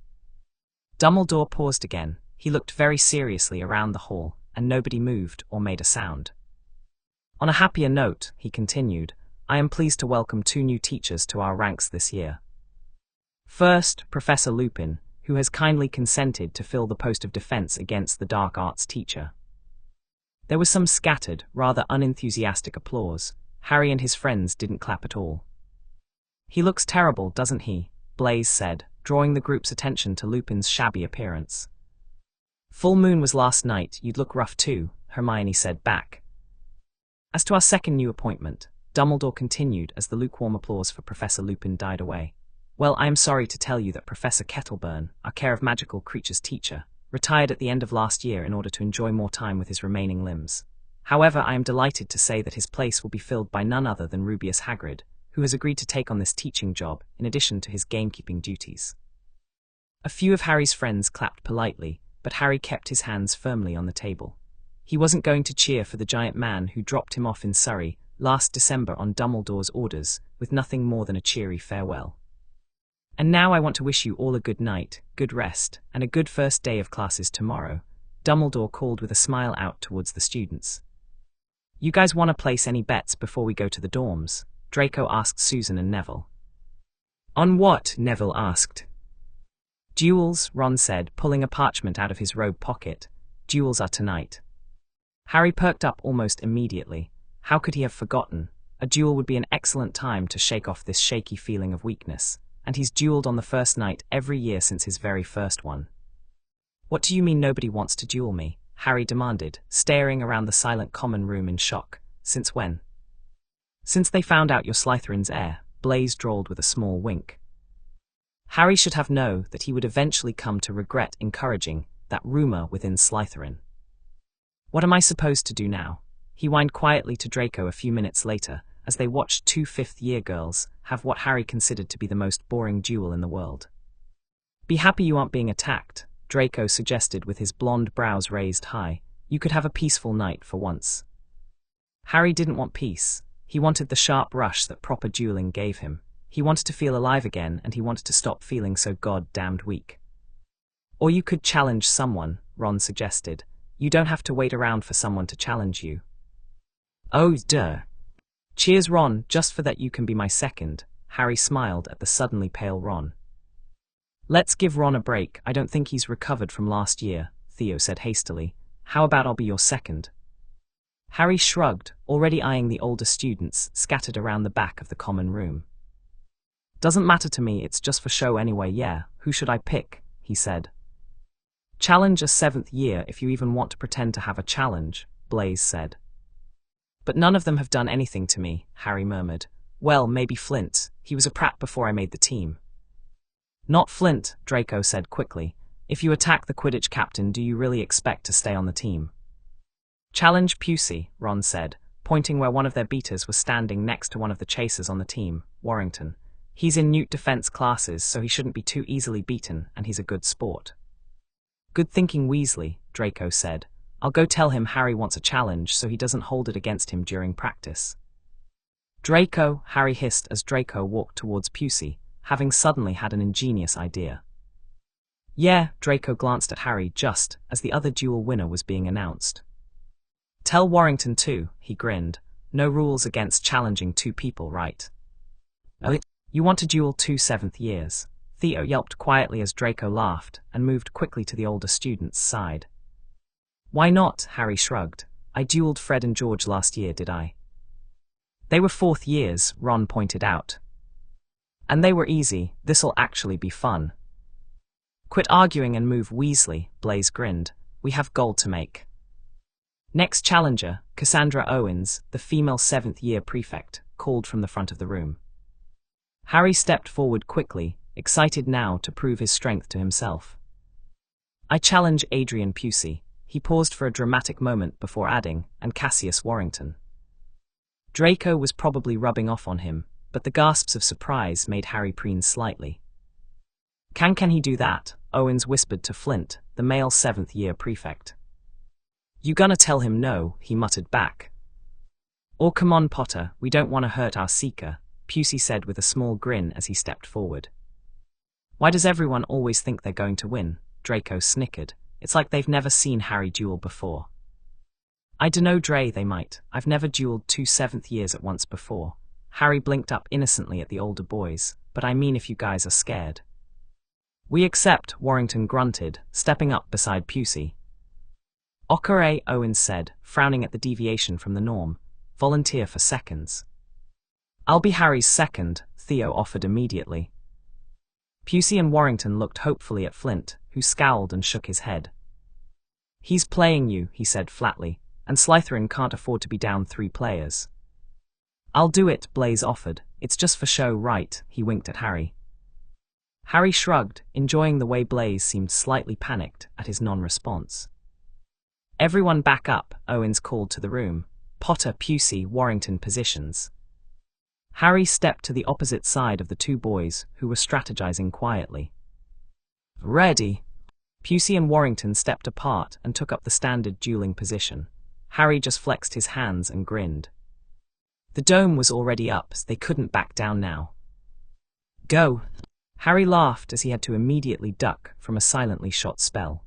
Dumbledore paused again. He looked very seriously around the hall, and nobody moved or made a sound. On a happier note, he continued, I am pleased to welcome 2 new teachers to our ranks this year. First, Professor Lupin, who has kindly consented to fill the post of Defense Against the Dark Arts teacher. There was some scattered, rather unenthusiastic applause. Harry and his friends didn't clap at all. He looks terrible, doesn't he? Blaise said, drawing the group's attention to Lupin's shabby appearance. Full moon was last night, you'd look rough too, Hermione said back. As to our second new appointment, Dumbledore continued as the lukewarm applause for Professor Lupin died away. Well, I am sorry to tell you that Professor Kettleburn, our Care of Magical Creatures teacher, retired at the end of last year in order to enjoy more time with his remaining limbs. However, I am delighted to say that his place will be filled by none other than Rubeus Hagrid, who has agreed to take on this teaching job in addition to his gamekeeping duties. A few of Harry's friends clapped politely, but Harry kept his hands firmly on the table. He wasn't going to cheer for the giant man who dropped him off in Surrey last December on Dumbledore's orders with nothing more than a cheery farewell. And now I want to wish you all a good night, good rest, and a good first day of classes tomorrow, Dumbledore called with a smile out towards the students. You guys want to place any bets before we go to the dorms? Draco asked Susan and Neville. On what? Neville asked. Duels, Ron said, pulling a parchment out of his robe pocket. Duels are tonight. Harry perked up almost immediately. How could he have forgotten? A duel would be an excellent time to shake off this shaky feeling of weakness, and he's dueled on the first night every year since his very first one. What do you mean nobody wants to duel me? Harry demanded, staring around the silent common room in shock. Since when? Since they found out you're Slytherin's heir, Blaise drawled with a small wink. Harry should have known that he would eventually come to regret encouraging that rumor within Slytherin. What am I supposed to do now? He whined quietly to Draco a few minutes later, as they watched two fifth-year girls have what Harry considered to be the most boring duel in the world. Be happy you aren't being attacked, Draco suggested with his blonde brows raised high. You could have a peaceful night for once. Harry didn't want peace. He wanted the sharp rush that proper dueling gave him. He wanted to feel alive again, and he wanted to stop feeling so goddamned weak. Or you could challenge someone, Ron suggested. You don't have to wait around for someone to challenge you. Oh, duh. Cheers, Ron, just for that you can be my second. Harry smiled at the suddenly pale Ron. Let's give Ron a break. I don't think he's recovered from last year, Theo said hastily. How about I'll be your second? Harry shrugged, already eyeing the older students scattered around the back of the common room. Doesn't matter to me, it's just for show anyway, yeah. Who should I pick? He said. Challenge a seventh year if you even want to pretend to have a challenge, Blaise said. But none of them have done anything to me, Harry murmured. Well, maybe Flint. He was a prat before I made the team. Not Flint, Draco said quickly. If you attack the Quidditch captain, do you really expect to stay on the team? Challenge Pusey, Ron said, pointing where one of their beaters was standing next to one of the chasers on the team, Warrington. He's in Newt defense classes, so he shouldn't be too easily beaten, and he's a good sport. Good thinking, Weasley, Draco said. I'll go tell him Harry wants a challenge so he doesn't hold it against him during practice. Draco, Harry hissed as Draco walked towards Pusey, having suddenly had an ingenious idea. Yeah, Draco glanced at Harry just as the other duel winner was being announced. Tell Warrington too, he grinned. No rules against challenging two people, right? Oh, you want to duel two seventh years? Theo yelped quietly as Draco laughed and moved quickly to the older student's side. Why not? Harry shrugged. I dueled Fred and George last year, did I? They were fourth years, Ron pointed out. And they were easy. This'll actually be fun. Quit arguing and move, Weasley, Blaise grinned. We have gold to make. Next challenger, Cassandra Owens, the female seventh-year prefect, called from the front of the room. Harry stepped forward quickly, excited now to prove his strength to himself. I challenge Adrian Pusey. He paused for a dramatic moment before adding, and Cassius Warrington. Draco was probably rubbing off on him, but the gasps of surprise made Harry preen slightly. Can he do that? Owens whispered to Flint, the male seventh-year prefect. You gonna tell him no? He muttered back. Or come on, Potter, we don't want to hurt our seeker, Pusey said with a small grin as he stepped forward. Why does everyone always think they're going to win? Draco snickered. It's like they've never seen Harry duel before. I dunno, Dre, they might. I've never dueled two seventh years at once before. Harry blinked up innocently at the older boys, but I mean if you guys are scared. We accept, Warrington grunted, stepping up beside Pusey. Okare, Owens said, frowning at the deviation from the norm. Volunteer for seconds. I'll be Harry's second, Theo offered immediately. Pusey and Warrington looked hopefully at Flint, who scowled and shook his head. He's playing you, he said flatly, and Slytherin can't afford to be down 3 players. I'll do it, Blaise offered. It's just for show, right? He winked at Harry. Harry shrugged, enjoying the way Blaze seemed slightly panicked at his non-response. Everyone back up, Owens called to the room. Potter, Pusey, Warrington positions. Harry stepped to the opposite side of the two boys, who were strategizing quietly. Ready. Pusey and Warrington stepped apart and took up the standard dueling position. Harry just flexed his hands and grinned. The dome was already up, so they couldn't back down now. Go. Harry laughed as he had to immediately duck from a silently shot spell.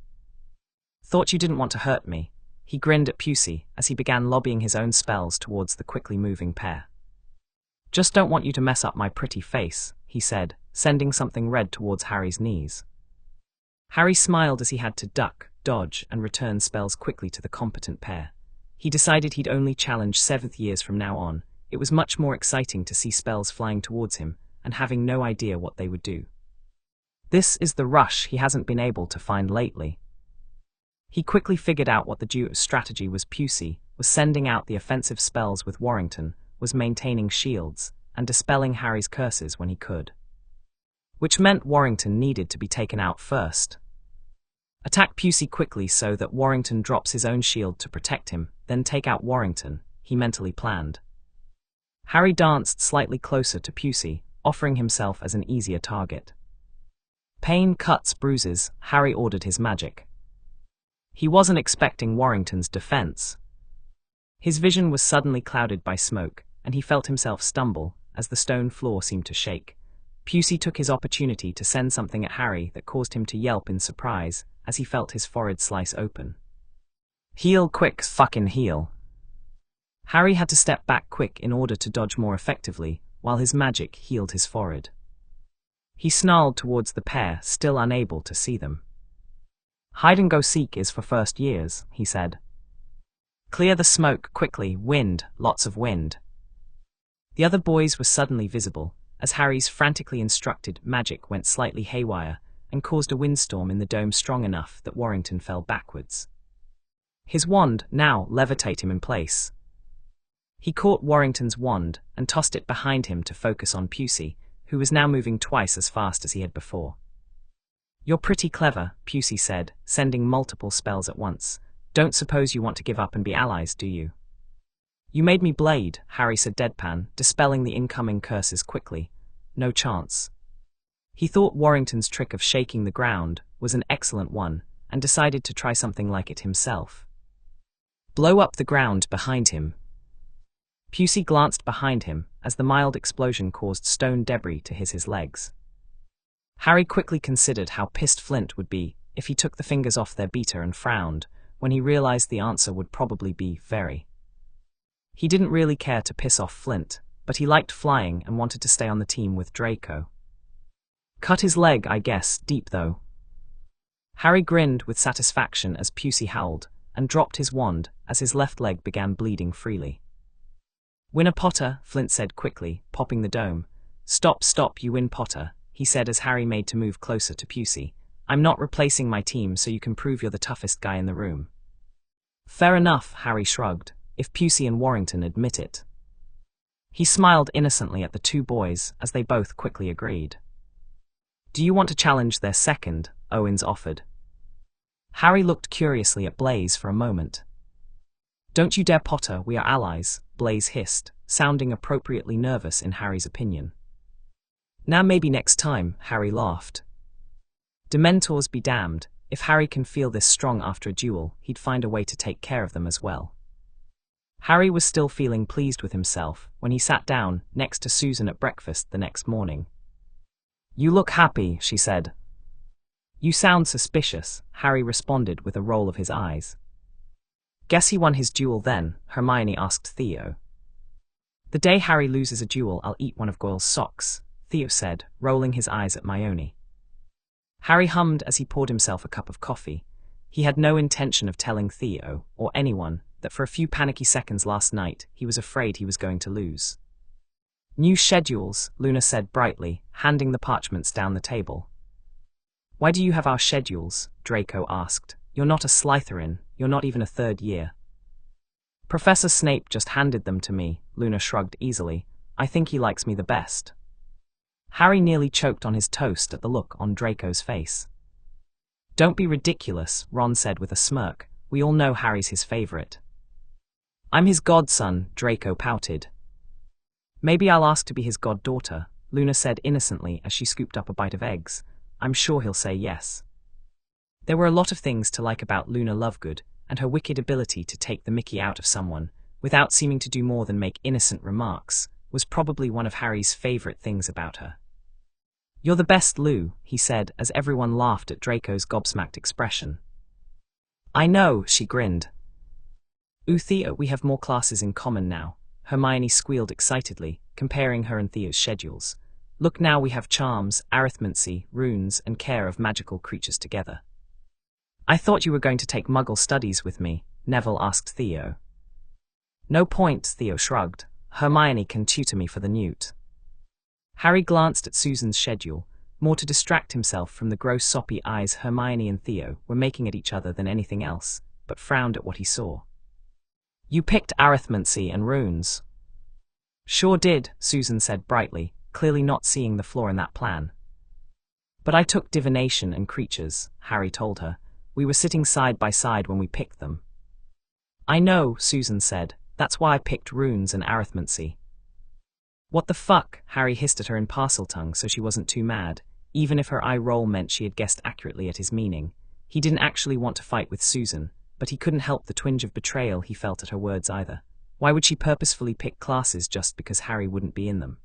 Thought you didn't want to hurt me. He grinned at Pusey as he began lobbying his own spells towards the quickly moving pair. Just don't want you to mess up my pretty face, he said, sending something red towards Harry's knees. Harry smiled as he had to duck, dodge, and return spells quickly to the competent pair. He decided he'd only challenge 7th years from now on. It was much more exciting to see spells flying towards him and having no idea what they would do. This is the rush he hasn't been able to find lately. He quickly figured out what the duo's strategy was. Pusey was sending out the offensive spells with Warrington, was maintaining shields, and dispelling Harry's curses when he could. Which meant Warrington needed to be taken out first. Attack Pusey quickly so that Warrington drops his own shield to protect him, then take out Warrington, he mentally planned. Harry danced slightly closer to Pusey, offering himself as an easier target. Pain, cuts, bruises, Harry ordered his magic. He wasn't expecting Warrington's defense. His vision was suddenly clouded by smoke, and he felt himself stumble as the stone floor seemed to shake. Pusey took his opportunity to send something at Harry that caused him to yelp in surprise as he felt his forehead slice open. Heal quick, fucking heal. Harry had to step back quick in order to dodge more effectively, while his magic healed his forehead. He snarled towards the pair, still unable to see them. Hide-and-go-seek is for first years, he said. Clear the smoke quickly, wind, lots of wind. The other boys were suddenly visible, as Harry's frantically instructed magic went slightly haywire and caused a windstorm in the dome strong enough that Warrington fell backwards. His wand now levitate him in place. He caught Warrington's wand and tossed it behind him to focus on Pusey, who was now moving twice as fast as he had before. You're pretty clever, Pusey said, sending multiple spells at once. Don't suppose you want to give up and be allies, do you? You made me blade, Harry said deadpan, dispelling the incoming curses quickly. No chance. He thought Warrington's trick of shaking the ground was an excellent one, and decided to try something like it himself. Blow up the ground behind him. Pusey glanced behind him as the mild explosion caused stone debris to his legs. Harry quickly considered how pissed Flint would be if he took the fingers off their beater and frowned when he realized the answer would probably be very. He didn't really care to piss off Flint, but he liked flying and wanted to stay on the team with Draco. Cut his leg, I guess, deep though. Harry grinned with satisfaction as Pusey howled, and dropped his wand as his left leg began bleeding freely. Winner Potter, Flint said quickly, popping the dome. Stop, you win Potter, he said as Harry made to move closer to Pusey. I'm not replacing my team so you can prove you're the toughest guy in the room. Fair enough, Harry shrugged, if Pusey and Warrington admit it. He smiled innocently at the two boys as they both quickly agreed. Do you want to challenge their second? Owens offered. Harry looked curiously at Blaze for a moment. Don't you dare, Potter, we are allies, Blaze hissed, sounding appropriately nervous in Harry's opinion. Now maybe next time, Harry laughed. Dementors be damned, if Harry can feel this strong after a duel, he'd find a way to take care of them as well. Harry was still feeling pleased with himself when he sat down next to Susan at breakfast the next morning. You look happy, she said. You sound suspicious, Harry responded with a roll of his eyes. Guess he won his duel then, Hermione asked Theo. The day Harry loses a duel, I'll eat one of Goyle's socks, Theo said, rolling his eyes at Hermione. Harry hummed as he poured himself a cup of coffee. He had no intention of telling Theo, or anyone, that for a few panicky seconds last night he was afraid he was going to lose. New schedules, Luna said brightly, handing the parchments down the table. Why do you have our schedules? Draco asked. You're not a Slytherin, you're not even a third year. Professor Snape just handed them to me, Luna shrugged easily. I think he likes me the best. Harry nearly choked on his toast at the look on Draco's face. "Don't be ridiculous," Ron said with a smirk. "We all know Harry's his favorite." "I'm his godson," Draco pouted. "Maybe I'll ask to be his goddaughter," Luna said innocently as she scooped up a bite of eggs. "I'm sure he'll say yes." There were a lot of things to like about Luna Lovegood, and her wicked ability to take the mickey out of someone, without seeming to do more than make innocent remarks, was probably one of Harry's favorite things about her. "You're the best, Lou," he said as everyone laughed at Draco's gobsmacked expression. "I know," she grinned. "Ooh, Theo, we have more classes in common now," Hermione squealed excitedly, comparing her and Theo's schedules. "Look, now we have charms, arithmancy, runes, and care of magical creatures together." "I thought you were going to take Muggle studies with me," Neville asked Theo. "No point," Theo shrugged. "Hermione can tutor me for the newt." Harry glanced at Susan's schedule, more to distract himself from the gross soppy eyes Hermione and Theo were making at each other than anything else, but frowned at what he saw. "You picked arithmancy and runes." "Sure did," Susan said brightly, clearly not seeing the flaw in that plan. "But I took divination and creatures," Harry told her. "We were sitting side by side when we picked them." "I know," Susan said. "That's why I picked runes and arithmancy." "What the fuck?" Harry hissed at her in Parseltongue so she wasn't too mad, even if her eye roll meant she had guessed accurately at his meaning. He didn't actually want to fight with Susan, but he couldn't help the twinge of betrayal he felt at her words either. Why would she purposefully pick classes just because Harry wouldn't be in them?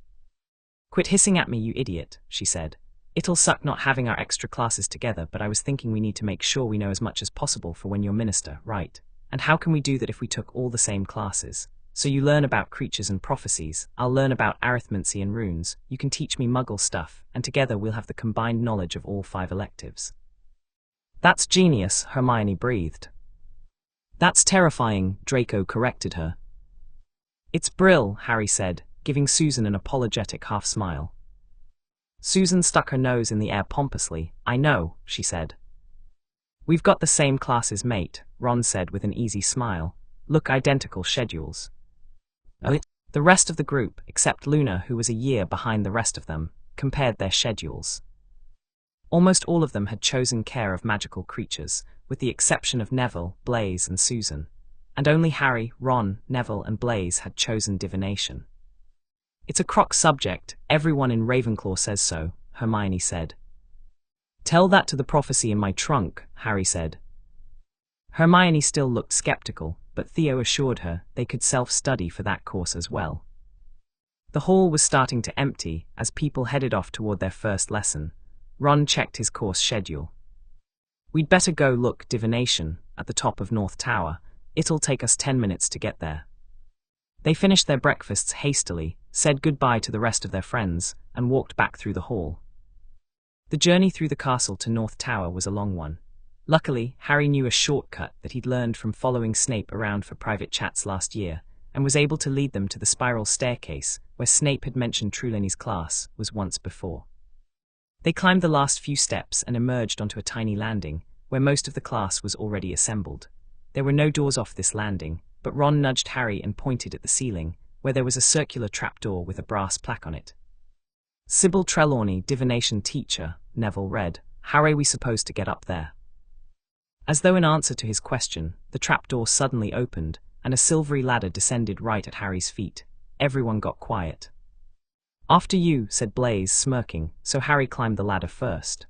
"Quit hissing at me, you idiot," she said. "It'll suck not having our extra classes together, but I was thinking we need to make sure we know as much as possible for when you're minister, right? And how can we do that if we took all the same classes? So you learn about creatures and prophecies, I'll learn about arithmancy and runes, you can teach me Muggle stuff, and together we'll have the combined knowledge of all 5 electives." "That's genius," Hermione breathed. "That's terrifying," Draco corrected her. "It's brill," Harry said, giving Susan an apologetic half-smile. Susan stuck her nose in the air pompously. "I know," she said. "We've got the same classes, mate," Ron said with an easy smile. "Look, identical schedules." The rest of the group, except Luna, who was a year behind the rest of them, compared their schedules. Almost all of them had chosen care of magical creatures, with the exception of Neville, Blaise, and Susan. And only Harry, Ron, Neville, and Blaise had chosen divination. "It's a crock subject, everyone in Ravenclaw says so," Hermione said. "Tell that to the prophecy in my trunk," Harry said. Hermione still looked skeptical, but Theo assured her they could self-study for that course as well. The hall was starting to empty as people headed off toward their first lesson. Ron checked his course schedule. "We'd better go look divination at the top of North Tower. It'll take us 10 minutes to get there." They finished their breakfasts hastily, said goodbye to the rest of their friends, and walked back through the hall. The journey through the castle to North Tower was a long one. Luckily, Harry knew a shortcut that he'd learned from following Snape around for private chats last year, and was able to lead them to the spiral staircase where Snape had mentioned Trelawney's class was once before. They climbed the last few steps and emerged onto a tiny landing, where most of the class was already assembled. There were no doors off this landing, but Ron nudged Harry and pointed at the ceiling, where there was a circular trapdoor with a brass plaque on it. "Sybil Trelawney, divination teacher," Neville read. "How are we supposed to get up there?" As though in answer to his question, the trapdoor suddenly opened, and a silvery ladder descended right at Harry's feet. Everyone got quiet. "After you," said Blaise, smirking, so Harry climbed the ladder first.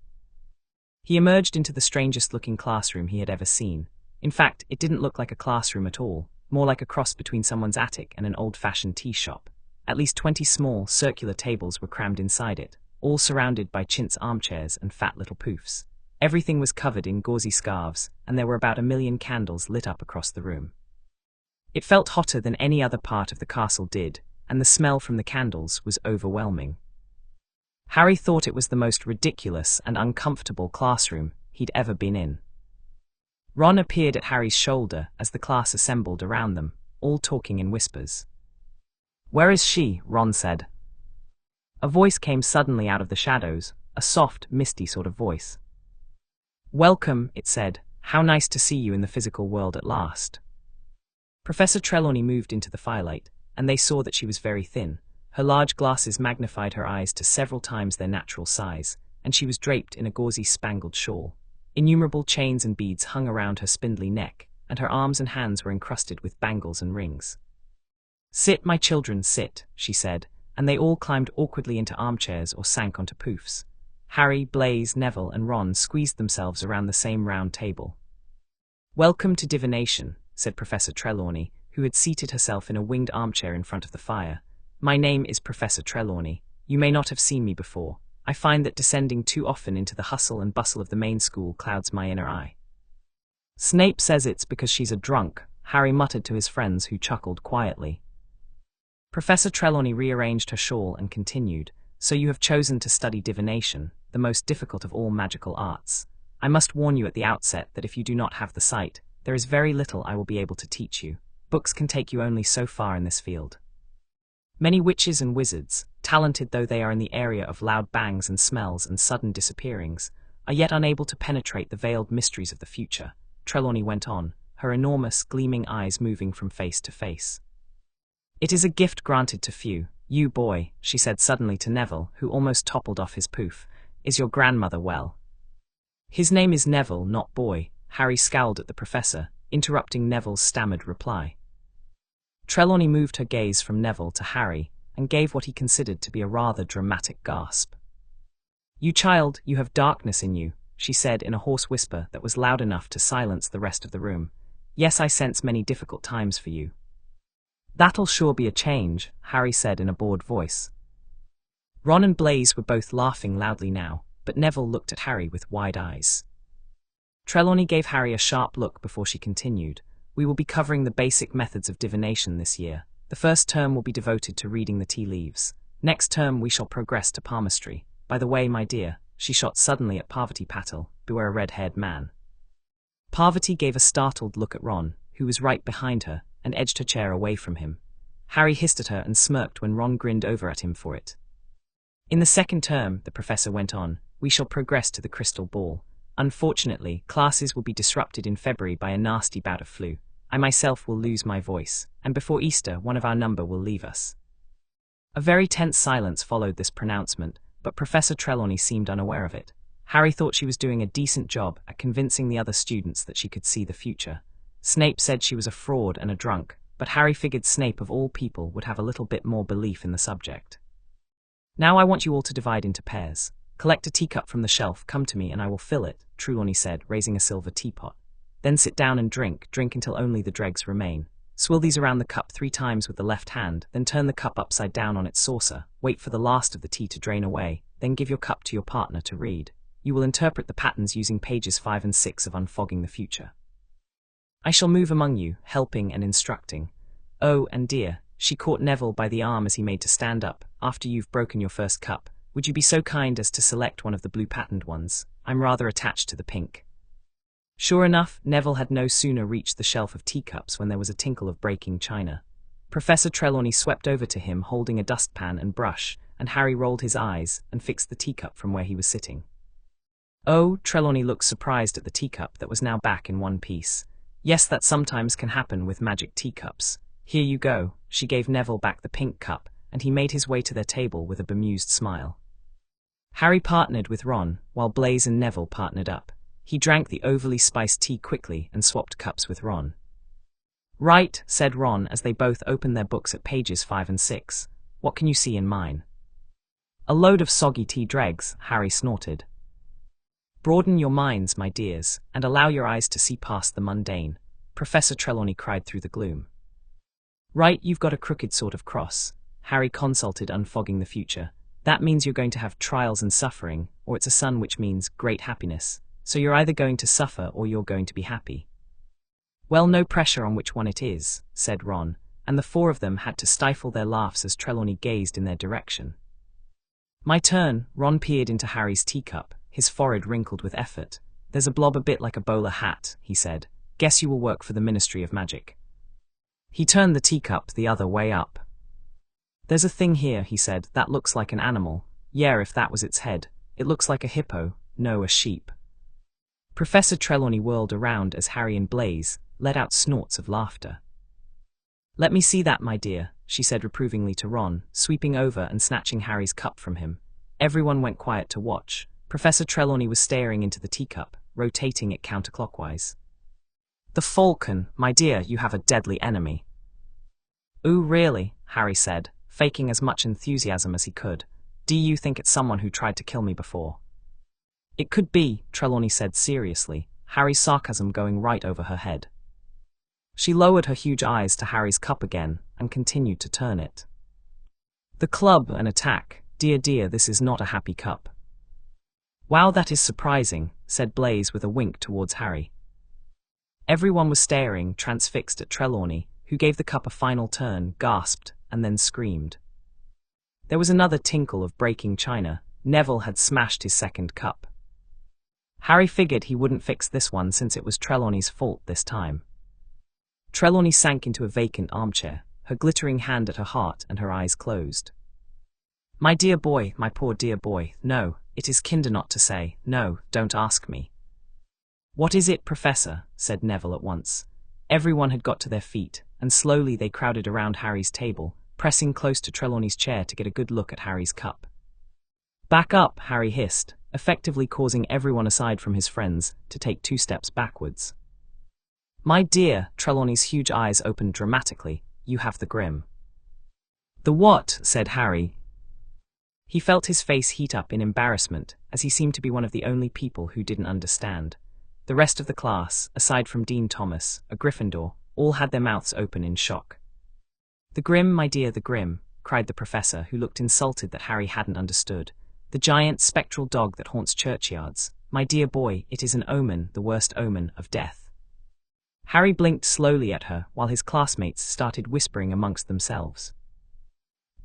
He emerged into the strangest-looking classroom he had ever seen. In fact, it didn't look like a classroom at all, more like a cross between someone's attic and an old-fashioned tea shop. At least 20 small, circular tables were crammed inside it, all surrounded by chintz armchairs and fat little poofs. Everything was covered in gauzy scarves, and there were about 1,000,000 candles lit up across the room. It felt hotter than any other part of the castle did, and the smell from the candles was overwhelming. Harry thought it was the most ridiculous and uncomfortable classroom he'd ever been in. Ron appeared at Harry's shoulder as the class assembled around them, all talking in whispers. "Where is she?" Ron said. A voice came suddenly out of the shadows, a soft, misty sort of voice. "Welcome," it said. "How nice to see you in the physical world at last." Professor Trelawney moved into the firelight, and they saw that she was very thin. Her large glasses magnified her eyes to several times their natural size, and she was draped in a gauzy spangled shawl. Innumerable chains and beads hung around her spindly neck, and her arms and hands were encrusted with bangles and rings. "Sit, my children, sit," she said, and they all climbed awkwardly into armchairs or sank onto poufs. Harry, Blaise, Neville, and Ron squeezed themselves around the same round table. "Welcome to divination," said Professor Trelawney, who had seated herself in a winged armchair in front of the fire. "My name is Professor Trelawney. You may not have seen me before. I find that descending too often into the hustle and bustle of the main school clouds my inner eye." "Snape says it's because she's a drunk," Harry muttered to his friends, who chuckled quietly. Professor Trelawney rearranged her shawl and continued, "So you have chosen to study divination, the most difficult of all magical arts. I must warn you at the outset that if you do not have the sight, there is very little I will be able to teach you. Books can take you only so far in this field. Many witches and wizards, talented though they are in the area of loud bangs and smells and sudden disappearings, are yet unable to penetrate the veiled mysteries of the future," Trelawney went on, her enormous, gleaming eyes moving from face to face. "It is a gift granted to few. You, boy," she said suddenly to Neville, who almost toppled off his pouf, "is your grandmother well?" "His name is Neville, not Boy," Harry scowled at the professor, interrupting Neville's stammered reply. Trelawney moved her gaze from Neville to Harry, and gave what he considered to be a rather dramatic gasp. "You child, you have darkness in you," she said in a hoarse whisper that was loud enough to silence the rest of the room. "Yes, I sense many difficult times for you." "That'll sure be a change," Harry said in a bored voice. Ron and Blaise were both laughing loudly now, but Neville looked at Harry with wide eyes. Trelawney gave Harry a sharp look before she continued, "We will be covering the basic methods of divination this year. The first term will be devoted to reading the tea leaves. Next term we shall progress to palmistry. By the way, my dear," she shot suddenly at Parvati Patil, beware a red-haired man. Parvati gave a startled look at Ron, who was right behind her, and edged her chair away from him. Harry hissed at her and smirked when Ron grinned over at him for it. "In the second term," the professor went on, "we shall progress to the crystal ball. Unfortunately, classes will be disrupted in February by a nasty bout of flu. I myself will lose my voice, and before Easter one of our number will leave us." A very tense silence followed this pronouncement, but Professor Trelawney seemed unaware of it. Harry thought she was doing a decent job at convincing the other students that she could see the future. Snape said she was a fraud and a drunk, but Harry figured Snape of all people would have a little bit more belief in the subject. "Now I want you all to divide into pairs. Collect a teacup from the shelf, come to me and I will fill it," Trelawney said, raising a silver teapot. "Then sit down and drink until only the dregs remain. Swill these around the cup 3 times with the left hand, then turn the cup upside down on its saucer, wait for the last of the tea to drain away, then give your cup to your partner to read. You will interpret the patterns using pages 5 and 6 of Unfogging the Future. I shall move among you, helping and instructing. Oh, and dear," she caught Neville by the arm as he made to stand up, "after you've broken your first cup, would you be so kind as to select one of the blue-patterned ones? I'm rather attached to the pink." Sure enough, Neville had no sooner reached the shelf of teacups when there was a tinkle of breaking china. Professor Trelawney swept over to him holding a dustpan and brush, and Harry rolled his eyes and fixed the teacup from where he was sitting. "Oh," Trelawney looked surprised at the teacup that was now back in one piece. "Yes, that sometimes can happen with magic teacups. Here you go." She gave Neville back the pink cup, and he made his way to their table with a bemused smile. Harry partnered with Ron, while Blaise and Neville partnered up. He drank the overly spiced tea quickly and swapped cups with Ron. "Right," said Ron as they both opened their books at pages 5 and 6. "What can you see in mine?" "A load of soggy tea dregs," Harry snorted. "Broaden your minds, my dears, and allow your eyes to see past the mundane," Professor Trelawney cried through the gloom. "Right, you've got a crooked sort of cross," Harry consulted Unfogging the Future. "That means you're going to have trials and suffering, or it's a sun which means great happiness. So you're either going to suffer or you're going to be happy." "Well, no pressure on which one it is," said Ron, and the 4 of them had to stifle their laughs as Trelawney gazed in their direction. "My turn." Ron peered into Harry's teacup, his forehead wrinkled with effort. "There's a blob a bit like a bowler hat," he said. "Guess you will work for the Ministry of Magic." He turned the teacup the other way up. "There's a thing here," he said, "that looks like an animal. Yeah, if that was its head. It looks like a hippo. No, a sheep." Professor Trelawney whirled around as Harry and Blaise let out snorts of laughter. "Let me see that, my dear," she said reprovingly to Ron, sweeping over and snatching Harry's cup from him. Everyone went quiet to watch. Professor Trelawney was staring into the teacup, rotating it counterclockwise. "The falcon, my dear, you have a deadly enemy." "Ooh, really?" Harry said, faking as much enthusiasm as he could. "Do you think it's someone who tried to kill me before?" "It could be," Trelawney said seriously, Harry's sarcasm going right over her head. She lowered her huge eyes to Harry's cup again and continued to turn it. "The club, an attack. Dear, dear, this is not a happy cup." "Wow, that is surprising," said Blaise with a wink towards Harry. Everyone was staring, transfixed at Trelawney, who gave the cup a final turn, gasped, and then screamed. There was another tinkle of breaking china. Neville had smashed his second cup. Harry figured he wouldn't fix this one since it was Trelawney's fault this time. Trelawney sank into a vacant armchair, her glittering hand at her heart and her eyes closed. "My dear boy, my poor dear boy, no, it is kinder not to say, no, don't ask me." "What is it, Professor?" said Neville at once. Everyone had got to their feet, and slowly they crowded around Harry's table, pressing close to Trelawney's chair to get a good look at Harry's cup. "Back up," Harry hissed, effectively causing everyone aside from his friends to take 2 steps backwards. "My dear," Trelawney's huge eyes opened dramatically, "you have the grim." "The what?" said Harry. He felt his face heat up in embarrassment, as he seemed to be one of the only people who didn't understand. The rest of the class, aside from Dean Thomas, a Gryffindor, all had their mouths open in shock. "The grim, my dear, the grim," cried the professor, who looked insulted that Harry hadn't understood. "The giant, spectral dog that haunts churchyards. My dear boy, it is an omen, the worst omen of death." Harry blinked slowly at her, while his classmates started whispering amongst themselves.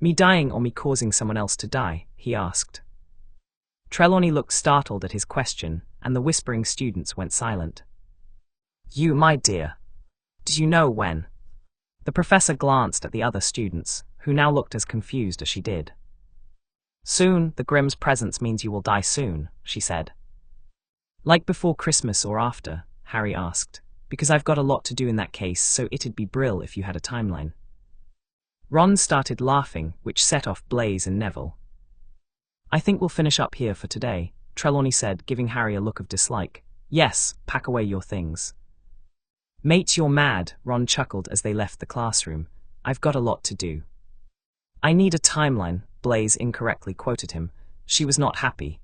"Me dying or me causing someone else to die?" he asked. Trelawney looked startled at his question, and the whispering students went silent. "You, my dear. Do you know when?" The professor glanced at the other students, who now looked as confused as she did. "Soon, the Grimm's presence means you will die soon," she said. "Like before Christmas or after?" Harry asked. "Because I've got a lot to do in that case, so it'd be brill if you had a timeline." Ron started laughing, which set off Blaise and Neville. "I think we'll finish up here for today," Trelawney said, giving Harry a look of dislike. "Yes, pack away your things." "Mate, you're mad," Ron chuckled as they left the classroom. "I've got a lot to do." "I need a timeline," Blaise incorrectly quoted him. She was not happy.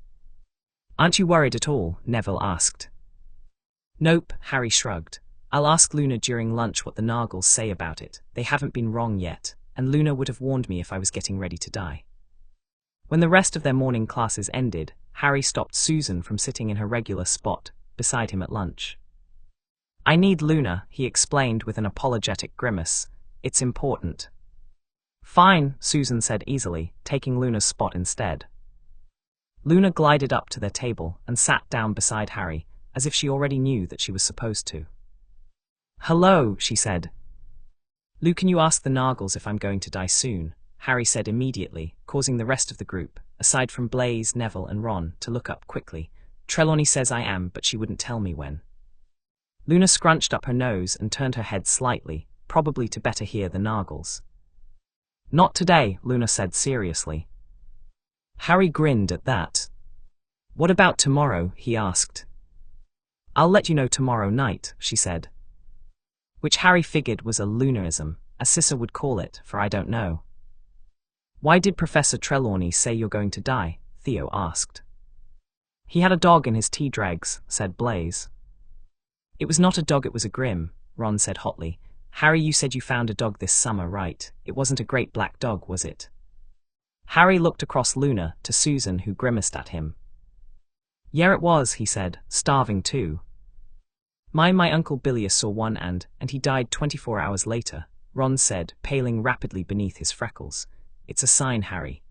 "Aren't you worried at all?" Neville asked. "Nope," Harry shrugged. "I'll ask Luna during lunch what the Nargles say about it. They haven't been wrong yet, and Luna would have warned me if I was getting ready to die." When the rest of their morning classes ended, Harry stopped Susan from sitting in her regular spot beside him at lunch. "I need Luna," he explained with an apologetic grimace. "It's important." "Fine," Susan said easily, taking Luna's spot instead. Luna glided up to their table and sat down beside Harry, as if she already knew that she was supposed to. "Hello," she said. "Lou, can you ask the Nargles if I'm going to die soon?" Harry said immediately, causing the rest of the group, aside from Blaise, Neville, and Ron, to look up quickly. "Trelawney says I am, but she wouldn't tell me when." Luna scrunched up her nose and turned her head slightly, probably to better hear the Nargles. "Not today," Luna said seriously. Harry grinned at that. "What about tomorrow?" he asked. "I'll let you know tomorrow night," she said. Which Harry figured was a lunarism, as Sissa would call it, for I don't know. "Why did Professor Trelawney say you're going to die?" Theo asked. "He had a dog in his tea dregs," said Blaise. "It was not a dog, it was a Grim," Ron said hotly. "Harry, you said you found a dog this summer, right? It wasn't a great black dog, was it?" Harry looked across Luna to Susan, who grimaced at him. "Yeah, it was," he said, "starving too. My Uncle Bilius saw one and he died 24 hours later," Ron said, paling rapidly beneath his freckles. "It's a sign, Harry."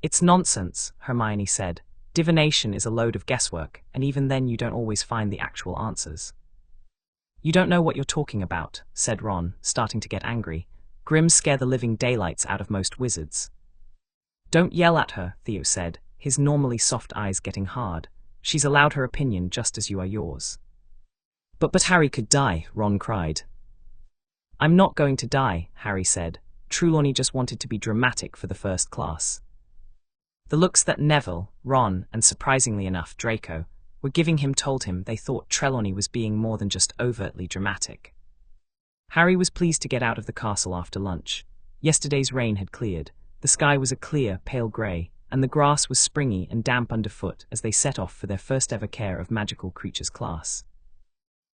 "It's nonsense," Hermione said. "Divination is a load of guesswork, and even then you don't always find the actual answers." "You don't know what you're talking about," said Ron, starting to get angry. "Grims scare the living daylights out of most wizards." "Don't yell at her," Theo said, his normally soft eyes getting hard. "She's allowed her opinion just as you are yours." But Harry could die," Ron cried. I'm not going to die, Harry said. Trelawney just wanted to be dramatic for the first class. The looks that Neville, Ron, and surprisingly enough Draco, were giving him told him they thought Trelawney was being more than just overtly dramatic. Harry was pleased to get out of the castle after lunch. Yesterday's rain had cleared, the sky was a clear, pale grey, and the grass was springy and damp underfoot as they set off for their first ever Care of Magical Creatures class.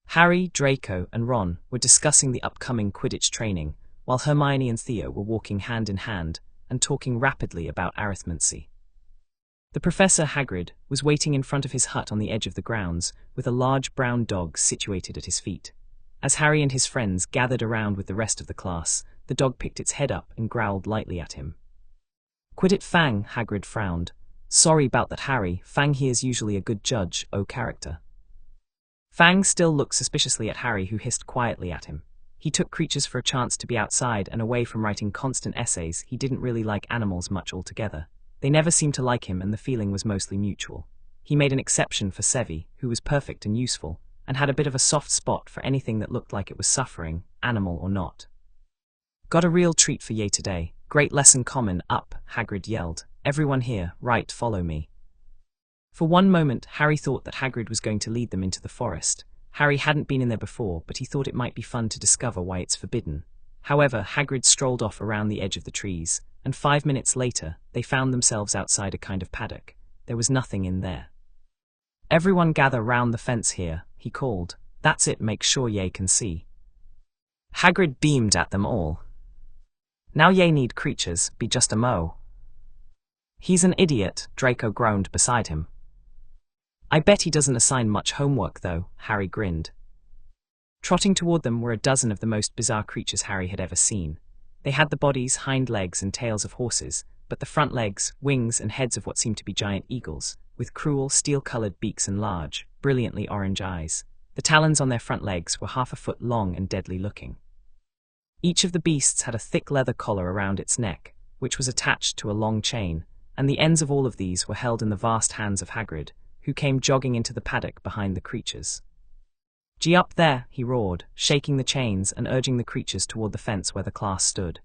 Harry, Draco, and Ron were discussing the upcoming Quidditch training, while Hermione and Theo were walking hand in hand and talking rapidly about arithmancy. The Professor Hagrid was waiting in front of his hut on the edge of the grounds, with a large brown dog situated at his feet. As Harry and his friends gathered around with the rest of the class, the dog picked its head up and growled lightly at him. "Quit it, Fang," Hagrid frowned. "Sorry about that, Harry. Fang here's usually a good judge, character." Fang still looked suspiciously at Harry, who hissed quietly at him. He took creatures for a chance to be outside and away from writing constant essays. He didn't really like animals much altogether. They never seemed to like him, and the feeling was mostly mutual. He made an exception for Sevi, who was perfect and useful, and had a bit of a soft spot for anything that looked like it was suffering, animal or not. "Got a real treat for ye today. Great lesson coming up," Hagrid yelled. "Everyone here, right, follow me." For one moment, Harry thought that Hagrid was going to lead them into the forest. Harry hadn't been in there before, but he thought it might be fun to discover why it's forbidden. However, Hagrid strolled off around the edge of the trees, and 5 minutes later, they found themselves outside a kind of paddock. There was nothing in there. "Everyone gather round the fence here," he called. "That's it, make sure ye can see." Hagrid beamed at them all. "Now ye need creatures, be just a mo." "He's an idiot," Draco groaned beside him. "I bet he doesn't assign much homework though," Harry grinned. Trotting toward them were a dozen of the most bizarre creatures Harry had ever seen. They had the bodies, hind legs, and tails of horses, but the front legs, wings, and heads of what seemed to be giant eagles, with cruel, steel-colored beaks and large, brilliantly orange eyes. The talons on their front legs were 1/2 foot long and deadly-looking. Each of the beasts had a thick leather collar around its neck, which was attached to a long chain, and the ends of all of these were held in the vast hands of Hagrid, who came jogging into the paddock behind the creatures. "Gee up there," he roared, shaking the chains and urging the creatures toward the fence where the class stood.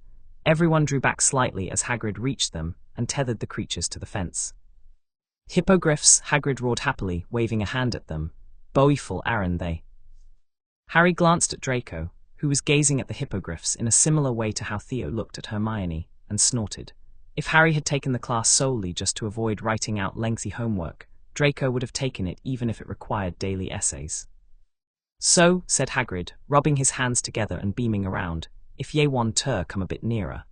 Everyone drew back slightly as Hagrid reached them and tethered the creatures to the fence. "Hippogriffs," Hagrid roared happily, waving a hand at them. "Boeyful Aaron they." Harry glanced at Draco, who was gazing at the hippogriffs in a similar way to how Theo looked at Hermione, and snorted. If Harry had taken the class solely just to avoid writing out lengthy homework, Draco would have taken it even if it required daily essays. "So," said Hagrid, rubbing his hands together and beaming around, "if ye want to come a bit nearer."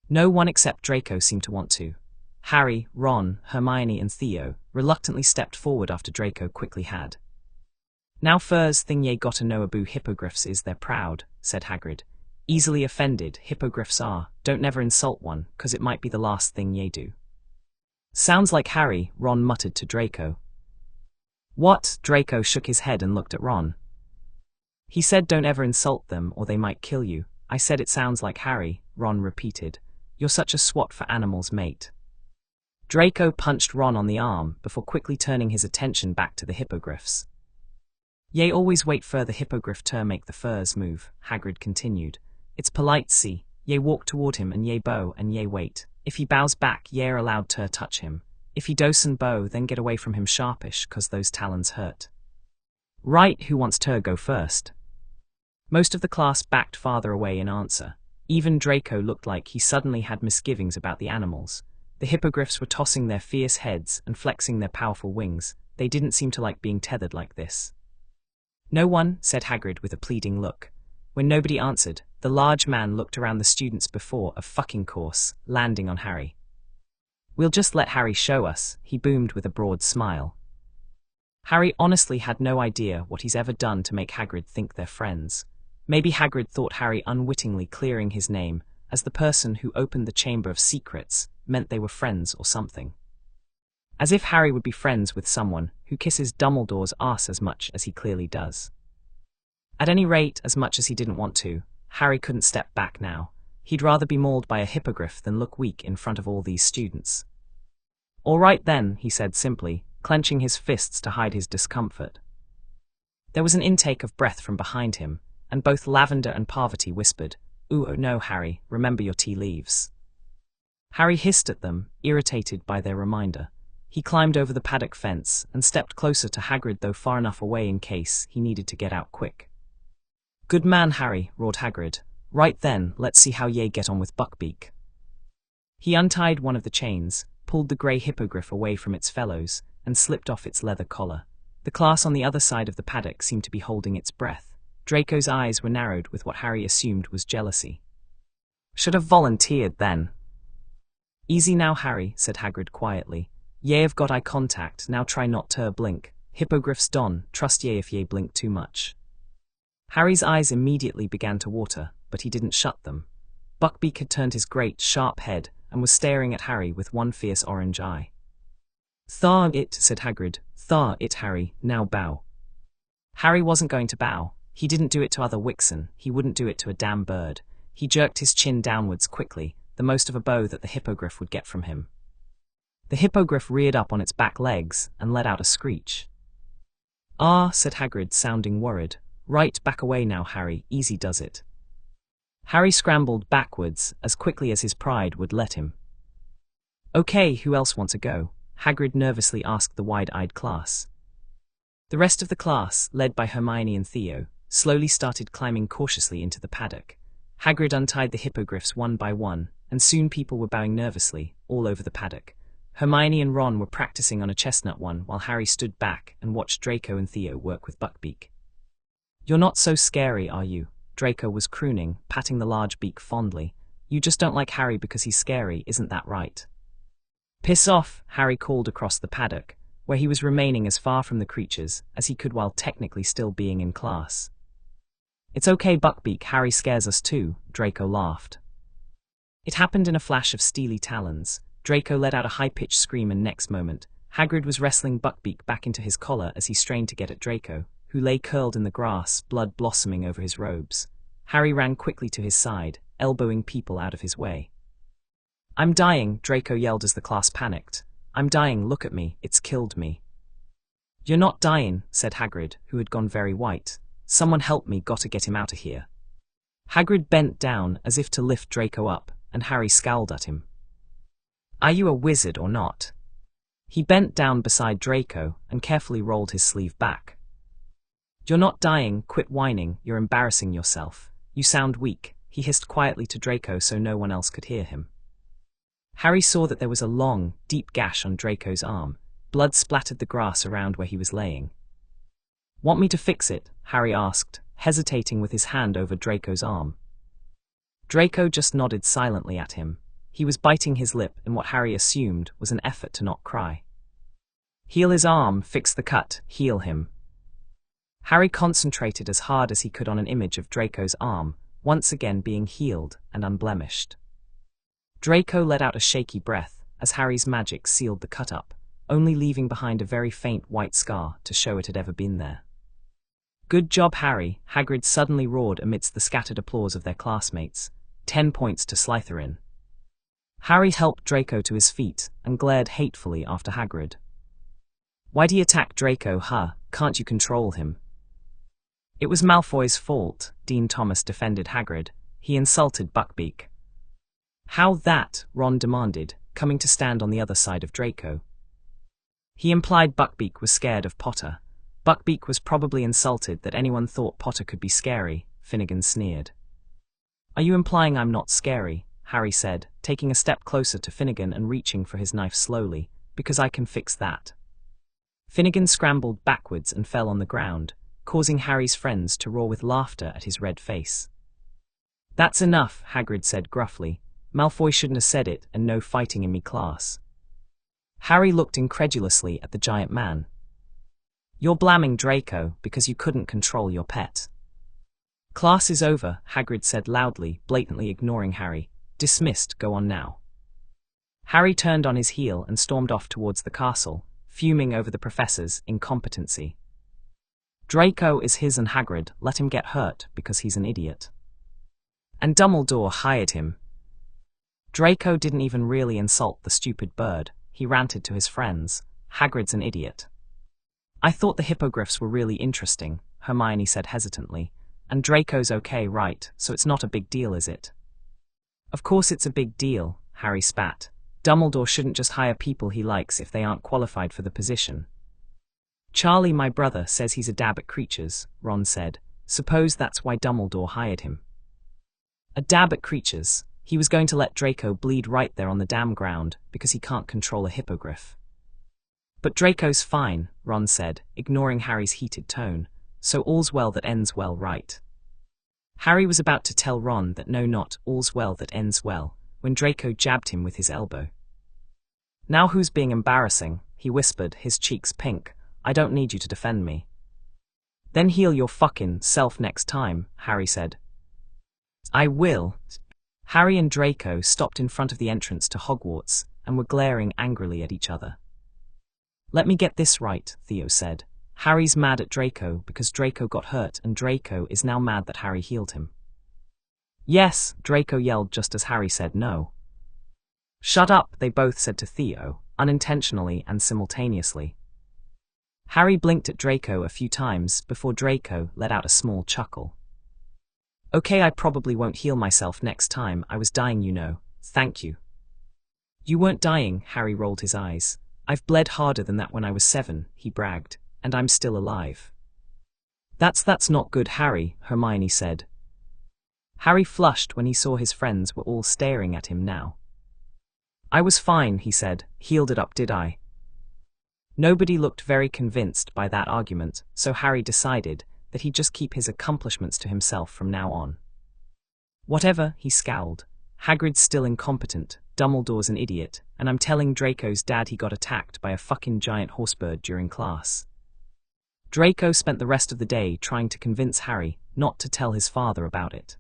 No one except Draco seemed to want to. Harry, Ron, Hermione, and Theo reluctantly stepped forward after Draco quickly had. "Now first thing ye gotta know about hippogriffs is they're proud," said Hagrid. "Easily offended, hippogriffs are. Don't never insult one, 'cause it might be the last thing ye do." "Sounds like Harry," Ron muttered to Draco. "What?" Draco shook his head and looked at Ron. "He said don't ever insult them or they might kill you. I said it sounds like Harry," Ron repeated. "You're such a swot for animals, mate." Draco punched Ron on the arm before quickly turning his attention back to the hippogriffs. "Ye always wait for the hippogriff to make the furs move," Hagrid continued. "It's polite, see. Ye walk toward him and ye bow and ye wait. If he bows back, ye are allowed to touch him. If he doesn't bow, then get away from him sharpish, 'cause those talons hurt." "Right, who wants to go first?" Most of the class backed farther away in answer. Even Draco looked like he suddenly had misgivings about the animals. The hippogriffs were tossing their fierce heads and flexing their powerful wings. They didn't seem to like being tethered like this. "No one," said Hagrid with a pleading look. When nobody answered, the large man looked around the students before a fucking course, landing on Harry. "We'll just let Harry show us," he boomed with a broad smile. Harry honestly had no idea what he's ever done to make Hagrid think they're friends. Maybe Hagrid thought Harry unwittingly clearing his name as the person who opened the Chamber of Secrets meant they were friends or something. As if Harry would be friends with someone who kisses Dumbledore's ass as much as he clearly does. At any rate, as much as he didn't want to, Harry couldn't step back now. He'd rather be mauled by a hippogriff than look weak in front of all these students. "All right then," he said simply, clenching his fists to hide his discomfort. There was an intake of breath from behind him, and both Lavender and Parvati whispered, "Ooh, oh no, Harry, remember your tea leaves." Harry hissed at them, irritated by their reminder. He climbed over the paddock fence and stepped closer to Hagrid, though far enough away in case he needed to get out quick. "Good man, Harry," roared Hagrid. "Right then, let's see how ye get on with Buckbeak." He untied one of the chains, pulled the grey hippogriff away from its fellows, and slipped off its leather collar. The class on the other side of the paddock seemed to be holding its breath. Draco's eyes were narrowed with what Harry assumed was jealousy. "Should have volunteered then." "Easy now, Harry," said Hagrid quietly. "Ye have got eye contact, now try not to blink. Hippogriff's don, trust ye if ye blink too much." Harry's eyes immediately began to water, but he didn't shut them. Buckbeak had turned his great, sharp head and was staring at Harry with one fierce orange eye. "Thaw it," said Hagrid. "Thaw it, Harry, now bow." Harry wasn't going to bow. He didn't do it to other Wixen, he wouldn't do it to a damn bird. He jerked his chin downwards quickly, the most of a bow that the hippogriff would get from him. The hippogriff reared up on its back legs and let out a screech. "Ah," said Hagrid, sounding worried. "Right, back away now, Harry, easy does it." Harry scrambled backwards as quickly as his pride would let him. "Okay, who else wants a go?" Hagrid nervously asked the wide-eyed class. The rest of the class, led by Hermione and Theo, slowly started climbing cautiously into the paddock. Hagrid untied the hippogriffs one by one, and soon people were bowing nervously, all over the paddock. Hermione and Ron were practicing on a chestnut one while Harry stood back and watched Draco and Theo work with Buckbeak. "You're not so scary, are you?" Draco was crooning, patting the large beak fondly. "You just don't like Harry because he's scary, isn't that right?" "Piss off," Harry called across the paddock, where he was remaining as far from the creatures as he could while technically still being in class. "It's okay, Buckbeak, Harry scares us too," Draco laughed. It happened in a flash of steely talons. Draco let out a high-pitched scream, and next moment, Hagrid was wrestling Buckbeak back into his collar as he strained to get at Draco, who lay curled in the grass, blood blossoming over his robes. Harry ran quickly to his side, elbowing people out of his way. "I'm dying," Draco yelled as the class panicked. "I'm dying, look at me, it's killed me." "You're not dying," said Hagrid, who had gone very white. "Someone help me, gotta get him out of here." Hagrid bent down as if to lift Draco up, and Harry scowled at him. "Are you a wizard or not?" He bent down beside Draco and carefully rolled his sleeve back. "You're not dying, quit whining, you're embarrassing yourself. You sound weak," he hissed quietly to Draco so no one else could hear him. Harry saw that there was a long, deep gash on Draco's arm. Blood splattered the grass around where he was laying. "Want me to fix it?" Harry asked, hesitating with his hand over Draco's arm. Draco just nodded silently at him. He was biting his lip in what Harry assumed was an effort to not cry. "Heal his arm, fix the cut, heal him." Harry concentrated as hard as he could on an image of Draco's arm, once again being healed and unblemished. Draco let out a shaky breath as Harry's magic sealed the cut up, only leaving behind a very faint white scar to show it had ever been there. "Good job, Harry," Hagrid suddenly roared amidst the scattered applause of their classmates. 10 points to Slytherin. Harry helped Draco to his feet and glared hatefully after Hagrid. "Why'd he attack Draco, huh? Can't you control him?" "It was Malfoy's fault," Dean Thomas defended Hagrid. "He insulted Buckbeak." "How that?" Ron demanded, coming to stand on the other side of Draco. "He implied Buckbeak was scared of Potter. Buckbeak was probably insulted that anyone thought Potter could be scary," Finnegan sneered. "Are you implying I'm not scary?" Harry said, taking a step closer to Finnegan and reaching for his knife slowly, "because I can fix that." Finnegan scrambled backwards and fell on the ground, causing Harry's friends to roar with laughter at his red face. "That's enough," Hagrid said gruffly. "Malfoy shouldn't have said it, and no fighting in me class." Harry looked incredulously at the giant man. "You're blaming Draco because you couldn't control your pet." "Class is over," Hagrid said loudly, blatantly ignoring Harry. "Dismissed, go on now." Harry turned on his heel and stormed off towards the castle, fuming over the professor's incompetency. Draco is his and Hagrid let him get hurt because he's an idiot. And Dumbledore hired him. Draco didn't even really insult the stupid bird, he ranted to his friends. Hagrid's an idiot. "I thought the hippogriffs were really interesting," Hermione said hesitantly. And Draco's okay, right, so it's not a big deal, is it? Of course it's a big deal, Harry spat. Dumbledore shouldn't just hire people he likes if they aren't qualified for the position. Charlie, my brother, says he's a dab at creatures, Ron said. Suppose that's why Dumbledore hired him. A dab at creatures. He was going to let Draco bleed right there on the damn ground because he can't control a hippogriff. But Draco's fine, Ron said, ignoring Harry's heated tone. So all's well that ends well, right? Harry was about to tell Ron that no, not all's well that ends well, when Draco jabbed him with his elbow. Now who's being embarrassing? He whispered, his cheeks pink. I don't need you to defend me. Then heal your fucking self next time, Harry said. I will. Harry and Draco stopped in front of the entrance to Hogwarts and were glaring angrily at each other. Let me get this right, Theo said. Harry's mad at Draco because Draco got hurt and Draco is now mad that Harry healed him. Yes, Draco yelled just as Harry said no. Shut up, they both said to Theo, unintentionally and simultaneously. Harry blinked at Draco a few times before Draco let out a small chuckle. Okay, I probably won't heal myself next time. I was dying, you know. Thank you. You weren't dying, Harry rolled his eyes. I've bled harder than that when I was 7, he bragged, and I'm still alive. That's not good, Harry, Hermione said. Harry flushed when he saw his friends were all staring at him now. I was fine, he said. Healed it up, did I? Nobody looked very convinced by that argument, so Harry decided that he'd just keep his accomplishments to himself from now on. Whatever, he scowled. Hagrid's still incompetent, Dumbledore's an idiot, and I'm telling Draco's dad he got attacked by a fucking giant horsebird during class. Draco spent the rest of the day trying to convince Harry not to tell his father about it.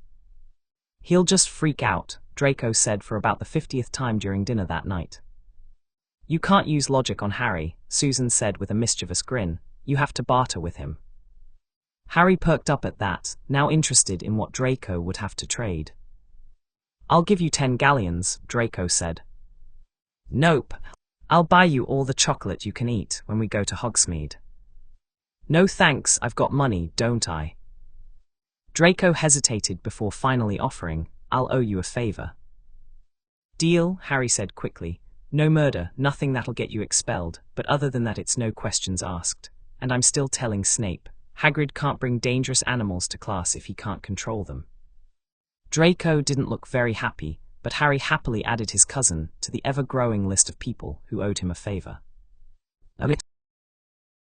He'll just freak out, Draco said for about the 50th time during dinner that night. You can't use logic on Harry, Susan said with a mischievous grin. You have to barter with him. Harry perked up at that, now interested in what Draco would have to trade. I'll give you 10 galleons, Draco said. Nope. I'll buy you all the chocolate you can eat when we go to Hogsmeade. No thanks, I've got money, don't I? Draco hesitated before finally offering, I'll owe you a favor. Deal, Harry said quickly. No murder, nothing that'll get you expelled, but other than that it's no questions asked. And I'm still telling Snape, Hagrid can't bring dangerous animals to class if he can't control them. Draco didn't look very happy, but Harry happily added his cousin to the ever-growing list of people who owed him a favor.